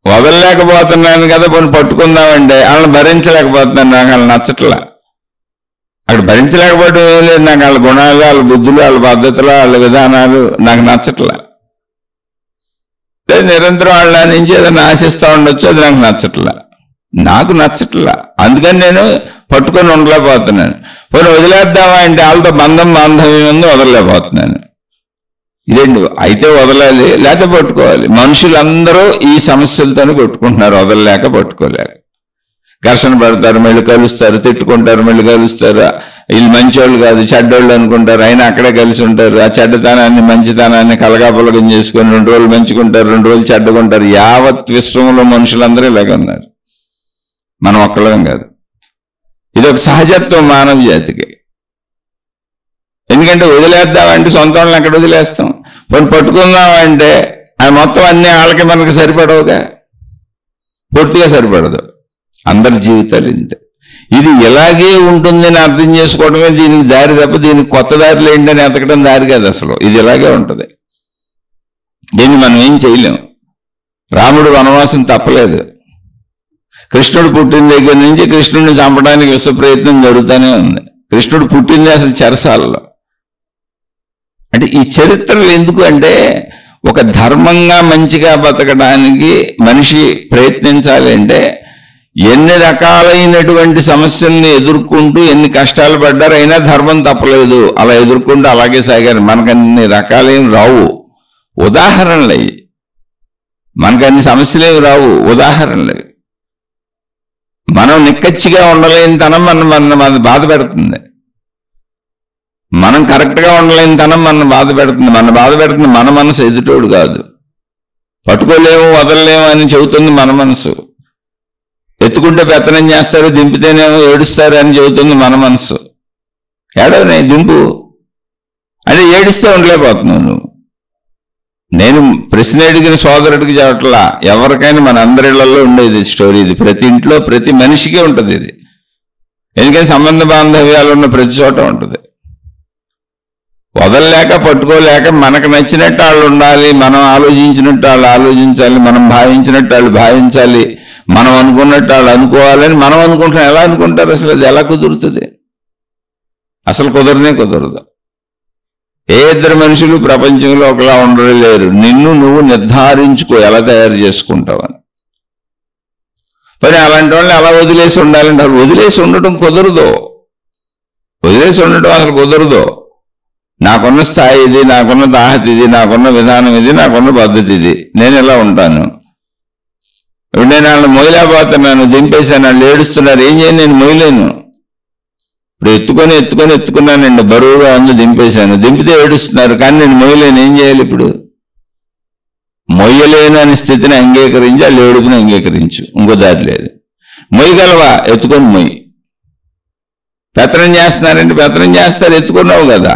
వదలలేకపోతున్నాను కదా, పోనీ పట్టుకుందామంటే వాళ్ళని భరించలేకపోతున్నాను, నాకు వాళ్ళు నచ్చట్లా. అక్కడ భరించలేకపోవడం ఏం లేదు, నాకు వాళ్ళ గుణాలు, వాళ్ళ బుద్ధులు, వాళ్ళ పద్ధతులు, వాళ్ళ విధానాలు నాకు నచ్చట్లా. నిరంతరం వాళ్ళ నుంచి ఏదైనా ఆశిస్తూ ఉండొచ్చు, అది నాకు నచ్చట్లా. అందుకని నేను పట్టుకొని ఉండలేకపోతున్నాను. పోనీ వదిలేద్దామా అంటే వాళ్ళతో బాంధవ్యం ఉంది, వదలలేకపోతున్నాను. ఇదేంటి? అయితే వదలాలి, లేకపోతే పట్టుకోవాలి. మనుషులందరూ ఈ సమస్యలతోనే కొట్టుకుంటున్నారు, వదలలేక పట్టుకోలేక. ఘర్షణ పడతారు, మళ్ళీ కలుస్తారు, తిట్టుకుంటారు, మళ్ళీ కలుస్తారు. వీళ్ళు మంచోళ్ళు కాదు చెడ్డోళ్ళు అనుకుంటారు, అయినా అక్కడే కలిసి ఉంటారు. ఆ చెడ్డతనాన్ని మంచితనాన్ని కలగాపులగం చేసుకొని 2 రోజులు మంచుకుంటారు, 2 రోజులు చెడ్డకుంటారు. యావత్ విశ్వంలో మనుషులందరూ ఇలాగ ఉన్నారు, మనం ఒక్కళ్ళం కాదు. ఇది ఒక సహజత్వం మానవ జాతికి. ఎందుకంటే వదిలేద్దామంటే సొంత వాళ్ళని ఎక్కడ వదిలేస్తాం? పోనీ పట్టుకుందామంటే అది మొత్తం అన్ని వాళ్ళకి మనకి సరిపడవుగా. పూర్తిగా సరిపడదు. అందరి జీవితాలు ఇంతే. ఇది ఇలాగే ఉంటుందని అర్థం చేసుకోవడమే దీనికి దారి తప్ప దీనికి కొత్త దారిలో ఏంటని ఎతకడం దారి కాదు అసలు. ఇది ఇలాగే ఉంటుంది. దీన్ని మనం ఏం చేయలేం. రాముడు వనవాసం తప్పలేదు. కృష్ణుడు పుట్టిన దగ్గర నుంచి కృష్ణుడిని చంపడానికి విశ్వ ప్రయత్నం జరుగుతూనే ఉంది. కృష్ణుడు పుట్టింది అసలు చెరసాలలో. అంటే ఈ చరిత్రలు ఎందుకు అంటే ఒక ధర్మంగా మంచిగా బతకడానికి మనిషి ప్రయత్నించాలి అంటే ఎన్ని రకాలైనటువంటి సమస్యల్ని ఎదుర్కొంటూ ఎన్ని కష్టాలు పడ్డారు, అయినా ధర్మం తప్పలేదు. అలా ఎదుర్కొంటూ అలాగే సాగారు. మనకన్ని రకాలేం రావు, ఉదాహరణలు అవి. మనకన్ని సమస్యలేవి రావు, ఉదాహరణలు. మనం నిక్కచ్చిగా ఉండలేని తనం మన బాధ పెడుతుంది. మనం కరెక్ట్గా ఉండలేని తనం మన బాధ పెడుతుంది. మన మనసు, ఎదుటోడు కాదు. పట్టుకోలేము వదలలేము అని చెబుతుంది మన మనసు. ఎత్తుకుంటే పెత్తనం చేస్తారు, దింపితేనేమో ఏడుస్తారు అని చెబుతుంది మన మనసు. ఏడవనే దింపు అంటే ఏడిస్తే ఉండలేకపోతున్నావు నువ్వు. నేను ప్రశ్న అడిగిన సోదరుడికి చెప్పట్లా, ఎవరికైనా మన అందరిళ్లలో ఉండేది స్టోరీ. ఇది ప్రతి ఇంట్లో ప్రతి మనిషికే ఉంటుంది ఇది. ఎందుకంటే సంబంధ బాంధవ్యాలు ఉన్న ప్రతి చోట ఉంటుంది. వదలలేక పట్టుకోలేక మనకు నచ్చినట్టు వాళ్ళు ఉండాలి, మనం ఆలోచించినట్టు వాళ్ళు ఆలోచించాలి, మనం భావించినట్టు వాళ్ళు భావించాలి, మనం అనుకున్నట్టు వాళ్ళు అనుకోవాలని మనం అనుకుంటాం. ఎలా అనుకుంటారు అసలు? అది ఎలా కుదురుతుంది? అసలు కుదరనే కుదరదు. ఏ ఇద్దరు మనుషులు ప్రపంచంలో ఒకలా ఉండలేరు. నిన్ను నువ్వు నిర్ధారించుకో ఎలా తయారు చేసుకుంటావని. మరి అలాంటి వాళ్ళని అలా వదిలేసి ఉండాలంటే అసలు వదిలేసి ఉండటం కుదరదు. వదిలేసి ఉండటం అసలు కుదరదు. నాకున్న స్థాయి ఇది, నాకున్న దాహత ఇది, నాకున్న విధానం ఇది, నాకున్న పద్ధతి ఇది, నేను ఎలా ఉంటాను. ఇప్పుడు నేను వాళ్ళని మొయ్యలేకపోతున్నాను, దింపేశాను, వాళ్ళు ఏడుస్తున్నారు, ఏం చేయను, నేను మొయ్యలేను. ఇప్పుడు ఎత్తుకున్నానండి, బరువుగా ఉంది, దింపేశాను, దింపితే ఏడుస్తున్నారు, కానీ నేను మొయ్యలేను, ఏం చేయాలి? ఇప్పుడు మొయ్యలేను అనే స్థితిని అంగీకరించి వాళ్ళు ఏడుపుని అంగీకరించు, ఇంకో దారి లేదు. మొయ్యగలవా? ఎత్తుకొని మొయ్యి. పెత్తనం చేస్తున్నారంటే పెత్తనం చేస్తారు, ఎత్తుకున్నావు కదా.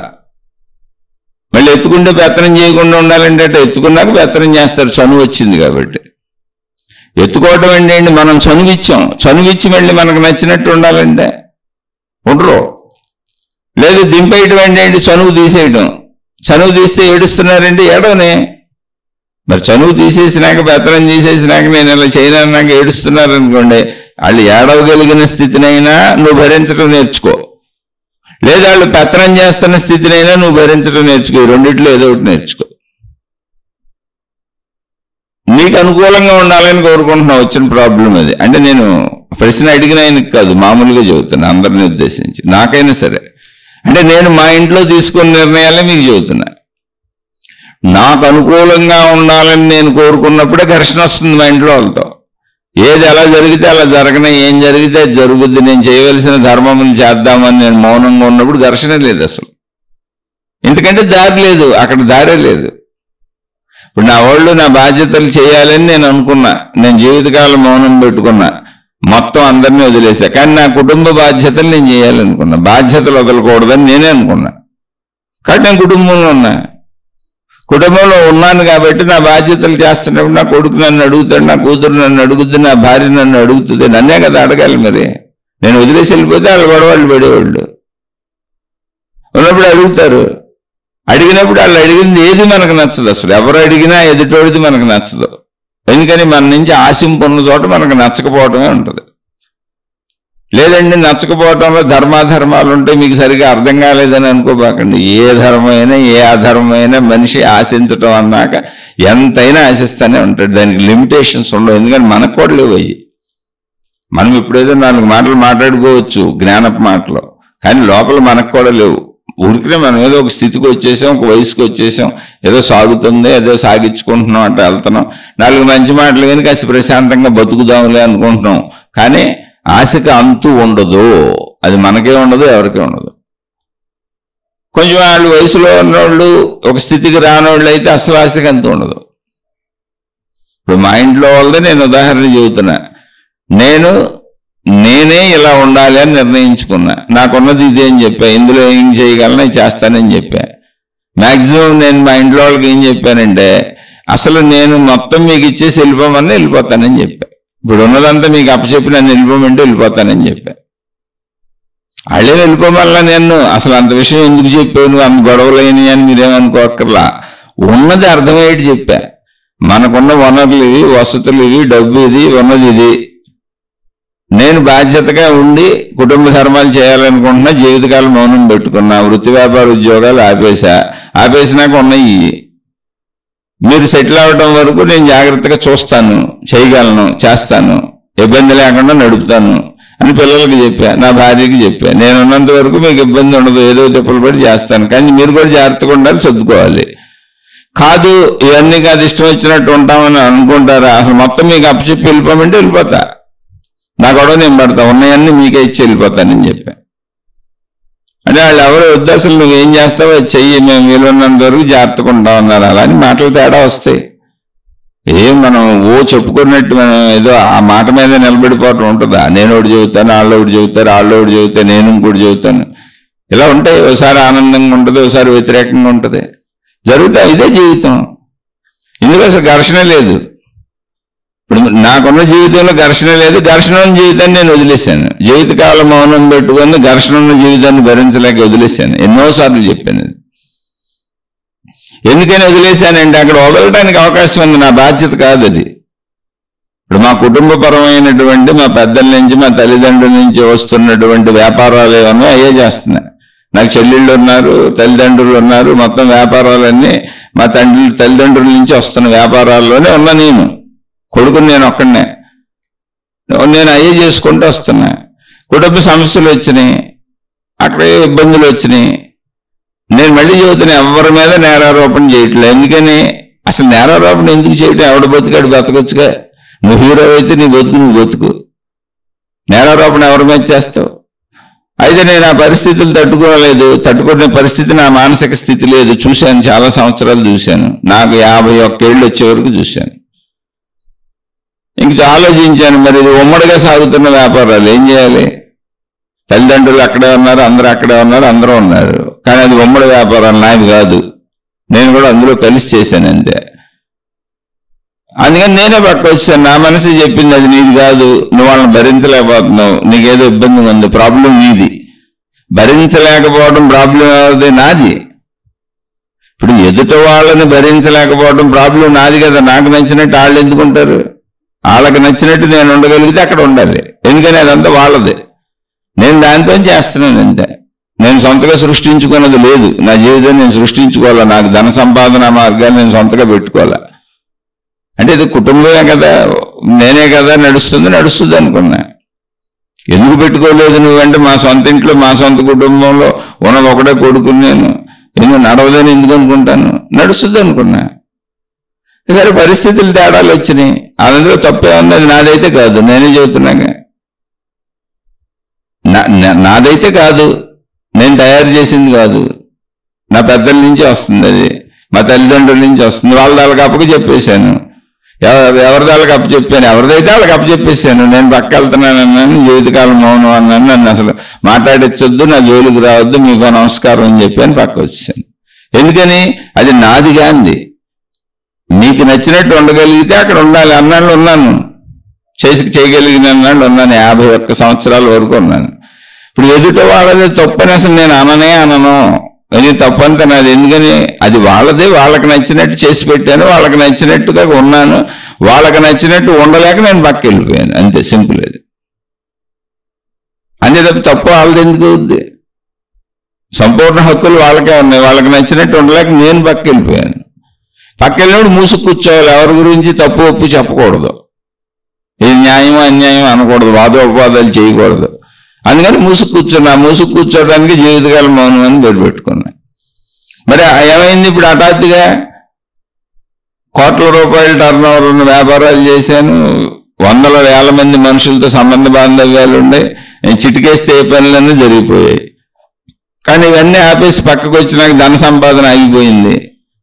మళ్ళీ ఎత్తుకుంటే పెత్తనం చేయకుండా ఉండాలంటే ఎత్తుకున్నాక పెత్తనం చేస్తారు, చనువు వచ్చింది కాబట్టి. ఎత్తుకోవటం ఏంటండి? మనం చనువిచ్చి మళ్ళీ మనకు నచ్చినట్టు ఉండాలంటే ఉండరు. లేదు దింపేయటం ఏంటండి? చనువు తీసేయటం. చనువు తీస్తే ఏడుస్తున్నారండి, ఏడవనే. మరి చనువు తీసేసినాక పెత్తనం తీసేసినాక నేను ఇలా చేయనన్నాక ఏడుస్తున్నారనుకోండి, వాళ్ళు ఏడవగలిగిన స్థితినైనా నువ్వు భరించడం నేర్చుకో. లేదా వాళ్ళు పెత్తనం చేస్తున్న స్థితినైనా నువ్వు భరించడం నేర్చుకో. రెండిట్లో ఏదో ఒకటి నేర్చుకో. నీకు అనుకూలంగా ఉండాలని కోరుకుంటున్నావు. వచ్చిన ప్రాబ్లం అది. అంటే నేను ప్రశ్న అడిగిన ఆయనకి కాదు, మామూలుగా చెబుతున్నా, అందరిని ఉద్దేశించి. నాకైనా సరే, అంటే నేను మా ఇంట్లో తీసుకున్న నిర్ణయాలే మీకు చెబుతున్నా. నాకు అనుకూలంగా ఉండాలని నేను కోరుకున్నప్పుడే ఘర్షణ వస్తుంది మా ఇంట్లో వాళ్ళతో. ఏది ఎలా జరిగితే అలా జరగనే, ఏం జరిగితే అది జరుగుద్ది, నేను చేయవలసిన ధర్మములు చేద్దామని నేను మౌనంగా ఉన్నప్పుడు ఘర్షణ లేదు అసలు. ఎందుకంటే దారి లేదు, అక్కడ దారే లేదు. ఇప్పుడు నా వాళ్ళు నా బాధ్యతలు చేయాలని నేను అనుకున్నా, నేను జీవితకాలం మౌనం పెట్టుకున్నా, మొత్తం అందరినీ వదిలేసా. కానీ నా కుటుంబ బాధ్యతలు నేను చేయాలనుకున్నా. బాధ్యతలు వదలకూడదని నేనే అనుకున్నా. కాబట్టి నేను కుటుంబంలో ఉన్నాను కాబట్టి నా బాధ్యతలు చేస్తున్నప్పుడు నా కొడుకు నన్ను అడుగుతాడు, నా కూతురు నన్ను అడుగుద్ది, నా భార్య నన్ను అడుగుతుంది. నన్నే కదా అడగాలి. మరి నేను వదిలేసి వెళ్ళిపోతే వాళ్ళు గొడవలు పడేవాళ్ళు. ఉన్నప్పుడు అడుగుతారు. అడిగినప్పుడు వాళ్ళు అడిగింది ఏది మనకు నచ్చదు అసలు. ఎవరు అడిగినా ఎదుటోడిది మనకు నచ్చదు. ఎందుకని మన నుంచి ఆశింపు ఉన్న చోట మనకు నచ్చకపోవటమే ఉంటుంది. లేదండి నచ్చకపోవటంలో ధర్మాధర్మాలు ఉంటే మీకు సరిగా అర్థం కాలేదని అనుకోబాకండి. ఏ ధర్మైనా ఏ అధర్మైనా మనిషి ఆశించటం అన్నాక ఎంతైనా ఆశిస్తూనే ఉంటాడు. దానికి లిమిటేషన్స్ ఉండవు. ఎందుకంటే మనకు కూడా లేవు అయ్యి. మనం ఇప్పుడేదో 4 మాటలు మాట్లాడుకోవచ్చు, జ్ఞానపు మాటలు, కానీ లోపల మనకు కూడా లేవు. ఊరికనే మనం ఏదో ఒక స్థితికి వచ్చేసాం, ఒక వయసుకి వచ్చేసాం, ఏదో సాగుతుంది, ఏదో సాగించుకుంటున్నాం అంటే వెళ్తున్నాం. 4 మంచి మాటలు కానీ కాస్త ప్రశాంతంగా బతుకుదాంలే అనుకుంటున్నాం. కానీ ఆశకి అంతు ఉండదు. అది మనకే ఉండదు, ఎవరికే ఉండదు. కొంచెం వాళ్ళు వయసులో ఉన్నోళ్ళు, ఒక స్థితికి రానోళ్ళు అయితే అసలు ఆశకి అంతు ఉండదు. ఇప్పుడు మా ఇంట్లో వాళ్ళదే నేను ఉదాహరణ చెబుతున్నా. నేనే ఇలా ఉండాలి అని నిర్ణయించుకున్నా. నాకున్నది ఇదే అని చెప్పా. ఇందులో ఏం చేయగలను చేస్తానని చెప్పా. మ్యాక్సిమం నేను మా ఇంట్లో వాళ్ళకి ఏం చెప్పానంటే, అసలు నేను మొత్తం మీకు ఇచ్చేసి వెళ్ళిపోతానని చెప్పా. ఇప్పుడు ఉన్నదంతా మీకు అప్పచెప్పి నన్ను వెళ్ళిపోమంటే వెళ్ళిపోతానని చెప్పా. వాళ్ళే వెళ్ళిపోమల్లా నేను అసలు అంత విషయం ఎందుకు చెప్పావు, నువ్వు అంత గొడవలైనవి అని మీరేమనుకోక్కర్లా. ఉన్నది అర్థమయ్యేటి చెప్పా. మనకున్న వనరులు ఇవి, వసతులు ఇవి, డబ్బు ఇది, ఉన్నది ఇది. నేను బాధ్యతగా ఉండి కుటుంబ ధర్మాలు చేయాలనుకుంటున్నా, జీవితకాలం మౌనం పెట్టుకున్నా, వృత్తి వ్యాపార ఉద్యోగాలు ఆపేసినాక ఉన్నాయి. మీరు సెటిల్ అవ్వడం వరకు నేను జాగ్రత్తగా చూస్తాను, చేయగలను, చేస్తాను, ఇబ్బంది లేకుండా నడుపుతాను అని పిల్లలకి చెప్పా, నా భార్యకి చెప్పా. నేను ఉన్నంత వరకు మీకు ఇబ్బంది ఉండదు, ఏదో తిప్పలు పడి చేస్తాను, కానీ మీరు కూడా జాగ్రత్తగా ఉండాలి, సర్దుకోవాలి. కాదు ఇవన్నీ కాదు ఇష్టం వచ్చినట్టు ఉంటామని అనుకుంటారా, అసలు మొత్తం మీకు అప్పచెప్పి వెళ్ళిపోమంటే వెళ్ళిపోతా, నా గొడవ నేను పడతా, ఉన్నాయన్నీ మీకే ఇచ్చి వెళ్ళిపోతానని చెప్పా. అంటే వాళ్ళు ఎవరు వద్దు, అసలు నువ్వేం చేస్తావో చెయ్యి, మేము వీలున్నంత వరకు జాగ్రత్తగా ఉంటామన్నారు. అలా అని మాటలు తేడా వస్తాయి. మనం చెప్పుకున్నట్టు మనం ఏదో ఆ మాట మీద నిలబడిపోవటం ఉంటుందా? నేను ఒకటి చెబుతాను, వాళ్ళు ఒకటి చెబుతారు, వాళ్ళు ఒకటి చెబుతాను, నేను ఇంకోటి చెబుతాను. ఇలా ఉంటాయి. ఒకసారి ఆనందంగా ఉంటుంది, ఒకసారి వ్యతిరేకంగా ఉంటుంది, జరుగుతాయి. ఇదే జీవితం. ఇందులో అసలు ఘర్షణ లేదు. ఇప్పుడు నాకున్న జీవితంలో ఘర్షణ లేదు. ఘర్షణ ఉన్న జీవితాన్ని నేను వదిలేశాను. జీవితకాలం మౌనం పెట్టుకుని ఘర్షణ ఉన్న జీవితాన్ని భరించలేక వదిలేశాను. ఎన్నోసార్లు చెప్పాను. ఎందుకని వదిలేశానంటే అక్కడ వదలడానికి అవకాశం ఉంది, నా బాధ్యత కాదు అది. ఇప్పుడు మా కుటుంబపరమైనటువంటి మా పెద్దల నుంచి, మా తల్లిదండ్రుల నుంచి వస్తున్నటువంటి వ్యాపారాలు ఏమన్నా అయ్యే చేస్తున్నా. నాకు చెల్లెళ్ళు ఉన్నారు, తల్లిదండ్రులు ఉన్నారు. మొత్తం వ్యాపారాలన్నీ మా తల్లిదండ్రుల నుంచి వస్తున్న వ్యాపారాల్లోనే ఉన్నా. నేను కొడుకుని, నేను ఒక్కడనే, నేను అయ్యే చేసుకుంటూ వస్తున్నా. కుటుంబ సమస్యలు వచ్చినాయి, అక్కడే ఇబ్బందులు వచ్చినాయి. నేను మళ్ళీ చెబుతున్నా, ఎవరి మీద నేరారోపణ చేయట్లేదు. ఎందుకని అసలు నేరారోపణ ఎందుకు చేయటం? ఎవడ బతుకాడు బతకొచ్చుగా. నువ్వు హీరో అయితే నీ బతుకు నువ్వు బతుకు. నేరారోపణ ఎవరి మీద చేస్తావు? అయితే నేను ఆ పరిస్థితులు తట్టుకోలేదు. తట్టుకునే పరిస్థితి నా మానసిక స్థితి లేదు. చూశాను, చాలా సంవత్సరాలు చూశాను. నాకు 51 ఏళ్ళు వచ్చే వరకు చూశాను. ఇంక ఆలోచించాను, మరి ఇది ఉమ్మడిగా సాగుతున్న వ్యాపారాలు ఏం చేయాలి? తల్లిదండ్రులు అక్కడే ఉన్నారు, అందరూ అక్కడే ఉన్నారు, అందరూ ఉన్నారు. కానీ అది ఉమ్మడి వ్యాపారాలు, నాది కాదు. నేను కూడా అందులో కలిసి చేశాను అంతే. అందుకని నేనే పక్క వచ్చాను. నా మనసు చెప్పింది అది నీది కాదు, నువ్వు వాళ్ళని భరించలేకపోతున్నావు, నీకేదో ఇబ్బంది ఉంది, ప్రాబ్లం నీది. భరించలేకపోవడం ప్రాబ్లం ఎవరిది? నాది. ఇప్పుడు ఎదుట వాళ్ళని భరించలేకపోవడం ప్రాబ్లం నాది కదా. నాకు నచ్చినట్టు వాళ్ళు ఎందుకుంటారు? వాళ్ళకి నచ్చినట్టు నేను ఉండగలిగితే అక్కడ ఉండాలి. ఎందుకని అదంతా వాళ్ళది. నేను దాంతో చేస్తున్నాను అంతే. నేను సొంతగా సృష్టించుకున్నది లేదు. నా జీవితం నేను సృష్టించుకోవాలా. నాకు ధన సంపాదన మార్గాన్ని నేను సొంతగా పెట్టుకోవాలా. అంటే ఇది కుటుంబమే కదా, నేనే కదా నడుస్తుంది అనుకున్నా. ఎందుకు పెట్టుకోలేదు నువ్వంటే, మా సొంత ఇంట్లో మా సొంత కుటుంబంలో ఉన్నది ఒకటే కొడుకుని నేను, ఎందుకు నడవదని ఎందుకు అనుకుంటాను? నడుస్తుంది అనుకున్నా. సరే పరిస్థితులు తేడాలు వచ్చినాయి, అందులో తప్పే ఉంది. అది నాదైతే కాదు, నేనే చెబుతున్నాగా. నాదైతే కాదు, నేను తయారు చేసింది కాదు. నా పెద్దల నుంచి వస్తుంది, అది మా తల్లిదండ్రుల నుంచి వస్తుంది. వాళ్ళ దానికి అప్పకి చెప్పేశాను, ఎవరి దానికి అప్పు చెప్పాను, ఎవరిదైతే వాళ్ళకి అప్పు చెప్పేశాను. నేను పక్క వెళ్తున్నాను అన్నాను, జీవితకాలం మౌనం అన్నాను. నన్ను అసలు మాట్లాడించొద్దు, నా జోలికి రావద్దు, మీకు నమస్కారం అని చెప్పాను, పక్క వచ్చాను. ఎందుకని? అది నాది కాంది. నీకు నచ్చినట్టు ఉండగలిగితే అక్కడ ఉండాలి. అన్నాళ్ళు ఉన్నాను, చేయగలిగిన అన్నాళ్ళు ఉన్నాను. 51 సంవత్సరాల వరకు ఉన్నాను. ఇప్పుడు ఎదుట వాళ్ళది తప్పని అసలు నేను అనను. అది తప్పంతా నాది. ఎందుకని? అది వాళ్ళదే. వాళ్ళకి నచ్చినట్టు చేసి పెట్టాను, వాళ్ళకి నచ్చినట్టుగా ఉన్నాను. వాళ్ళకి నచ్చినట్టు ఉండలేక నేను పక్క వెళ్ళిపోయాను, అంతే. సింపుల్. అది అంతే తప్ప తప్పు వాళ్ళది ఎందుకు అవుద్ది? సంపూర్ణ హక్కులు వాళ్ళకే ఉన్నాయి. వాళ్ళకి నచ్చినట్టు ఉండలేక నేను పక్క వెళ్ళిపోయాను. పక్క వెళ్ళినప్పుడు మూసుకు కూర్చోవాలి. ఎవరి గురించి తప్పు ఒప్పు చెప్పకూడదు, ఇది న్యాయమో అన్యాయం అనకూడదు, వాదోపవాదాలు చేయకూడదు. అందుకని మూసుకు కూర్చోడానికి జీవితకాలం మౌనం అని పెట్టుకున్నా. మరి ఏమైంది? ఇప్పుడు హఠాత్తుగా కోట్ల రూపాయల టర్నోవర్ ఉన్న వ్యాపారాలు చేశాను, వందల వేల మంది మనుషులతో సంబంధ బాంధవ్యాలు ఉండే, నేను చిటికేస్తే ఏ పనులన్నీ జరిగిపోయాయి. కానీ ఇవన్నీ ఆపేసి పక్కకు వచ్చినాక ధన సంపాదన ఆగిపోయింది.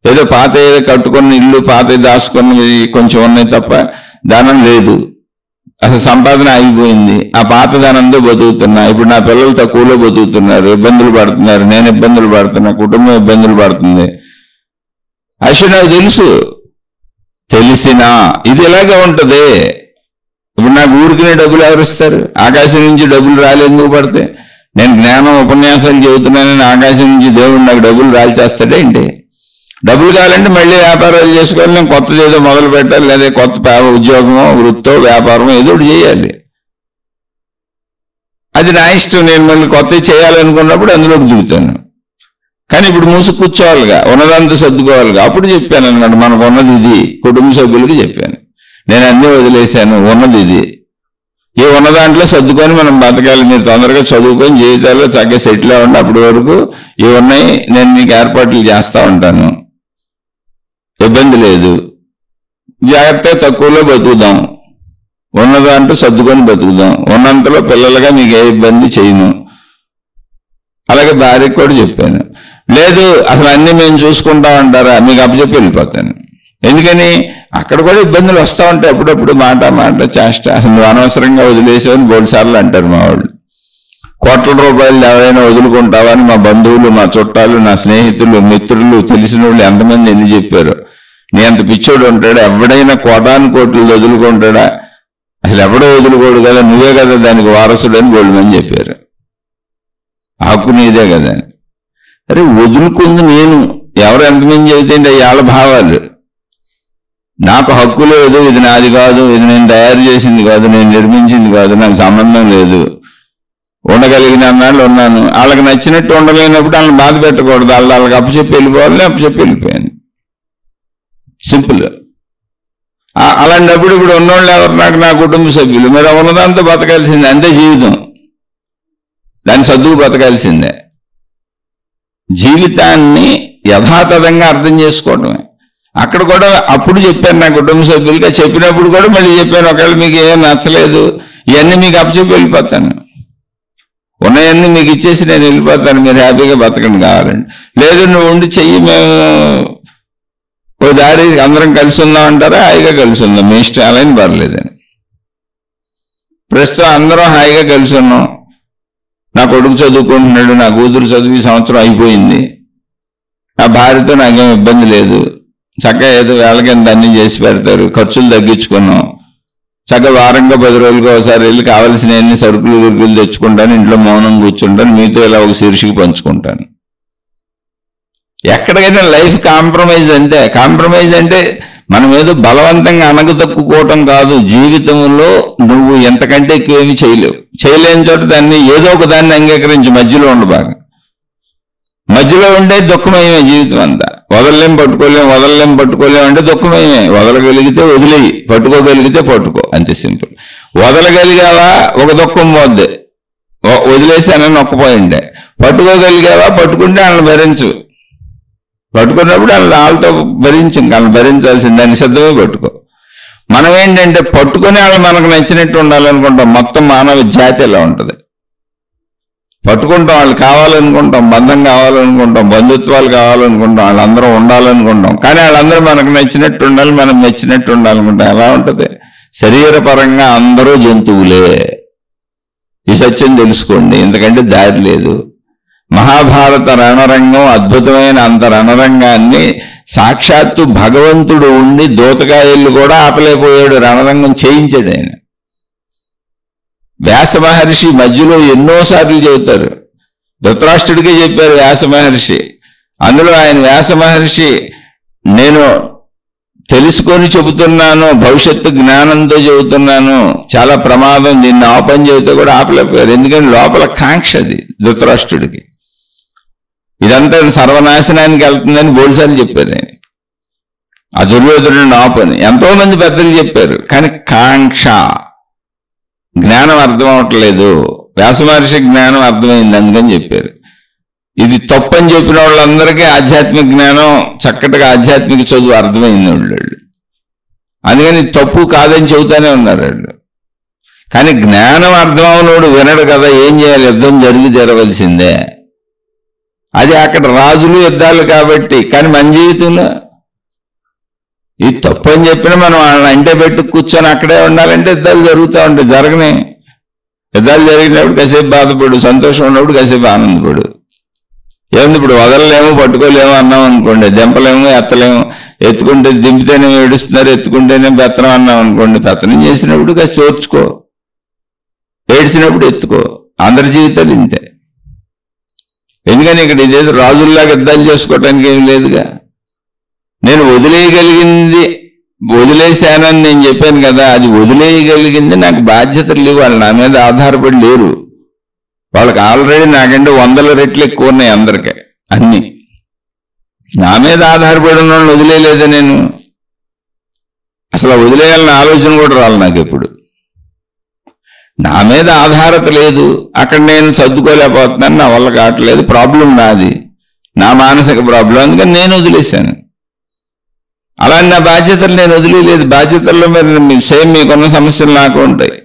ఏదో పాత ఏదో కట్టుకున్న ఇల్లు, పాత దాచుకున్నవి కొంచెం ఉన్నాయి తప్ప ధనం లేదు. అసలు సంపాదన ఆగిపోయింది. ఆ పాత ధనంతో బతుకుతున్నా. ఇప్పుడు నా పిల్లలు తక్కువలో బతుకుతున్నారు, ఇబ్బందులు పడుతున్నారు, నేను ఇబ్బందులు పడుతున్నా, కుటుంబం ఇబ్బందులు పడుతుంది. అసలు నాకు తెలిసినా ఇది ఇలాగే ఉంటుంది. ఇప్పుడు నాకు ఊరికినే డబ్బులు ఎవరిస్తారు? ఆకాశం నుంచి డబ్బులు రాలేందుకు పడితే? నేను జ్ఞానం ఉపన్యాసాలు చెబుతున్నానని ఆకాశం నుంచి దేవుడు నాకు డబ్బులు రాల్చేస్తాడేంటి? డబ్బులు కావాలంటే మళ్ళీ వ్యాపారాలు చేసుకోవాలి, నేను కొత్తది ఏదో మొదలు పెట్టాలి, లేదా కొత్త ఉద్యోగమో వృత్తో వ్యాపారమో ఏదో ఒకటి చేయాలి. అది నా ఇష్టం. నేను మళ్ళీ కొత్తది చేయాలనుకున్నప్పుడు అందులోకి దిగుతాను. కానీ ఇప్పుడు మూసుకు కూర్చోవాలిగా, ఉన్నదంతా సర్దుకోవాలిగా. అప్పుడు చెప్పాను అనమాట, మనకు ఉన్నది ఇది. కుటుంబ సభ్యులకి చెప్పాను, నేను అన్నీ వదిలేశాను, ఉన్నది ఇది. ఈ ఉన్న దాంట్లో సర్దుకొని మనం బతకాలి. మీరు తొందరగా చదువుకొని జీవితాల్లో చక్కగా సెటిల్ అవ్వండి. అప్పటి వరకు ఇవి ఉన్నాయి, నేను మీకు ఏర్పాట్లు చేస్తూ ఉంటాను, ఇబ్బంది లేదు. జాగ్రత్తగా తక్కువలో బతుకుదాం, ఉన్నదాంట్లో సర్దుకొని బతుకుదాం. ఉన్నంతలో పిల్లలుగా మీకు ఏ ఇబ్బంది చేయను. అలాగే భార్యకు కూడా చెప్పాను. లేదు అసలు అన్నీ మేము చూసుకుంటాం అంటారా, మీకు అప్పచెప్పి వెళ్ళిపోతాను. ఎందుకని? అక్కడ కూడా ఇబ్బందులు వస్తూ ఉంటాయి అప్పుడప్పుడు, మాట చేష్ట. అసలు నువ్వు అనవసరంగా వదిలేసావని బోల్డ్ సార్లు అంటారు మా వాళ్ళు. కోట్ల రూపాయలు ఎవరైనా వదులుకుంటావా అని మా బంధువులు, మా చుట్టాలు, నా స్నేహితులు, మిత్రులు, తెలిసిన వాళ్ళు ఎంతమంది ఎన్ని చెప్పారు. నీ అంత పిచ్చోడు ఉంటాడా? ఎవడైనా కోటాను కోట్లు వదులుకుంటాడా? అసలు ఎవడో వదులుకోడు కదా, నువ్వే కదా దానికి వారసుడు అని బోల్డ్ మంది చెప్పారు. హక్కు నీదే కదా. అరే వదులుకుంది నేను, ఎవరు ఎంతమంది చెబితే వాళ్ళ భావాలు. నాకు హక్కు లేదు, ఇది నాది కాదు, ఇది నేను తయారు చేసింది కాదు, నేను నిర్మించింది కాదు, నాకు సంబంధం లేదు. ఉండగలిగిన అన్నాళ్ళు ఉన్నాను. వాళ్ళకి నచ్చినట్టు ఉండలేనప్పుడు వాళ్ళని బాధ పెట్టకూడదు. వాళ్ళకి అప్పచెప్పి వెళ్ళిపోవాలని అప్పచెప్పి వెళ్ళిపోయాను. సింపుల్. అలాంటప్పుడు ఇప్పుడు ఉన్నోళ్ళు ఎవరు? నాకు నా కుటుంబ సభ్యులు. మరి ఉన్నదంతా బతకాల్సిందే, అంతే జీవితం. దాన్ని సర్దుకు బతకాల్సిందే. జీవితాన్ని యథాతథంగా అర్థం చేసుకోవడమే. అక్కడ కూడా అప్పుడు చెప్పాను నా కుటుంబ సభ్యులుగా, చెప్పినప్పుడు కూడా మళ్ళీ చెప్పాను, ఒకవేళ మీకు ఏం నచ్చలేదు ఇవన్నీ మీకు అప్పచెప్పి వెళ్ళిపోతాను, ఉన్నాయన్నీ మీకు ఇచ్చేసి నేను వెళ్ళిపోతాను, మీరు హ్యాపీగా బతకండి కావాలండి. లేదు నువ్వు ఉండి చెయ్యి, మేము ఓ దారి అందరం కలిసి ఉందాం అంటారా, హాయిగా కలిసి ఉందాం, మీ ఇష్టం, అలాని పర్లేదని. ప్రస్తుతం అందరం హాయిగా కలిసి ఉన్నాం. నా కొడుకు చదువుకుంటున్నాడు, నా కూతురు చదువు సంవత్సరం అయిపోయింది, నా భార్యతో నాకేం ఇబ్బంది లేదు. చక్కగా ఏదో వేళ కింద అన్నీ చేసి పెడతారు, ఖర్చులు తగ్గించుకున్నాం. చక్కగా వారంగా 10 రోజులకు ఒకసారి వెళ్ళి కావలసిన అన్ని సరుకులు ఉరుకులు తెచ్చుకుంటాను, ఇంట్లో మౌనం కూర్చుంటాను, మీతో ఇలా ఒక శీర్షికి పంచుకుంటాను. ఎక్కడికైనా లైఫ్ కాంప్రమైజ్ అంతే. కాంప్రమైజ్ అంటే మనం ఏదో బలవంతంగా అణగదొక్కుకోవటం కాదు. జీవితంలో నువ్వు ఎంతకంటే ఎక్కువేమీ చేయలేవు. చేయలేని చోట దాన్ని ఏదో ఒక దాన్ని అంగీకరించి మధ్యలో ఉండు. బాగా మధ్యలో ఉండే దుఃఖమయమే జీవితం అంతా. వదలలేం పట్టుకోలేం అంటే దుఃఖమయమే. వదలగలిగితే వదిలేయి, పట్టుకోగలిగితే పట్టుకో, అంతే సింపుల్. వదలగలిగావా ఒక దుఃఖం పోద్ది, వదిలేసానని నొక్కపోయిండే. పట్టుకోగలిగావా, పట్టుకుంటే వాళ్ళని భరించు. పట్టుకున్నప్పుడు వాళ్ళతో భరించు, వాళ్ళని భరించాల్సిందే, నిశ్శబ్దమే పట్టుకో. మనం ఏంటంటే పట్టుకునే వాళ్ళు మనకు నచ్చినట్టు ఉండాలనుకుంటాం. మొత్తం మానవ జాతి ఎలా ఉంటుంది. పట్టుకుంటాం, వాళ్ళు కావాలనుకుంటాం, బంధం కావాలనుకుంటాం, బంధుత్వాలు కావాలనుకుంటాం, వాళ్ళందరూ ఉండాలనుకుంటాం. కానీ వాళ్ళందరూ మనకు నచ్చినట్టు ఉండాలి, మనం మెచ్చినట్టు ఉండాలనుకుంటాం. ఎలా ఉంటుంది? శరీరపరంగా అందరూ జంతువులే. ఈ సత్యం తెలుసుకోండి, ఎందుకంటే దారి లేదు. మహాభారత రణరంగం అద్భుతమైన అంత రణరంగాన్ని సాక్షాత్తు భగవంతుడు ఉండి దూతకాయలు కూడా ఆపలేకపోయాడు. రణరంగం చేయించాడు ఆయన. వ్యాస మహర్షి మధ్యలో ఎన్నోసార్లు చెబుతారు. ధృతరాష్ట్రుడికే చెప్పారు వ్యాస మహర్షి. అందులో ఆయన వ్యాస మహర్షి నేను తెలుసుకొని చెబుతున్నాను, భవిష్యత్తు జ్ఞానంతో చెబుతున్నాను, చాలా ప్రమాదం, దీన్ని ఆపని చెబితే కూడా ఆపలేకపోయారు. ఎందుకంటే లోపల కాంక్ష అది ధృతరాష్ట్రుడికి. ఇదంతా సర్వనాశనానికి వెళ్తుందని బోల్సార్లు చెప్పారు ఆయన. ఆ దుర్యోధనుడిని ఆపని ఎంతో మంది పెద్దలు చెప్పారు. కానీ కాంక్ష, జ్ఞానం అర్థం అవట్లేదు. వ్యాస మహర్షి జ్ఞానం అర్థమైంది, అందుకని చెప్పారు. ఇది తప్పని చెప్పిన వాళ్ళందరికీ ఆధ్యాత్మిక జ్ఞానం, చక్కటిగా ఆధ్యాత్మిక చదువు అర్థమైంది వాళ్ళు. అందుకని తప్పు కాదని చెబుతానే ఉన్నారు వాళ్ళు. కానీ జ్ఞానం అర్థం అవనోడు వినడు కదా, ఏం చేయాలి? యుద్ధం జరిగి తీరవలసిందే. అది అక్కడ రాజులు యుద్ధాలు కాబట్టి. కానీ మన జీవితంలో ఇది తప్పు అని చెప్పినా మనం వాళ్ళని అంటే పెట్టి కూర్చొని అక్కడే ఉండాలంటే యుద్ధాలు జరుగుతూ ఉంటాయి. జరగనే యుద్ధాలు జరిగినప్పుడు కాసేపు బాధపడు, సంతోషం ఉన్నప్పుడు కాసేపు ఆనందపడు. ఏముంది, ఇప్పుడు వదలలేము పట్టుకోలేము అన్నాం అనుకోండి, దెంపలేము ఎత్తలేము, ఎత్తుకుంటే దింపితేనే ఏడుస్తున్నారు, ఎత్తుకుంటేనే పెత్తనం అన్నాం అనుకోండి, పెత్తనం చేసినప్పుడు కాస్త చోర్చుకో, ఏడ్చినప్పుడు ఎత్తుకో. అందరి జీవితాలు ఇంతే. ఎందుకని ఇక్కడ ఇదేదో రాజుల్లాగా యుద్ధాలు చేసుకోవటానికి ఏం లేదుగా. నేను వదిలేయగలిగింది వదిలేశానని నేను చెప్పాను కదా, అది వదిలేయగలిగింది నాకు బాధ్యతలు లేవు. వాళ్ళు నా మీద ఆధారపడి లేరు. వాళ్ళకి ఆల్రెడీ నాకంటే 100 రెట్లు ఎక్కువ ఉన్నాయి అందరికీ. అన్నీ నా మీద ఆధారపడి ఉన్న వాళ్ళని వదిలేయలేదా నేను? అసలు వదిలేయాలన్న ఆలోచన కూడా రాలి నాకు ఎప్పుడు. నా మీద ఆధారత లేదు, అక్కడ నేను సర్దుకోలేకపోతున్నాను, నా వల్ల కావట్లేదు, ప్రాబ్లం నాది, నా మానసిక ప్రాబ్లం, అందుకని నేను వదిలేశాను. అలా నా బాధ్యతలు నేను వదిలేదు. బాధ్యతల్లో మీరు సేమ్ మీకున్న సమస్యలు నాకు ఉంటాయి.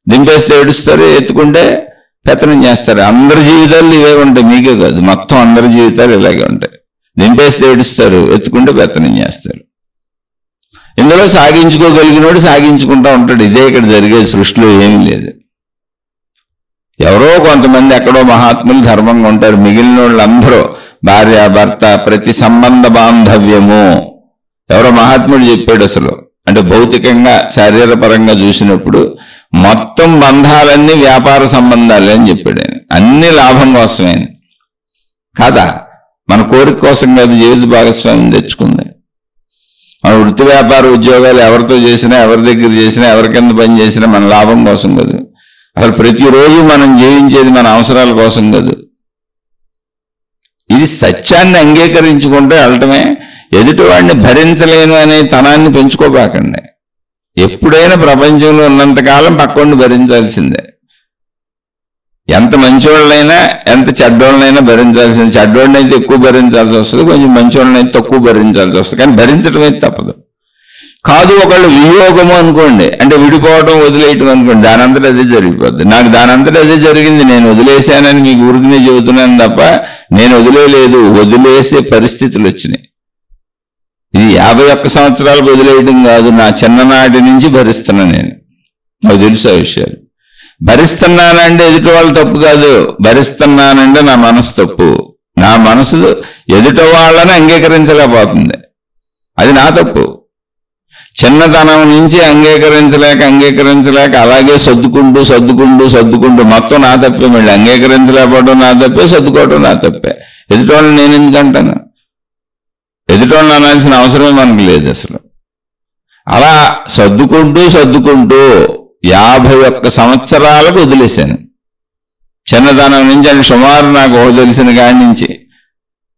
దింపేస్తే ఏడుస్తారు, ఎత్తుకుంటే పెత్తనం చేస్తారు. అందరి జీవితాలు ఇవే ఉంటాయి, మీకే కాదు, మొత్తం అందరి జీవితాలు ఇలాగే ఉంటాయి. దింపేస్తే ఏడుస్తారు, ఎత్తుకుంటే పెత్తనం చేస్తారు. ఇందులో సాగించుకోగలిగినోడు సాగించుకుంటూ ఉంటాడు. ఇదే ఇక్కడ జరిగే సృష్టిలో ఏమీ లేదు. ఎవరో కొంతమంది ఎక్కడో మహాత్ములు ధర్మంగా ఉంటారు, మిగిలిన వాళ్ళందరూ భార్య భర్త ప్రతి సంబంధ బాంధవ్యము. ఎవరో మహాత్ముడు చెప్పాడు అసలు, అంటే భౌతికంగా శారీరపరంగా చూసినప్పుడు మొత్తం బంధాలన్నీ వ్యాపార సంబంధాలే అని చెప్పాడు ఆయన. అన్ని లాభం కోసమే కాదా, మన కోరిక కోసం కాదు జీవిత భాగస్వామ్యం తెచ్చుకుంది. మన వృత్తి వ్యాపార ఉద్యోగాలు ఎవరితో చేసినా, ఎవరి దగ్గర చేసినా, ఎవరి కింద పని చేసినా మన లాభం కోసం కాదు. అసలు ప్రతిరోజు మనం జీవించేది మన అవసరాల కోసం కాదు. ఇది సత్యాన్ని అంగీకరించుకుంటే వెళ్ళటమే. ఎదుటివాడిని భరించలేను అనే తనాన్ని పెంచుకోబాకండి. ఎప్పుడైనా ప్రపంచంలో ఉన్నంతకాలం పక్కోడిని భరించాల్సిందే. ఎంత మంచివాళ్ళైనా ఎంత చెడ్డోళ్ళనైనా భరించాల్సిందే. చెడ్డోళ్ళనైతే ఎక్కువ భరించాల్సి వస్తుంది, కొంచెం మంచివాళ్ళనైతే తక్కువ భరించాల్సి వస్తుంది, కానీ భరించడం అయితే తప్పదు. కాదు ఒకళ్ళు వియోగము అనుకోండి, అంటే విడిపోవడం వదిలేయటం అనుకోండి, దానంతటా అదే జరిగిపోద్ది. నాకు దానంతటా అదే జరిగింది. నేను వదిలేశానని మీకు ఊరికినే చెబుతున్నాను తప్ప నేను వదిలేయలేదు. వదిలేసే పరిస్థితులు వచ్చినాయి. ఇది 51 సంవత్సరాలకు వదిలేయడం కాదు, నా చిన్ననాటి నుంచి భరిస్తున్నా. నేను నాకు తెలుసు ఆ విషయాలు. భరిస్తున్నానంటే ఎదుటి వాళ్ళు తప్పు కాదు, భరిస్తున్నానంటే నా మనసు తప్పు. నా మనసు ఎదుటి వాళ్ళని అంగీకరించలేకపోతుంది, అది నా తప్పు. చిన్నతనం నుంచి అంగీకరించలేక అలాగే సర్దుకుంటూ మొత్తం నా తప్పే. మళ్ళీ అంగీకరించలేకపోవడం నా తప్పే, సర్దుకోవడం నా తప్పే. ఎదుటి వాళ్ళని నేను ఎందుకంటాను? ఎదుటి వాళ్ళని అనాల్సిన అవసరమే మనకు లేదు అసలు. అలా సర్దుకుంటూ 51 సంవత్సరాలకు వదిలేశాను. చిన్నతనం నుంచి అని సుమారు నాకు తెలిసిన కాడి నుంచి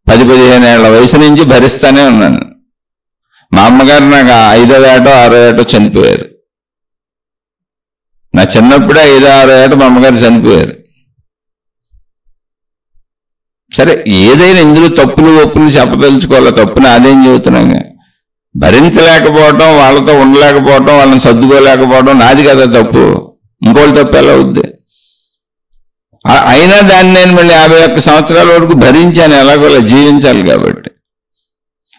10-15 ఏళ్ల వయసు నుంచి భరిస్తానే ఉన్నాను. మా అమ్మగారు నాకు 5వ ఏటో 6వ ఏటో చనిపోయారు. నా చిన్నప్పుడే 5-6 ఏట మా అమ్మగారు చనిపోయారు. సరే, ఏదైనా ఇందులో తప్పులు ఒప్పులు చెప్పదలుచుకోవాలి, తప్పుని అదేం చెబుతున్నాగా. భరించలేకపోవటం, వాళ్ళతో ఉండలేకపోవటం, వాళ్ళని సర్దుకోలేకపోవడం నాది కదా తప్పు. ఇంకోళ్ళు తప్పు ఎలా అవుద్ది? అయినా దాన్ని నేను మళ్ళీ 51 సంవత్సరాల వరకు భరించాను, ఎలాగోలా జీవించాలి కాబట్టి.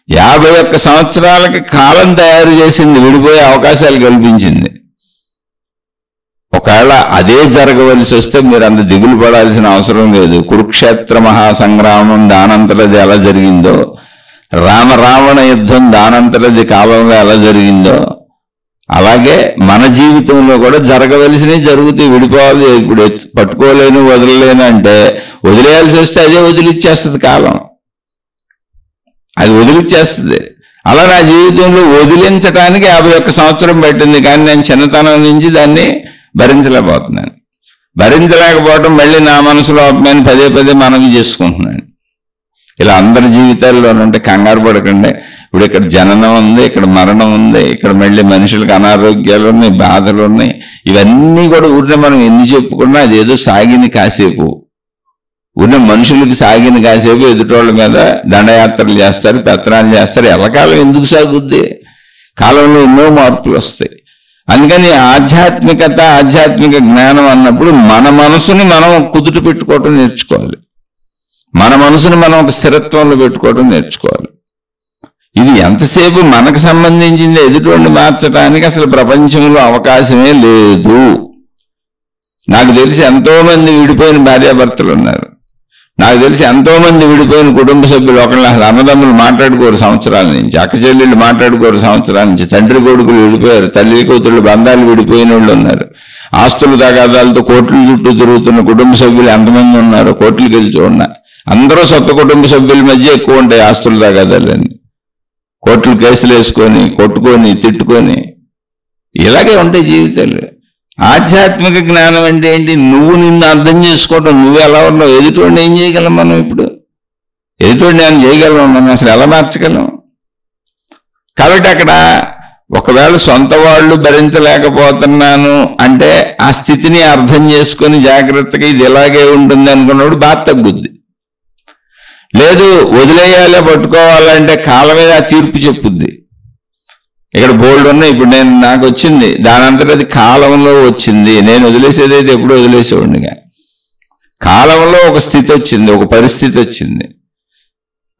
51 సంవత్సరాలకి కాలం తయారు చేసింది, విడిపోయే అవకాశాలు కల్పించింది. ఒకవేళ అదే జరగవలసి వస్తే మీరు అంత దిగులు పడాల్సిన అవసరం లేదు. కురుక్షేత్ర మహాసంగ్రామం దానంతటది ఎలా జరిగిందో, రామరావణ యుద్ధం దానంతటది కాలంలో ఎలా జరిగిందో, అలాగే మన జీవితంలో కూడా జరగవలసినవి జరుగుతాయి. విడిపోవాలి, ఇప్పుడు పట్టుకోలేను వదలలేను అంటే వదిలేయాల్సి వస్తే అదే వదిలిచ్చేస్తుంది కాలం, అది వదిలిచ్చేస్తుంది. అలా నా జీవితంలో వదిలించడానికి 51 సంవత్సరం పట్టింది, కానీ నేను చిన్నతనం నుంచి దాన్ని భరించలేకపోతున్నాను. భరించలేకపోవడం మళ్ళీ నా మనసులో ఆత్మని పదే మనవి చేసుకుంటున్నాను. ఇలా అందరి జీవితాల్లోనంటే కంగారు పడకండి. ఇప్పుడు ఇక్కడ జననం ఉంది, ఇక్కడ మరణం ఉంది, ఇక్కడ మళ్ళీ మనుషులకు అనారోగ్యాలు ఉన్నాయి, బాధలు ఉన్నాయి. ఇవన్నీ కూడా ఊరినే మనం ఎన్ని చెప్పుకున్నా అదేదో సాగిని కాసేపు, ఉన్న మనుషులకి సాగిన కాసేపు ఎదుటోళ్ళ మీద దండయాత్రలు చేస్తారు, పెత్తనాలు చేస్తారు. ఎల్లకాలం ఎందుకు సాగుద్ది? కాలంలో ఎన్నో మార్పులు వస్తాయి. అందుకని ఆధ్యాత్మిక జ్ఞానం అన్నప్పుడు మన మనసుని మనం కుదుట పెట్టుకోవటం నేర్చుకోవాలి. మన మనసుని మనం ఒక స్థిరత్వంలో పెట్టుకోవడం నేర్చుకోవాలి. ఇది ఎంతసేపు మనకు సంబంధించింది, ఎదుటోడిని మార్చడానికి అసలు ప్రపంచంలో అవకాశమే లేదు. నాకు తెలిసి ఎంతో మంది విడిపోయిన భార్యాభర్తలు ఉన్నారు. నాకు తెలిసి ఎంతో మంది విడిపోయిన కుటుంబ సభ్యులు ఒకళ్ళు అసలు అన్నదమ్ములు మాట్లాడుకోరు సంవత్సరాల నుంచి, అక్క చెల్లెళ్ళు మాట్లాడుకోరు సంవత్సరాల నుంచి, తండ్రి కొడుకులు విడిపోయారు, తల్లి కూతుళ్ళు బంధాలు విడిపోయిన వాళ్ళు ఉన్నారు, ఆస్తుల తగాదాలతో కోట్ల చుట్టూ తిరుగుతున్న కుటుంబ సభ్యులు ఎంతమంది ఉన్నారు, కోట్లకి వెళ్ళి చూడండి. అందరూ సొంత కుటుంబ సభ్యుల మధ్య ఎక్కువ ఉంటాయి ఆస్తుల తగాదాలని, కోట్లు కేసులు వేసుకొని కొట్టుకొని తిట్టుకొని ఇలాగే ఉంటాయి జీవితాలు. ఆధ్యాత్మిక జ్ఞానం అంటే ఏంటి? నువ్వు నిన్ను అర్థం చేసుకోవటం, నువ్వు ఎలా ఉన్నావు, ఎదుటోడిని ఏం చేయగలం మనం? ఇప్పుడు ఎదుటోడిని నేను చేయగలం, మనం అసలు ఎలా మార్చగలం? కాబట్టి అక్కడ ఒకవేళ సొంత వాళ్ళు భరించలేకపోతున్నాను అంటే ఆ స్థితిని అర్థం చేసుకొని జాగ్రత్తగా ఇది ఇలాగే ఉంటుంది అనుకున్నప్పుడు బాధ తగ్గుద్ది. లేదు వదిలేయాలే పట్టుకోవాలంటే కాలమే ఆ తీర్పు చెప్పుద్ది. ఇక్కడ బోల్డ్ ఉన్నాయి, ఇప్పుడు నాకు వచ్చింది దానంతటా అది కాలంలో వచ్చింది, నేను వదిలేసేది అయితే ఎప్పుడు వదిలేసేవాడిగా. కాలంలో ఒక స్థితి వచ్చింది, ఒక పరిస్థితి వచ్చింది,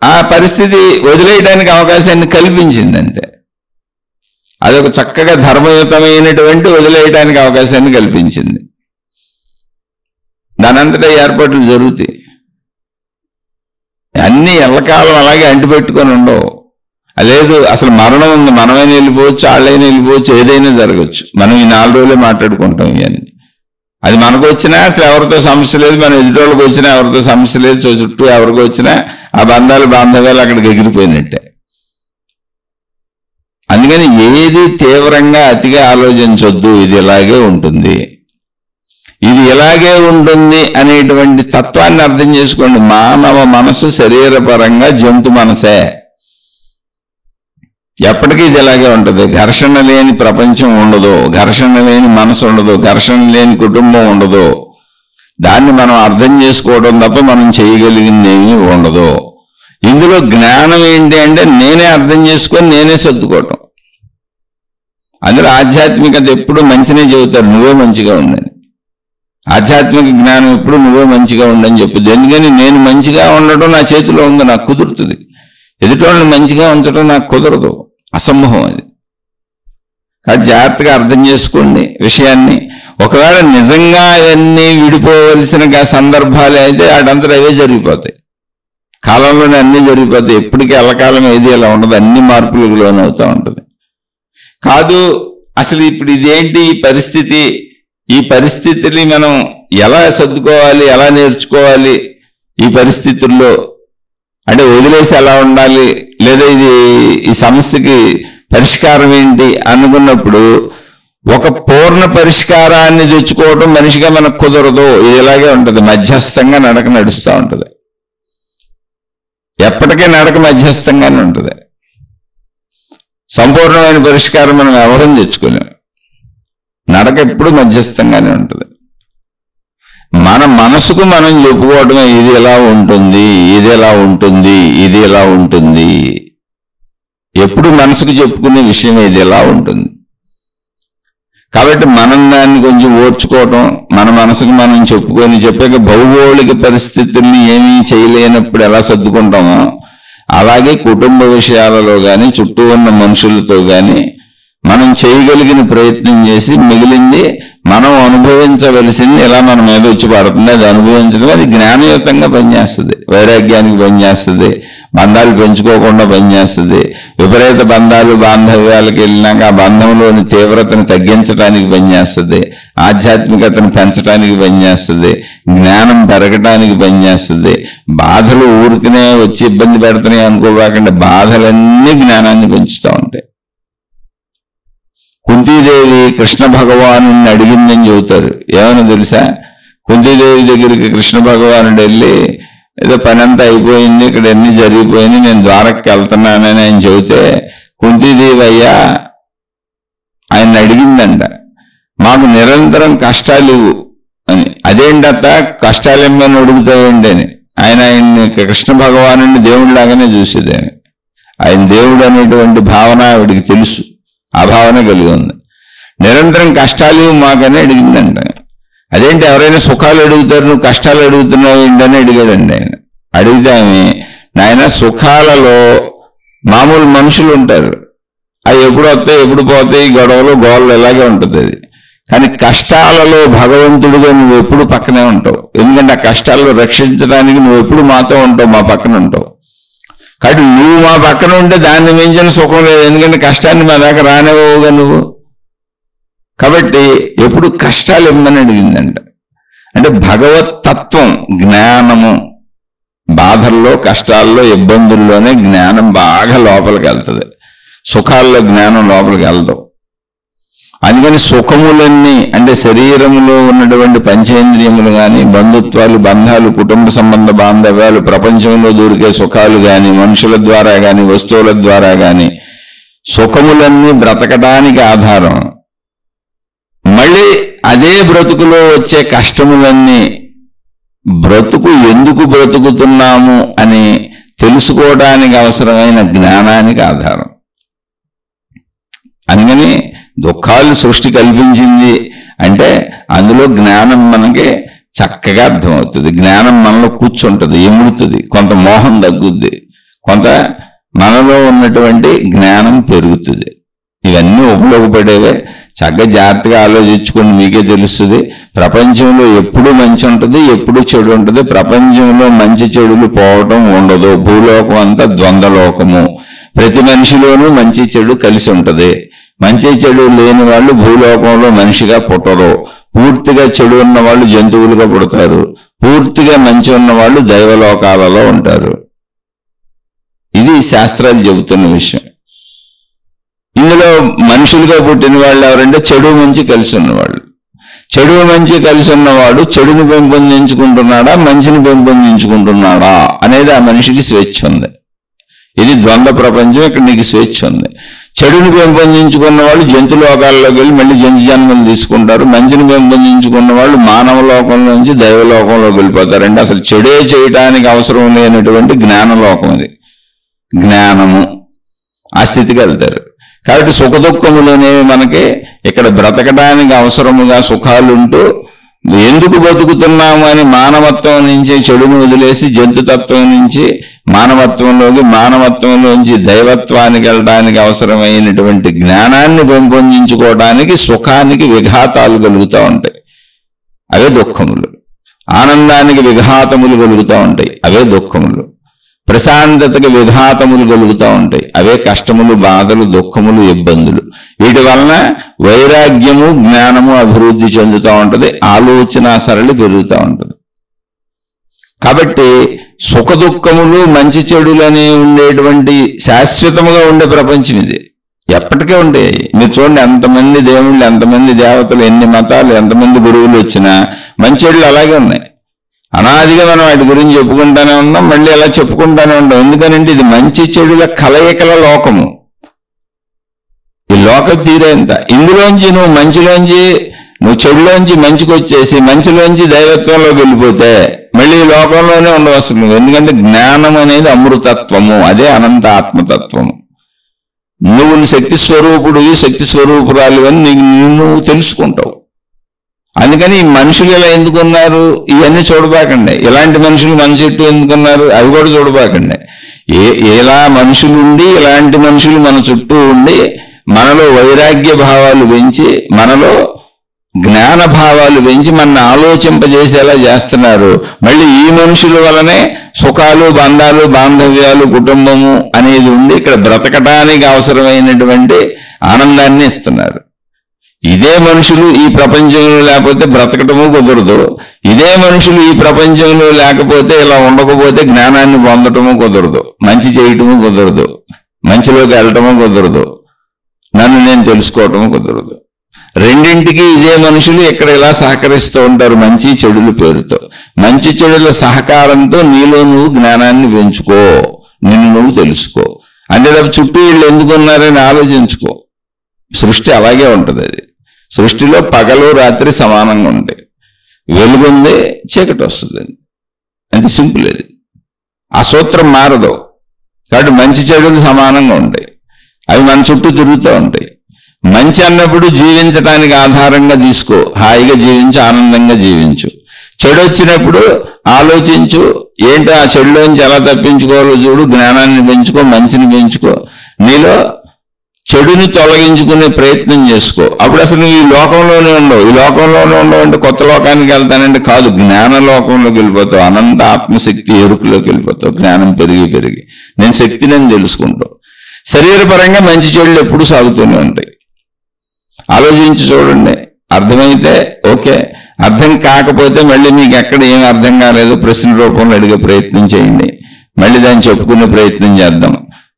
ఆ పరిస్థితి వదిలేయడానికి అవకాశాన్ని కల్పించింది అంతే. అదొక చక్కగా ధర్మయుతమైనటువంటి వదిలేయడానికి అవకాశాన్ని కల్పించింది. దానంతటా ఏర్పాట్లు జరుగుతాయి. అన్నీ ఎల్లకాలం అలాగే అంటిపెట్టుకొని ఉండవు. లేదు అసలు మరణం ఉంది, మనమైనా వెళ్ళిపోవచ్చు, వాళ్ళైనా వెళ్ళిపోవచ్చు, ఏదైనా జరగచ్చు. మనం ఈ 4 రోజులే మాట్లాడుకుంటాం ఇవన్నీ. అది మనకు వచ్చినా అసలు ఎవరితో సమస్య లేదు, మన ఎదుటోళ్ళకి వచ్చినా ఎవరితో సమస్య లేదు, చుట్టూ ఎవరికి వచ్చినా ఆ బాంధవ్యాలు అక్కడికి ఎగిరిపోయినట్టే. అందుకని ఏది తీవ్రంగా అతిగా ఆలోచించొద్దు, ఇది ఇలాగే ఉంటుంది, ఇది ఇలాగే ఉంటుంది అనేటువంటి తత్వాన్ని అర్థం చేసుకోండి. మానవ మనసు శరీరపరంగా జంతు మనసే, ఎప్పటికీ ఇది ఇలాగే ఉంటుంది. ఘర్షణ లేని ప్రపంచం ఉండదు, ఘర్షణ లేని మనసు ఉండదు, ఘర్షణ లేని కుటుంబం ఉండదు. దాన్ని మనం అర్థం చేసుకోవడం తప్ప మనం చేయగలిగింది ఏమీ ఉండదు. ఇందులో జ్ఞానం ఏంటి అంటే నేనే అర్థం చేసుకొని నేనే సర్దుకోవటం. అందులో ఆధ్యాత్మికత ఎప్పుడు మంచినే చెబుతారు, నువ్వే మంచిగా ఉండని. ఆధ్యాత్మిక జ్ఞానం ఎప్పుడు నువ్వే మంచిగా ఉండని చెప్పుద్ది. ఎందుకని నేను మంచిగా ఉండటం నా చేతిలో ఉంది, నాకు కుదురుతుంది. ఎదుటోళ్ళని మంచిగా ఉంచడం నాకు కుదరదు, అసంభవం అది. కాబట్టి జాగ్రత్తగా అర్థం చేసుకోండి విషయాన్ని. ఒకవేళ నిజంగా అవన్నీ విడిపోవలసిన సందర్భాలు అయితే వాటంతా అవే జరిగిపోతాయి, కాలంలోనే అన్నీ జరిగిపోతాయి. ఎప్పటికీ ఎల్లకాలం ఏది ఎలా ఉండదు, అన్ని మార్పులకు లోనవుతూ ఉంటుంది. కాదు అసలు ఇప్పుడు ఇదేంటి ఈ పరిస్థితి, ఈ పరిస్థితిని మనం ఎలా సర్దుకోవాలి, ఎలా నేర్చుకోవాలి, ఈ పరిస్థితుల్లో అంటే వదిలేసి ఎలా ఉండాలి, లేదా ఈ సమస్యకి పరిష్కారం ఏంటి అనుకున్నప్పుడు ఒక పూర్ణ పరిష్కారాన్ని తెచ్చుకోవడం మనిషిగా మనకు కుదరదు. ఇది ఇలాగే ఉంటుంది, మధ్యస్థంగా నడక నడుస్తూ ఉంటుంది. ఎప్పటికీ నడక మధ్యస్థంగానే ఉంటుంది. సంపూర్ణమైన పరిష్కారం మనం ఎవరం తెచ్చుకోలేం. నడక ఎప్పుడు మధ్యస్థంగానే ఉంటుంది. మన మనసుకు మనం చెప్పుకోవడమే, ఇది ఎలా ఉంటుంది, ఇది ఎలా ఉంటుంది, ఇది ఎలా ఉంటుంది. ఎప్పుడు మనసుకు చెప్పుకునే విషయం ఇది ఎలా ఉంటుంది. కాబట్టి మనం దాన్ని కొంచెం ఓర్చుకోవటం, మన మనసుకు మనం చెప్పాక భౌగోళిక పరిస్థితుల్ని ఏమీ చేయలేనప్పుడు ఎలా సర్దుకుంటామో అలాగే కుటుంబ విషయాలలో కానీ చుట్టూ ఉన్న మనుషులతో కానీ మనం చేయగలిగిన ప్రయత్నం చేసి మిగిలింది మనం అనుభవించవలసింది ఎలా మన మీద వచ్చి పడుతుంది అది అనుభవించడం. అది జ్ఞానయుతంగా పనిచేస్తుంది, వైరాగ్యానికి పనిచేస్తుంది, బంధాలు పెంచుకోకుండా పనిచేస్తుంది. విపరీత బంధాలు బాంధవ్యాలకు వెళ్ళినాక ఆ బంధంలోని తీవ్రతను తగ్గించడానికి పనిచేస్తుంది, ఆధ్యాత్మికతను పెంచడానికి పనిచేస్తుంది, జ్ఞానం పెరగటానికి పనిచేస్తుంది. బాధలు ఊరికనే వచ్చి ఇబ్బంది పెడుతున్నాయి అనుకోకుండా బాధలన్నీ జ్ఞానాన్ని పెంచుతూ ఉంటాయి. కుంతీదేవి కృష్ణ భగవానుడిని అడిగిందని చెబుతారు. ఏమని తెలుసా? కుంతీదేవి దగ్గరికి కృష్ణ భగవానుడు వెళ్ళి ఏదో పని అంతా అయిపోయింది, ఇక్కడ అన్ని జరిగిపోయింది, నేను ద్వారకకి వెళ్తున్నానని ఆయన చెబితే కుంతీదేవి అయ్యా ఆయన అడిగిందంట, మాకు నిరంతరం కష్టాలు ఇవ్వు అని. అదేంటత్త కష్టాలు ఏమని అడుగుతాయండి అని. ఆయన్ని కృష్ణ భగవానుడిని దేవుడిలాగానే చూసేది. ఆయన దేవుడు అనేటువంటి భావన ఆవిడికి తెలుసు, ఆ భావన కలిగి ఉంది. నిరంతరం కష్టాలు మాకని అడిగిందంట. అదేంటి ఎవరైనా సుఖాలు అడుగుతారు, నువ్వు కష్టాలు అడుగుతున్నావు ఏంటని అడిగాడండి ఆయన. అడిగితే ఆమె, నాయన సుఖాలలో మామూలు మనుషులు ఉంటారు, అవి ఎప్పుడు వస్తాయి ఎప్పుడు పోతాయి, గొడవలు గోళ్ళు ఇలాగే ఉంటుంది. అది కానీ కష్టాలలో భగవంతుడిగా నువ్వు ఎప్పుడు పక్కనే ఉంటావు. ఎందుకంటే ఆ కష్టాల్లో రక్షించడానికి నువ్వు ఎప్పుడు మాతో ఉంటావు, మా పక్కన ఉంటావు. కాబట్టి నువ్వు మా పక్కన ఉంటే దాన్ని మించిన సుఖం లేదు. ఎందుకంటే కష్టాన్ని మా దాకా రానివ్వవుగా నువ్వు. కాబట్టి ఎప్పుడు కష్టాలు ఇమ్మని అడిగిందంట. అంటే భగవత్ తత్వం, జ్ఞానము, బాధల్లో, కష్టాల్లో, ఇబ్బందుల్లోనే జ్ఞానం బాగా లోపలికి వెళ్తుంది. సుఖాల్లో జ్ఞానం లోపలికి వెళ్తావు. అందుకని సుఖములన్నీ అంటే శరీరంలో ఉన్నటువంటి పంచేంద్రియములు కానీ, బంధుత్వాలు, బంధాలు, కుటుంబ సంబంధ బాంధవ్యాలు, ప్రపంచంలో దొరికే సుఖాలు కానీ, మనుషుల ద్వారా కానీ, వస్తువుల ద్వారా కానీ, సుఖములన్నీ బ్రతకడానికి ఆధారం. మళ్ళీ అదే బ్రతుకులో వచ్చే కష్టములన్నీ బ్రతుకు ఎందుకు బ్రతుకుతున్నాము అని తెలుసుకోవడానికి అవసరమైన జ్ఞానానికి ఆధారం. అందుకని దుఃఖాలు సృష్టి కల్పించింది అంటే అందులో జ్ఞానం మనకి చక్కగా అర్థమవుతుంది. జ్ఞానం మనలో కూర్చుంటుంది, ఎముడుతుంది, కొంత మోహం తగ్గుద్ది, కొంత మనలో ఉన్నటువంటి జ్ఞానం పెరుగుతుంది. ఇవన్నీ ఉపయోగపడేవే. చక్కగా జాగ్రత్తగా ఆలోచించుకొని మీకే తెలుస్తుంది. ప్రపంచంలో ఎప్పుడు మంచి ఉంటుంది, ఎప్పుడు చెడు ఉంటుంది. ప్రపంచంలో మంచి చెడులు పోవటం ఉండదు. భూలోకం అంతా ద్వంద్వలోకము. ప్రతి మనిషిలోనూ మంచి చెడు కలిసి ఉంటుంది. మంచి చెడు లేని వాళ్ళు భూలోకంలో మనిషిగా పుట్టరు. పూర్తిగా చెడు ఉన్న వాళ్ళు జంతువులుగా పుడతారు. పూర్తిగా మంచి ఉన్న వాళ్ళు దైవలోకాలలో ఉంటారు. ఇది శాస్త్రాలు చెబుతున్న విషయం. ఇందులో మనుషులుగా పుట్టిన వాళ్ళు ఎవరంటే చెడు మంచి కలిసి ఉన్నవాళ్ళు. చెడు మంచి కలిసి ఉన్నవాడు చెడుని పెంపొందించుకుంటున్నాడా, మంచిని పెంపొందించుకుంటున్నాడా అనేది ఆ మనిషికి స్వేచ్ఛ ఉంది. ఇది ద్వంద్వ ప్రపంచం. ఇక్కడ నీకు స్వేచ్ఛ ఉంది. చెడుని పెంపొందించుకున్న వాళ్ళు జంతు లోకాల్లోకి వెళ్ళి మళ్ళీ జంతు జన్మలు తీసుకుంటారు. మంచిని పెంపొందించుకున్న వాళ్ళు మానవ లోకం నుంచి దైవలోకంలోకి వెళ్ళిపోతారు. అంటే అసలు చెడే చేయడానికి అవసరం లేనటువంటి జ్ఞానలోకం ఇది. జ్ఞానము ఆ స్థితికి వెళ్తారు. కాబట్టి సుఖ దుఃఖములు అనేవి మనకి ఇక్కడ బ్రతకడానికి అవసరముగా సుఖాలుంటూ ఎందుకు బతుకుతున్నాము అని మానవత్వం నుంచి చెడును వదిలేసి జంతుతత్వం నుంచి మానవత్వంలోకి, మానవత్వంలోంచి దైవత్వానికి వెళ్ళడానికి అవసరమైనటువంటి జ్ఞానాన్ని పెంపొందించుకోవడానికి సుఖానికి విఘాతాలు కలుగుతూ ఉంటాయి, అవే దుఃఖములు. ఆనందానికి విఘాతములు కలుగుతూ ఉంటాయి, అవే దుఃఖములు. ప్రశాంతతకి విఘాతములు కలుగుతూ ఉంటాయి, అవే కష్టములు, బాధలు, దుఃఖములు, ఇబ్బందులు. వీటి వలన వైరాగ్యము, జ్ఞానము అభివృద్ధి చెందుతూ ఉంటుంది. ఆలోచన సరళి పెరుగుతూ ఉంటుంది. కాబట్టి సుఖ దుఃఖములు, మంచి చెడులని ఉండేటువంటి శాశ్వతముగా ఉండే ప్రపంచం ఇది. ఎప్పటికే ఉంటాయి. మీరు చూడండి, ఎంతమంది దేవుళ్ళు, ఎంతమంది దేవతలు, ఎన్ని మతాలు, ఎంతమంది గురువులు వచ్చినా మంచి చెడులు అలాగే ఉన్నాయి. అనాదిగా మనం వాటి గురించి చెప్పుకుంటానే ఉన్నాం, మళ్ళీ అలా చెప్పుకుంటానే ఉంటాం. ఎందుకనంటే ఇది మంచి చెడుల కలయికల లోకము. ఈ లోక తీరేంత. ఇందులోంచి నువ్వు చెడులోంచి మంచికి వచ్చేసి మంచిలోంచి దైవత్వంలోకి వెళ్ళిపోతే మళ్ళీ ఈ లోకంలోనే ఉండవలసి నువ్వు. ఎందుకంటే జ్ఞానం అనేది అమృతత్వము, అదే అనంత ఆత్మతత్వము. నువ్వు శక్తి స్వరూపుడివి, శక్తి స్వరూపురాలు అని నువ్వు తెలుసుకుంటావు. అందుకని ఈ మనుషులు ఇలా ఎందుకున్నారు ఇవన్నీ చూడబాకండి. ఇలాంటి మనుషులు మన చుట్టూ ఎందుకున్నారు అవి కూడా చూడబాకండి. ఎలా మనుషులు ఉండి ఇలాంటి మనుషులు మన చుట్టూ ఉండి మనలో వైరాగ్య భావాలు పెంచి, మనలో జ్ఞాన భావాలు పెంచి మన ఆలోచింపజేసేలా చేస్తున్నారు. మళ్ళీ ఈ మనుషుల వలనే సుఖాలు, బంధాలు, బాంధవ్యాలు, కుటుంబము అనేది ఉండి ఇక్కడ బ్రతకడానికి అవసరమైనటువంటి ఆనందాన్ని ఇస్తున్నారు. ఇదే మనుషులు ఈ ప్రపంచంలో లేకపోతే బ్రతకటము కుదరదు. ఇదే మనుషులు ఈ ప్రపంచంలో లేకపోతే, ఇలా ఉండకపోతే జ్ఞానాన్ని పొందటము కుదరదు, మంచి చేయటము కుదరదు, మంచిలోకి వెళ్ళటము కుదరదు, నన్ను నేను తెలుసుకోవటము కుదరదు. రెండింటికి ఇదే మనుషులు ఇక్కడ ఇలా సహకరిస్తూ ఉంటారు మంచి చెడుల పేరుతో. మంచి చెడుల సహకారంతో నీలో నువ్వు జ్ఞానాన్ని పెంచుకో, నిన్ను నువ్వు తెలుసుకో. అంటే చుట్టూ వీళ్ళు ఎందుకున్నారని ఆలోచించుకో. సృష్టి అలాగే ఉంటుంది. అది సృష్టిలో పగలు రాత్రి సమానంగా ఉంటాయి. వెలుగుంది, చీకటి వస్తుంది. అంత సింపుల్. అది ఆ సూత్రం మారదు. కాబట్టి మంచి చెడులు సమానంగా ఉంటాయి. అవి మన చుట్టూ తిరుగుతూ ఉంటాయి. మంచి అన్నప్పుడు జీవించడానికి ఆధారంగా తీసుకో, హాయిగా జీవించు, ఆనందంగా జీవించు. చెడు వచ్చినప్పుడు ఆలోచించు, ఏంటో ఆ చెడులోంచి ఎలా తప్పించుకోవాలో చూడు, జ్ఞానాన్ని పెంచుకో, మంచిని పెంచుకో. నీలో చెడుని తొలగించుకునే ప్రయత్నం చేసుకో. అప్పుడు అసలు నువ్వు ఈ లోకంలోనే ఉండవు. ఈ లోకంలోనే ఉండవు అంటే కొత్త లోకానికి వెళ్తానంటే కాదు, జ్ఞాన లోకంలోకి వెళ్ళిపోతావు. అనంత ఆత్మశక్తి ఎరుకులోకి వెళ్ళిపోతావు. జ్ఞానం పెరిగి నేను శక్తిని తెలుసుకుంటావు. శరీరపరంగా మంచి చెడులు ఎప్పుడు సాగుతూనే ఉంటాయి. ఆలోచించి చూడండి. అర్థమైతే ఓకే, అర్థం కాకపోతే మళ్ళీ మీకు ఎక్కడ ఏం అర్థం కాలేదో ప్రశ్న రూపంలో అడిగే ప్రయత్నం చేయండి. మళ్ళీ దాన్ని చెప్పుకునే ప్రయత్నం చేద్దాం.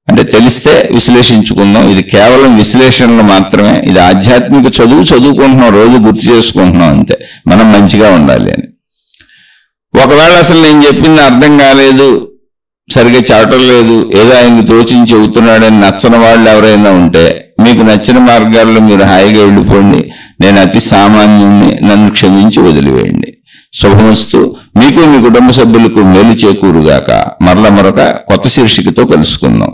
అంటే తెలిస్తే విశ్లేషించుకుందాం. ఇది కేవలం విశ్లేషణలు మాత్రమే. ఇది ఆధ్యాత్మిక చదువుకుంటున్నాం, రోజు గుర్తు చేసుకుంటున్నాం అంతే, మనం మంచిగా ఉండాలి అని. ఒకవేళ అసలు నేను చెప్పింది అర్థం కాలేదు, సరిగ్గా చావటం లేదు, ఏదో ఆయనకు తోచించి చెబుతున్నాడని నచ్చని వాళ్ళు ఎవరైనా ఉంటే మీకు నచ్చిన మార్గాల్లో మీరు హాయిగా వెళ్ళిపోండి. నేను అతి సామాన్యుణ్ణి, నన్ను క్షమించి వదిలివేయండి. శుభమస్తు. మీకు మీ కుటుంబ సభ్యులకు మేలు చేకూరుగాక. మరొక కొత్త శీర్షికతో కలుసుకుందాం.